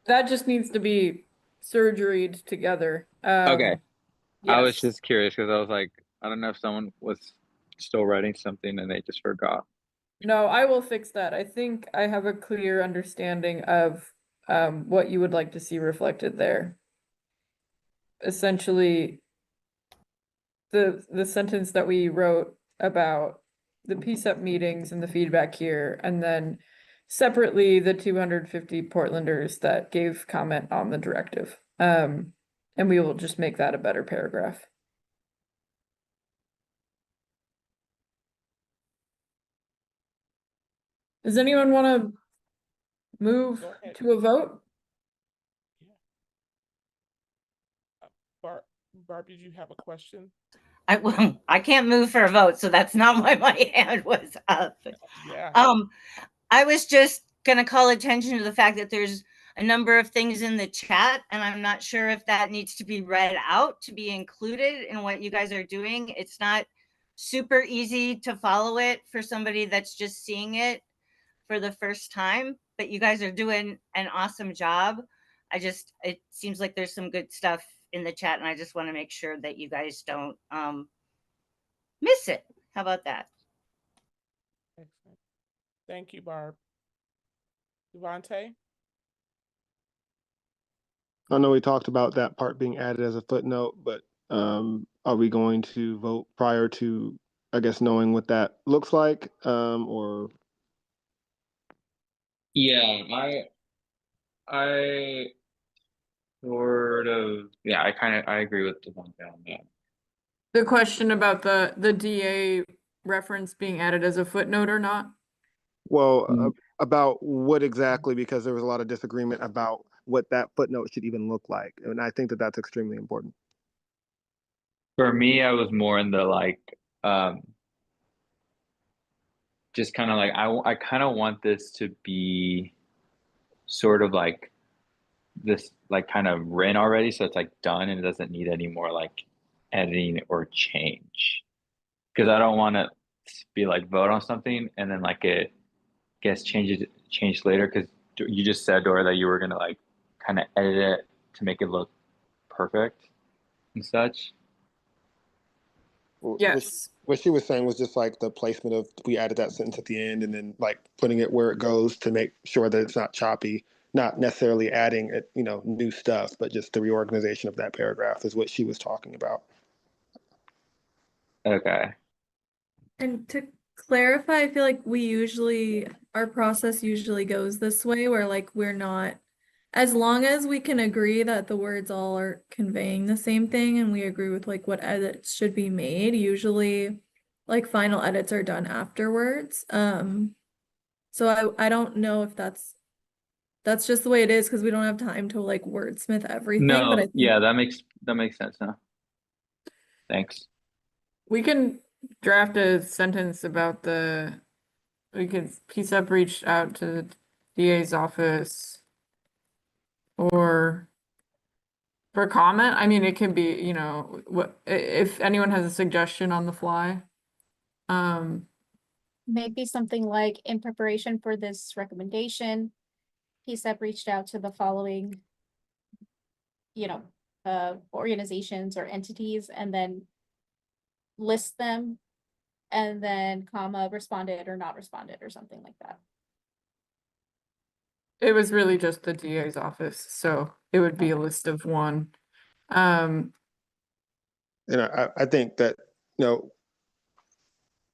That just needs to be surgeried together. Okay. I was Yes. just curious because I was like, I don't know if someone was still writing something and they just forgot. No, I will fix that. I think I have a clear understanding of what you would like to see reflected there. Essentially, the sentence that we wrote about the PCEP meetings and the feedback here, and then separately the 250 Portlanders that gave comment on the directive. And we will just make that a better paragraph. Does anyone want to move to a vote? Barb, did you have a question? I can't move for a vote, so that's not why my hand was up. Yeah. I was just gonna call attention to the fact that there's a number of things in the chat, and I'm not sure if that needs to be read out to be included in what you guys are doing. It's not super easy to follow it for somebody that's just seeing it for the first time, but you guys are doing an awesome job. It seems like there's some good stuff in the chat, and I just want to make sure that you guys don't miss it. How about that? Excellent. Thank you, Barb. Devontae? I know we talked about that part being added as a footnote, but are we going to vote prior to, I guess, knowing what that looks like? Or Yeah, I sort of, yeah, I agree with Devontae on that. The question about the DA reference being added as a footnote or not? well, about what exactly, because there was a lot of disagreement about what that footnote should even look like, and I think that that's extremely important. For me, I was more in the like, just kind of like, I kind of want this to be sort of like this, like kind of written already, so it's like done and it doesn't need any more like editing or change. Because I don't want to be like vote on something and then like it gets changed later. Because you just said, Dora, that you were gonna like kind of edit it to make it look perfect and such. Yes. What she was saying was just like the placement of, we added that sentence at the end and then like putting it where it goes to make sure that it's not choppy, not necessarily adding it, new stuff, but just the reorganization of that paragraph is what she was talking about. Okay. And to clarify, I feel like our process usually goes this way where like we're not, as long as we can agree that the words all are conveying the same thing and we agree with like what edits should be made, usually like final edits are done afterwards. So I don't know if that's just the way it is because we don't have time to like wordsmith everything, but I No, think yeah, that makes sense now. Thanks. We can draft a sentence about PCCEP reached out to the DA's office or for comment. I mean, it can be, what if anyone has a suggestion on the fly. Maybe something like, in preparation for this recommendation, PCCEP reached out to the following, organizations or entities, and then list them, and then comma, responded or not responded, or something like that. It was really just the DA's office, so it would be a list of one. And I think that,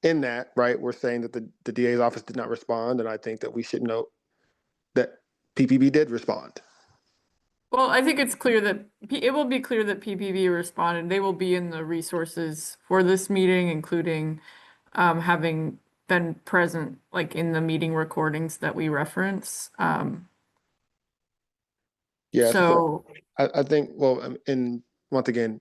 in that, right, we're saying that the DA's office did not respond, and I think that we should note that PPB did respond. Well, I think it's clear that it will be clear that PPB responded. They will be in the resources for this meeting, including having been present, like in the meeting recordings that we reference. Yeah, So I think, well, and once again,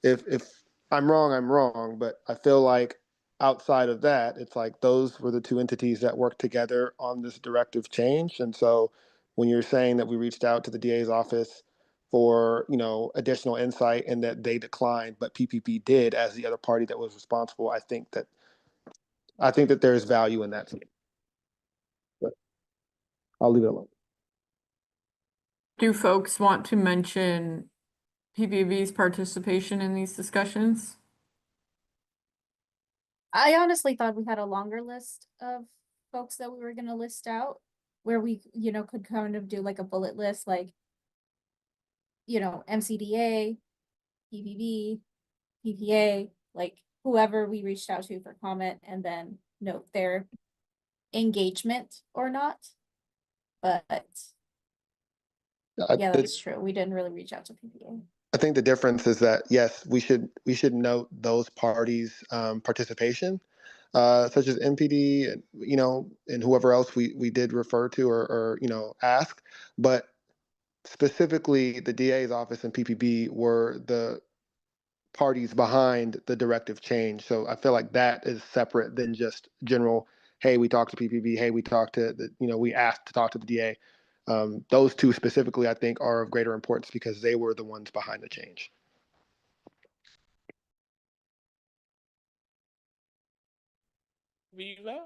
if I'm wrong, I'm wrong, but I feel like outside of that, it's like those were the two entities that worked together on this directive change. And so when you're saying that we reached out to the DA's office for, additional insight and that they declined, but PPP did as the other party that was responsible, I think that there's value in that. But I'll leave it alone. do folks want to mention PPB's participation in these discussions? I honestly thought we had a longer list of folks that we were gonna list out, where we, could kind of do like a bullet list, like, MCDA, PPB, PPA, like whoever we reached out to for comment, and then note their engagement or not. But yeah, that's true. We didn't really reach out to PPA. I think the difference is that, yes, we should note those parties' participation, such as MPD, and and whoever else we did refer to or ask, but specifically the DA's office and PPB were the parties behind the directive change. So I feel like that is separate than just general, hey, we talked to PPB, hey, we talked to we asked to talk to the DA. Those two specifically, I think, are of greater importance because they were the ones behind the change. Viva?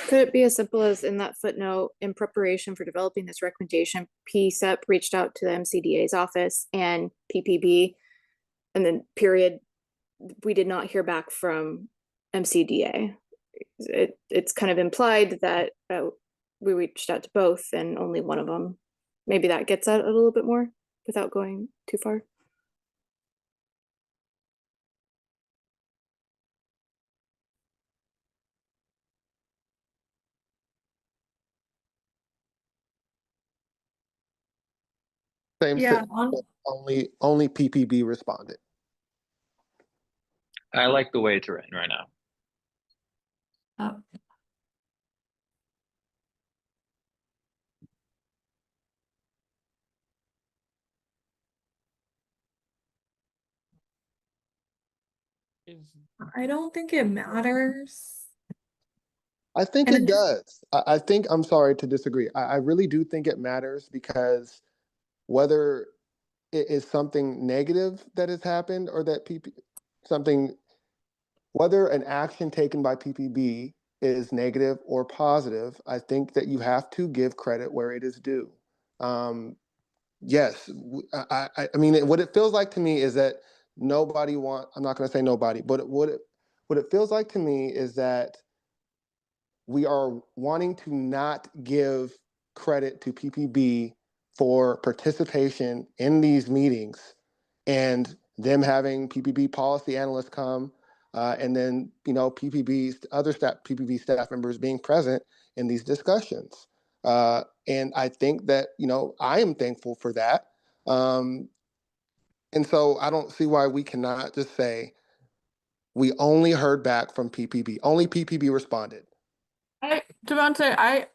Could it be as simple as in that footnote, in preparation for developing this recommendation, PCEP reached out to the MCDA's office and PPB, and then period, we did not hear back from MCDA. It's kind of implied that we reached out to both and only one of them. Maybe that gets at a little bit more without going too far. Same Yeah. sentence, only PPB responded. I like the way it's written right now. I don't think it matters. I think it does. I think, I'm sorry to disagree. I really do think it matters because whether it is something negative that has happened or that whether an action taken by PPB is negative or positive, I think that you have to give credit where it is due. Yes, I mean, what it feels like to me is that I'm not going to say nobody, but what it feels like to me is that we are wanting to not give credit to PPB for participation in these meetings and them having PPB policy analysts come and then, PPB staff members being present in these discussions. And I think that, I am thankful for that. And so I don't see why we cannot just say we only heard back from PPB. Only PPB responded. Devontae, I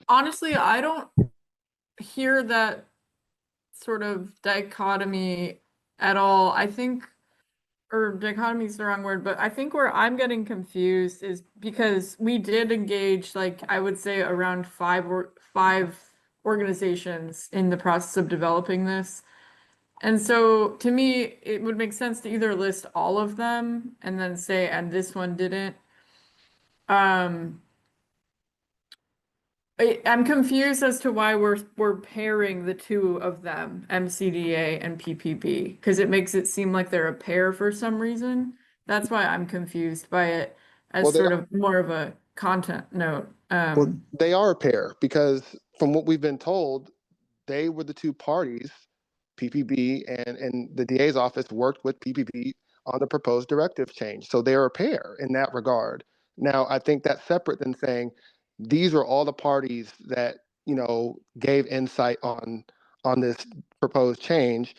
honestly, I don't hear that sort of dichotomy at all. I think, or dichotomy is the wrong word, but I think where I'm getting confused is because we did engage, like, I would say around five organizations in the process of developing this. And so to me, it would make sense to either list all of them and then say, and this one didn't. I'm confused as to why we're pairing the two of them, MCDA and PPB, because it makes it seem like they're a pair for some reason. That's why I'm confused by it as Well, sort of more of a content note. Well, they are a pair because from what we've been told, they were the two parties, PPB and the DA's office worked with PPB on the proposed directive change. So they're a pair in that regard. Now, I think that's separate than saying these are all the parties that, gave insight on this proposed change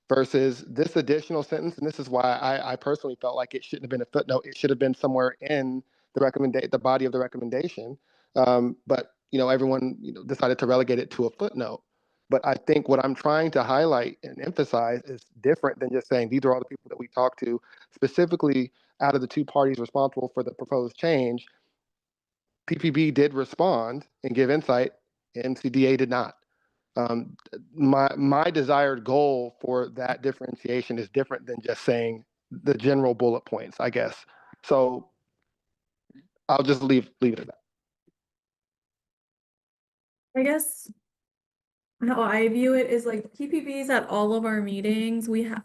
versus this additional sentence. And this is why I personally felt like it shouldn't have been a footnote. It should have been somewhere in the body of the recommendation. But everyone decided to relegate it to a footnote. But I think what I'm trying to highlight and emphasize is different than just saying these are all the people that we talked to, specifically out of the two parties responsible for the proposed change. PPB did respond and give insight, and CDA did not. My desired goal for that differentiation is different than just saying the general bullet points, I guess. So I'll just leave it at that. I guess how I view it is like PPBs at all of our meetings. We're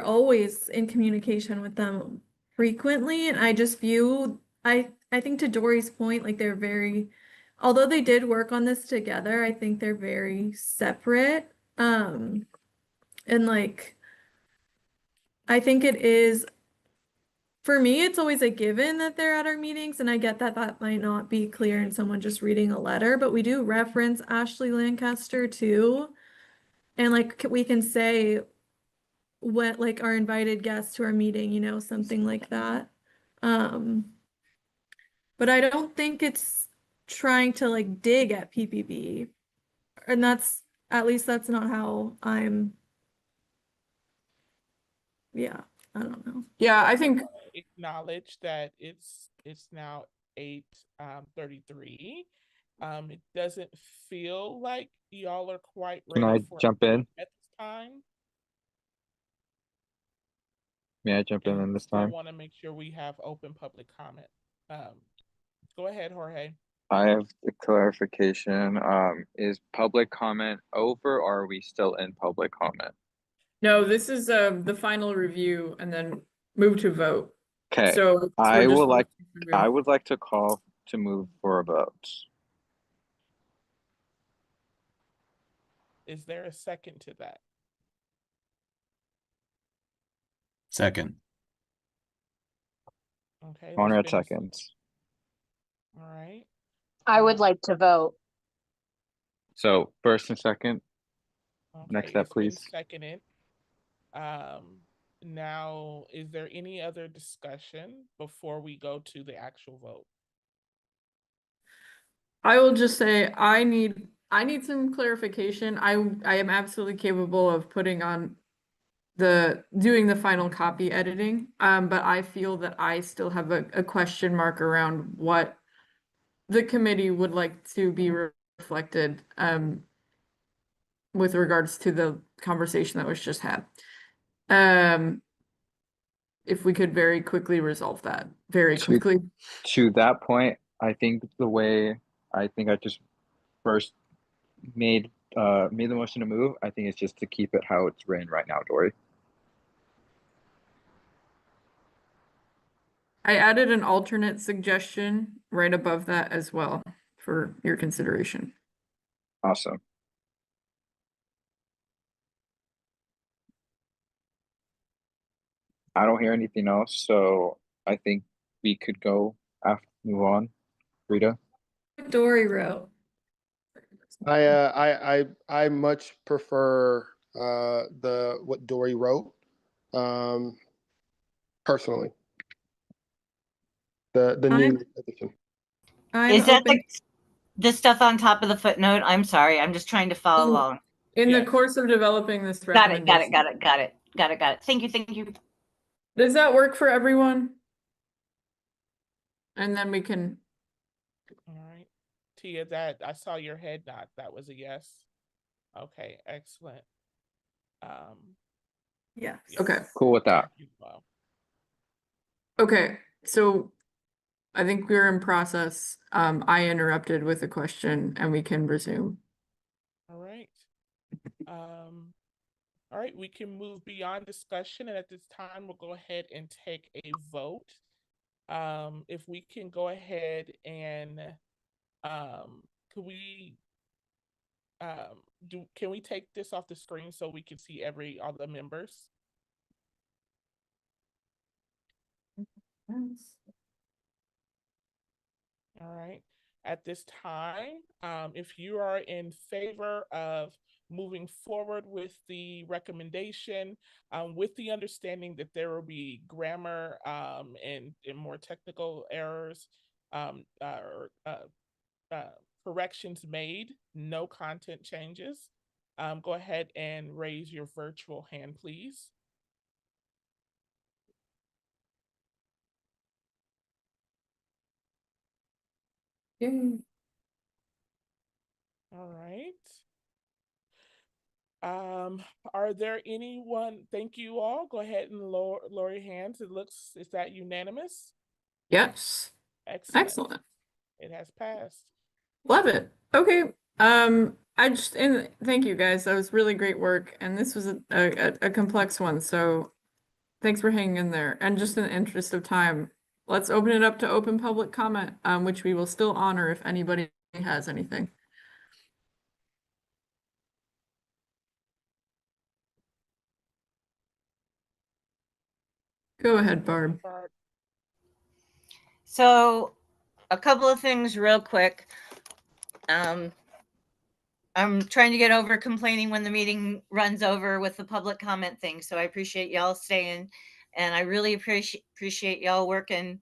always in communication with them frequently, and I just view I think to Dory's point, like although they did work on this together, I think they're very separate. And I think it is, for me, it's always a given that they're at our meetings, and I get that that might not be clear in someone just reading a letter, but we do reference Ashley Lancaster too. And we can say what our invited guests to our meeting, something like that. But I don't think it's trying to dig at PPB. And at least that's not how yeah, I don't know. Yeah, I think acknowledge that it's now 8:33. It doesn't feel like y'all are quite Can ready I for jump in? at this time. May I jump in this Still time? want to make sure we have open public comment. Go ahead, Jorge. I have the clarification. Is public comment over or are we still in public comment? No, this is the final review and then move to vote. Okay, So I we're just would like to call to move for a vote. Is there a second to that? Second. Okay. Honor seconds. All right. I would like to vote. So first and second. Okay, Next step, it's been please. seconded. Now, is there any other discussion before we go to the actual vote? I will just say I need some clarification. I am absolutely capable of putting on doing the final copy editing. But I feel that I still have a question mark around what the committee would like to be reflected with regards to the conversation that was just had. If we could very quickly resolve that very quickly. To that point, I think the way I just first made the motion to move, I think it's just to keep it how it's written right now, Dory. I added an alternate suggestion right above that as well for your consideration. Awesome. I don't hear anything else, so I think we could go move on. Rita? Dory wrote. I much prefer what Dory wrote. Personally. The new edition. Is that the stuff on top of the footnote? I'm sorry, I'm just trying to follow along. In the course of developing this Got it. recommendation. Thank you. Does that work for everyone? And then we can. All right. Tia, that I saw your head nod. That was a yes. Okay, excellent. Yes. Okay. Cool with that. Okay, so I think we're in process. I interrupted with a question and we can resume. All right. All right, we can move beyond discussion, and at this time, we'll go ahead and take a vote. If we can go ahead and could we can we take this off the screen so we can see all the members? All right. At this time, if you are in favor of moving forward with the recommendation, with the understanding that there will be grammar and more technical errors or corrections made, no content changes, go ahead and raise your virtual hand, please. All right. Are there anyone? Thank you all. Go ahead and lower your hands. Is that unanimous? Yes. Excellent. It has passed. Love it. Okay. And thank you guys. That was really great work. And this was a complex one. So thanks for hanging in there. And just in the interest of time, let's open it up to open public comment, which we will still honor if anybody has anything. Go ahead, Barb. So a couple of things real quick. I'm trying to get over complaining when the meeting runs over with the public comment thing. So I appreciate y'all staying, and I really appreciate y'all working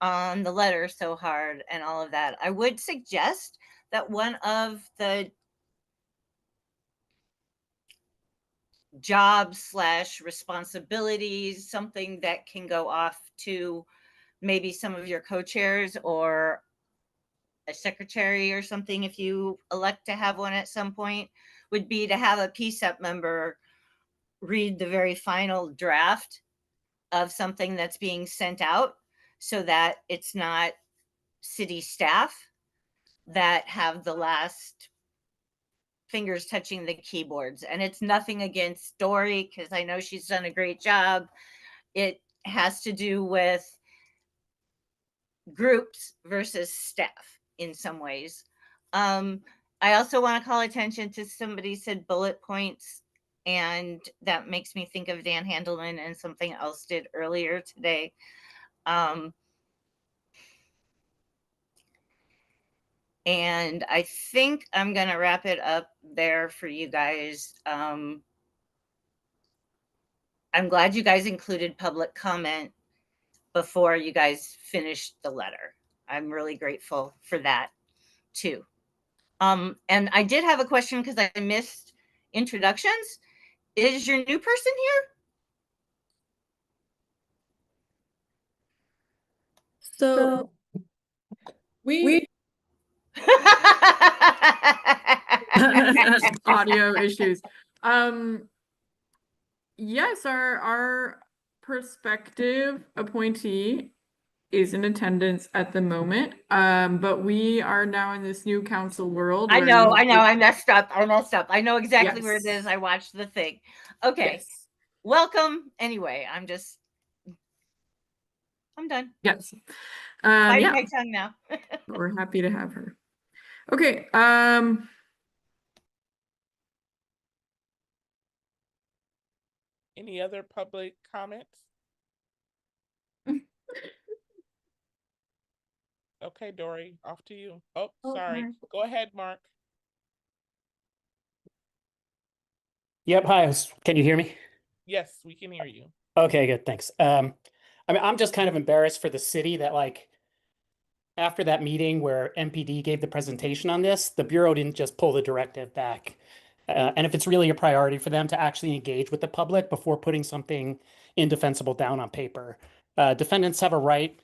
on the letter so hard and all of that. I would suggest that one of the jobs / responsibilities, something that can go off to maybe some of your co-chairs or a secretary or something, if you elect to have one at some point, would be to have a PCEP member read the very final draft of something that's being sent out, so that it's not city staff that have the last fingers touching the keyboards. And it's nothing against Dory, because I know she's done a great job. It has to do with groups versus staff in some ways. I also want to call attention to, somebody said bullet points, and that makes me think of Dan Handelman and something else did earlier today. And I think I'm going to wrap it up there for you guys. I'm glad you guys included public comment before you guys finished the letter. I'm really grateful for that too. And I did have a question because I missed introductions. Is your new person here? So we Audio issues. Yes, our prospective appointee is in attendance at the moment. But we are now in this new council world. I where know, you- I messed up. I know exactly where it Yes. is. I watched the thing. Okay. Yes. Welcome. Anyway, I'm done. Yes. Biting Yeah, my tongue now. we're happy to have her. Okay. Any other public comments? Okay, Dory, off to you. Oh, sorry. Mark. Go ahead, Mark. Yep. Hi. Can you hear me? Yes, we can hear you. Okay, good. Thanks. I mean, I'm just kind of embarrassed for the city that, like, after that meeting where MPD gave the presentation on this, the Bureau didn't just pull the directive back. And if it's really a priority for them to actually engage with the public before putting something indefensible down on paper. Defendants have a right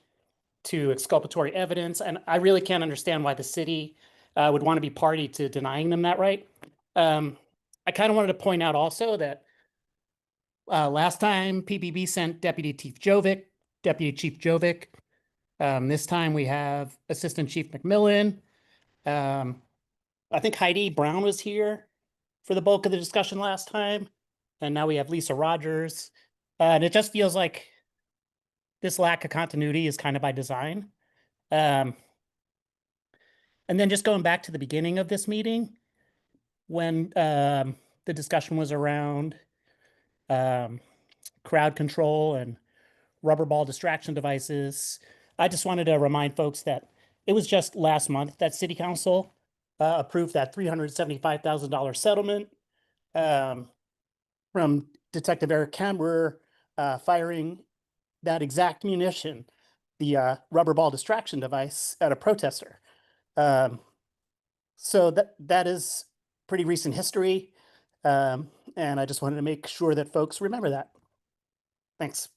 to exculpatory evidence, and I really can't understand why the city would want to be party to denying them that right. I kind of wanted to point out also that last time PBB sent Deputy Chief Jovic. This time we have Assistant Chief McMillan. I think Heidi Brown was here for the bulk of the discussion last time. And now we have Lisa Rogers. And it just feels like this lack of continuity is kind of by design. And then just going back to the beginning of this meeting, when the discussion was around crowd control and rubber ball distraction devices, I just wanted to remind folks that it was just last month that City Council approved that $375,000 settlement from Detective Eric Kember firing that exact munition, the rubber ball distraction device, at a protester. So that is pretty recent history. And I just wanted to make sure that folks remember that. Thanks.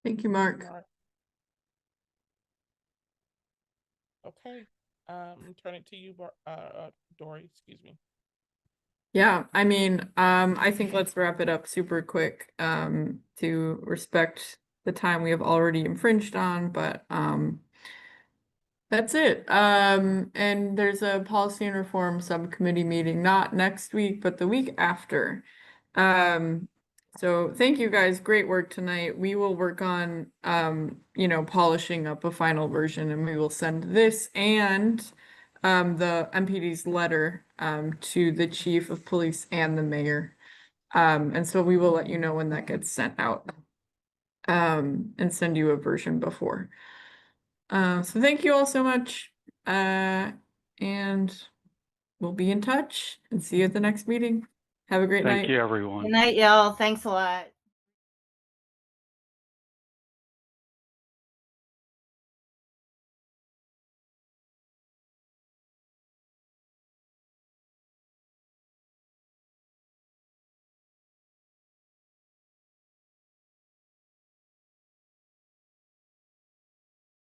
Thank you, Mark. Okay. Turn it to you, Dory, excuse me. Yeah, I mean, I think let's wrap it up super quick, to respect the time we have already infringed on, but that's it. And there's a policy and reform subcommittee meeting, not next week, but the week after. So thank you guys, great work tonight. We will work on, polishing up a final version, and we will send this and the MPD's letter to the chief of police and the mayor. And so we will let you know when that gets sent out, and send you a version before. So thank you all so much. And we'll be in touch and see you at the next meeting. Have a great night. Thank you, everyone. Good night, y'all. Thanks a lot.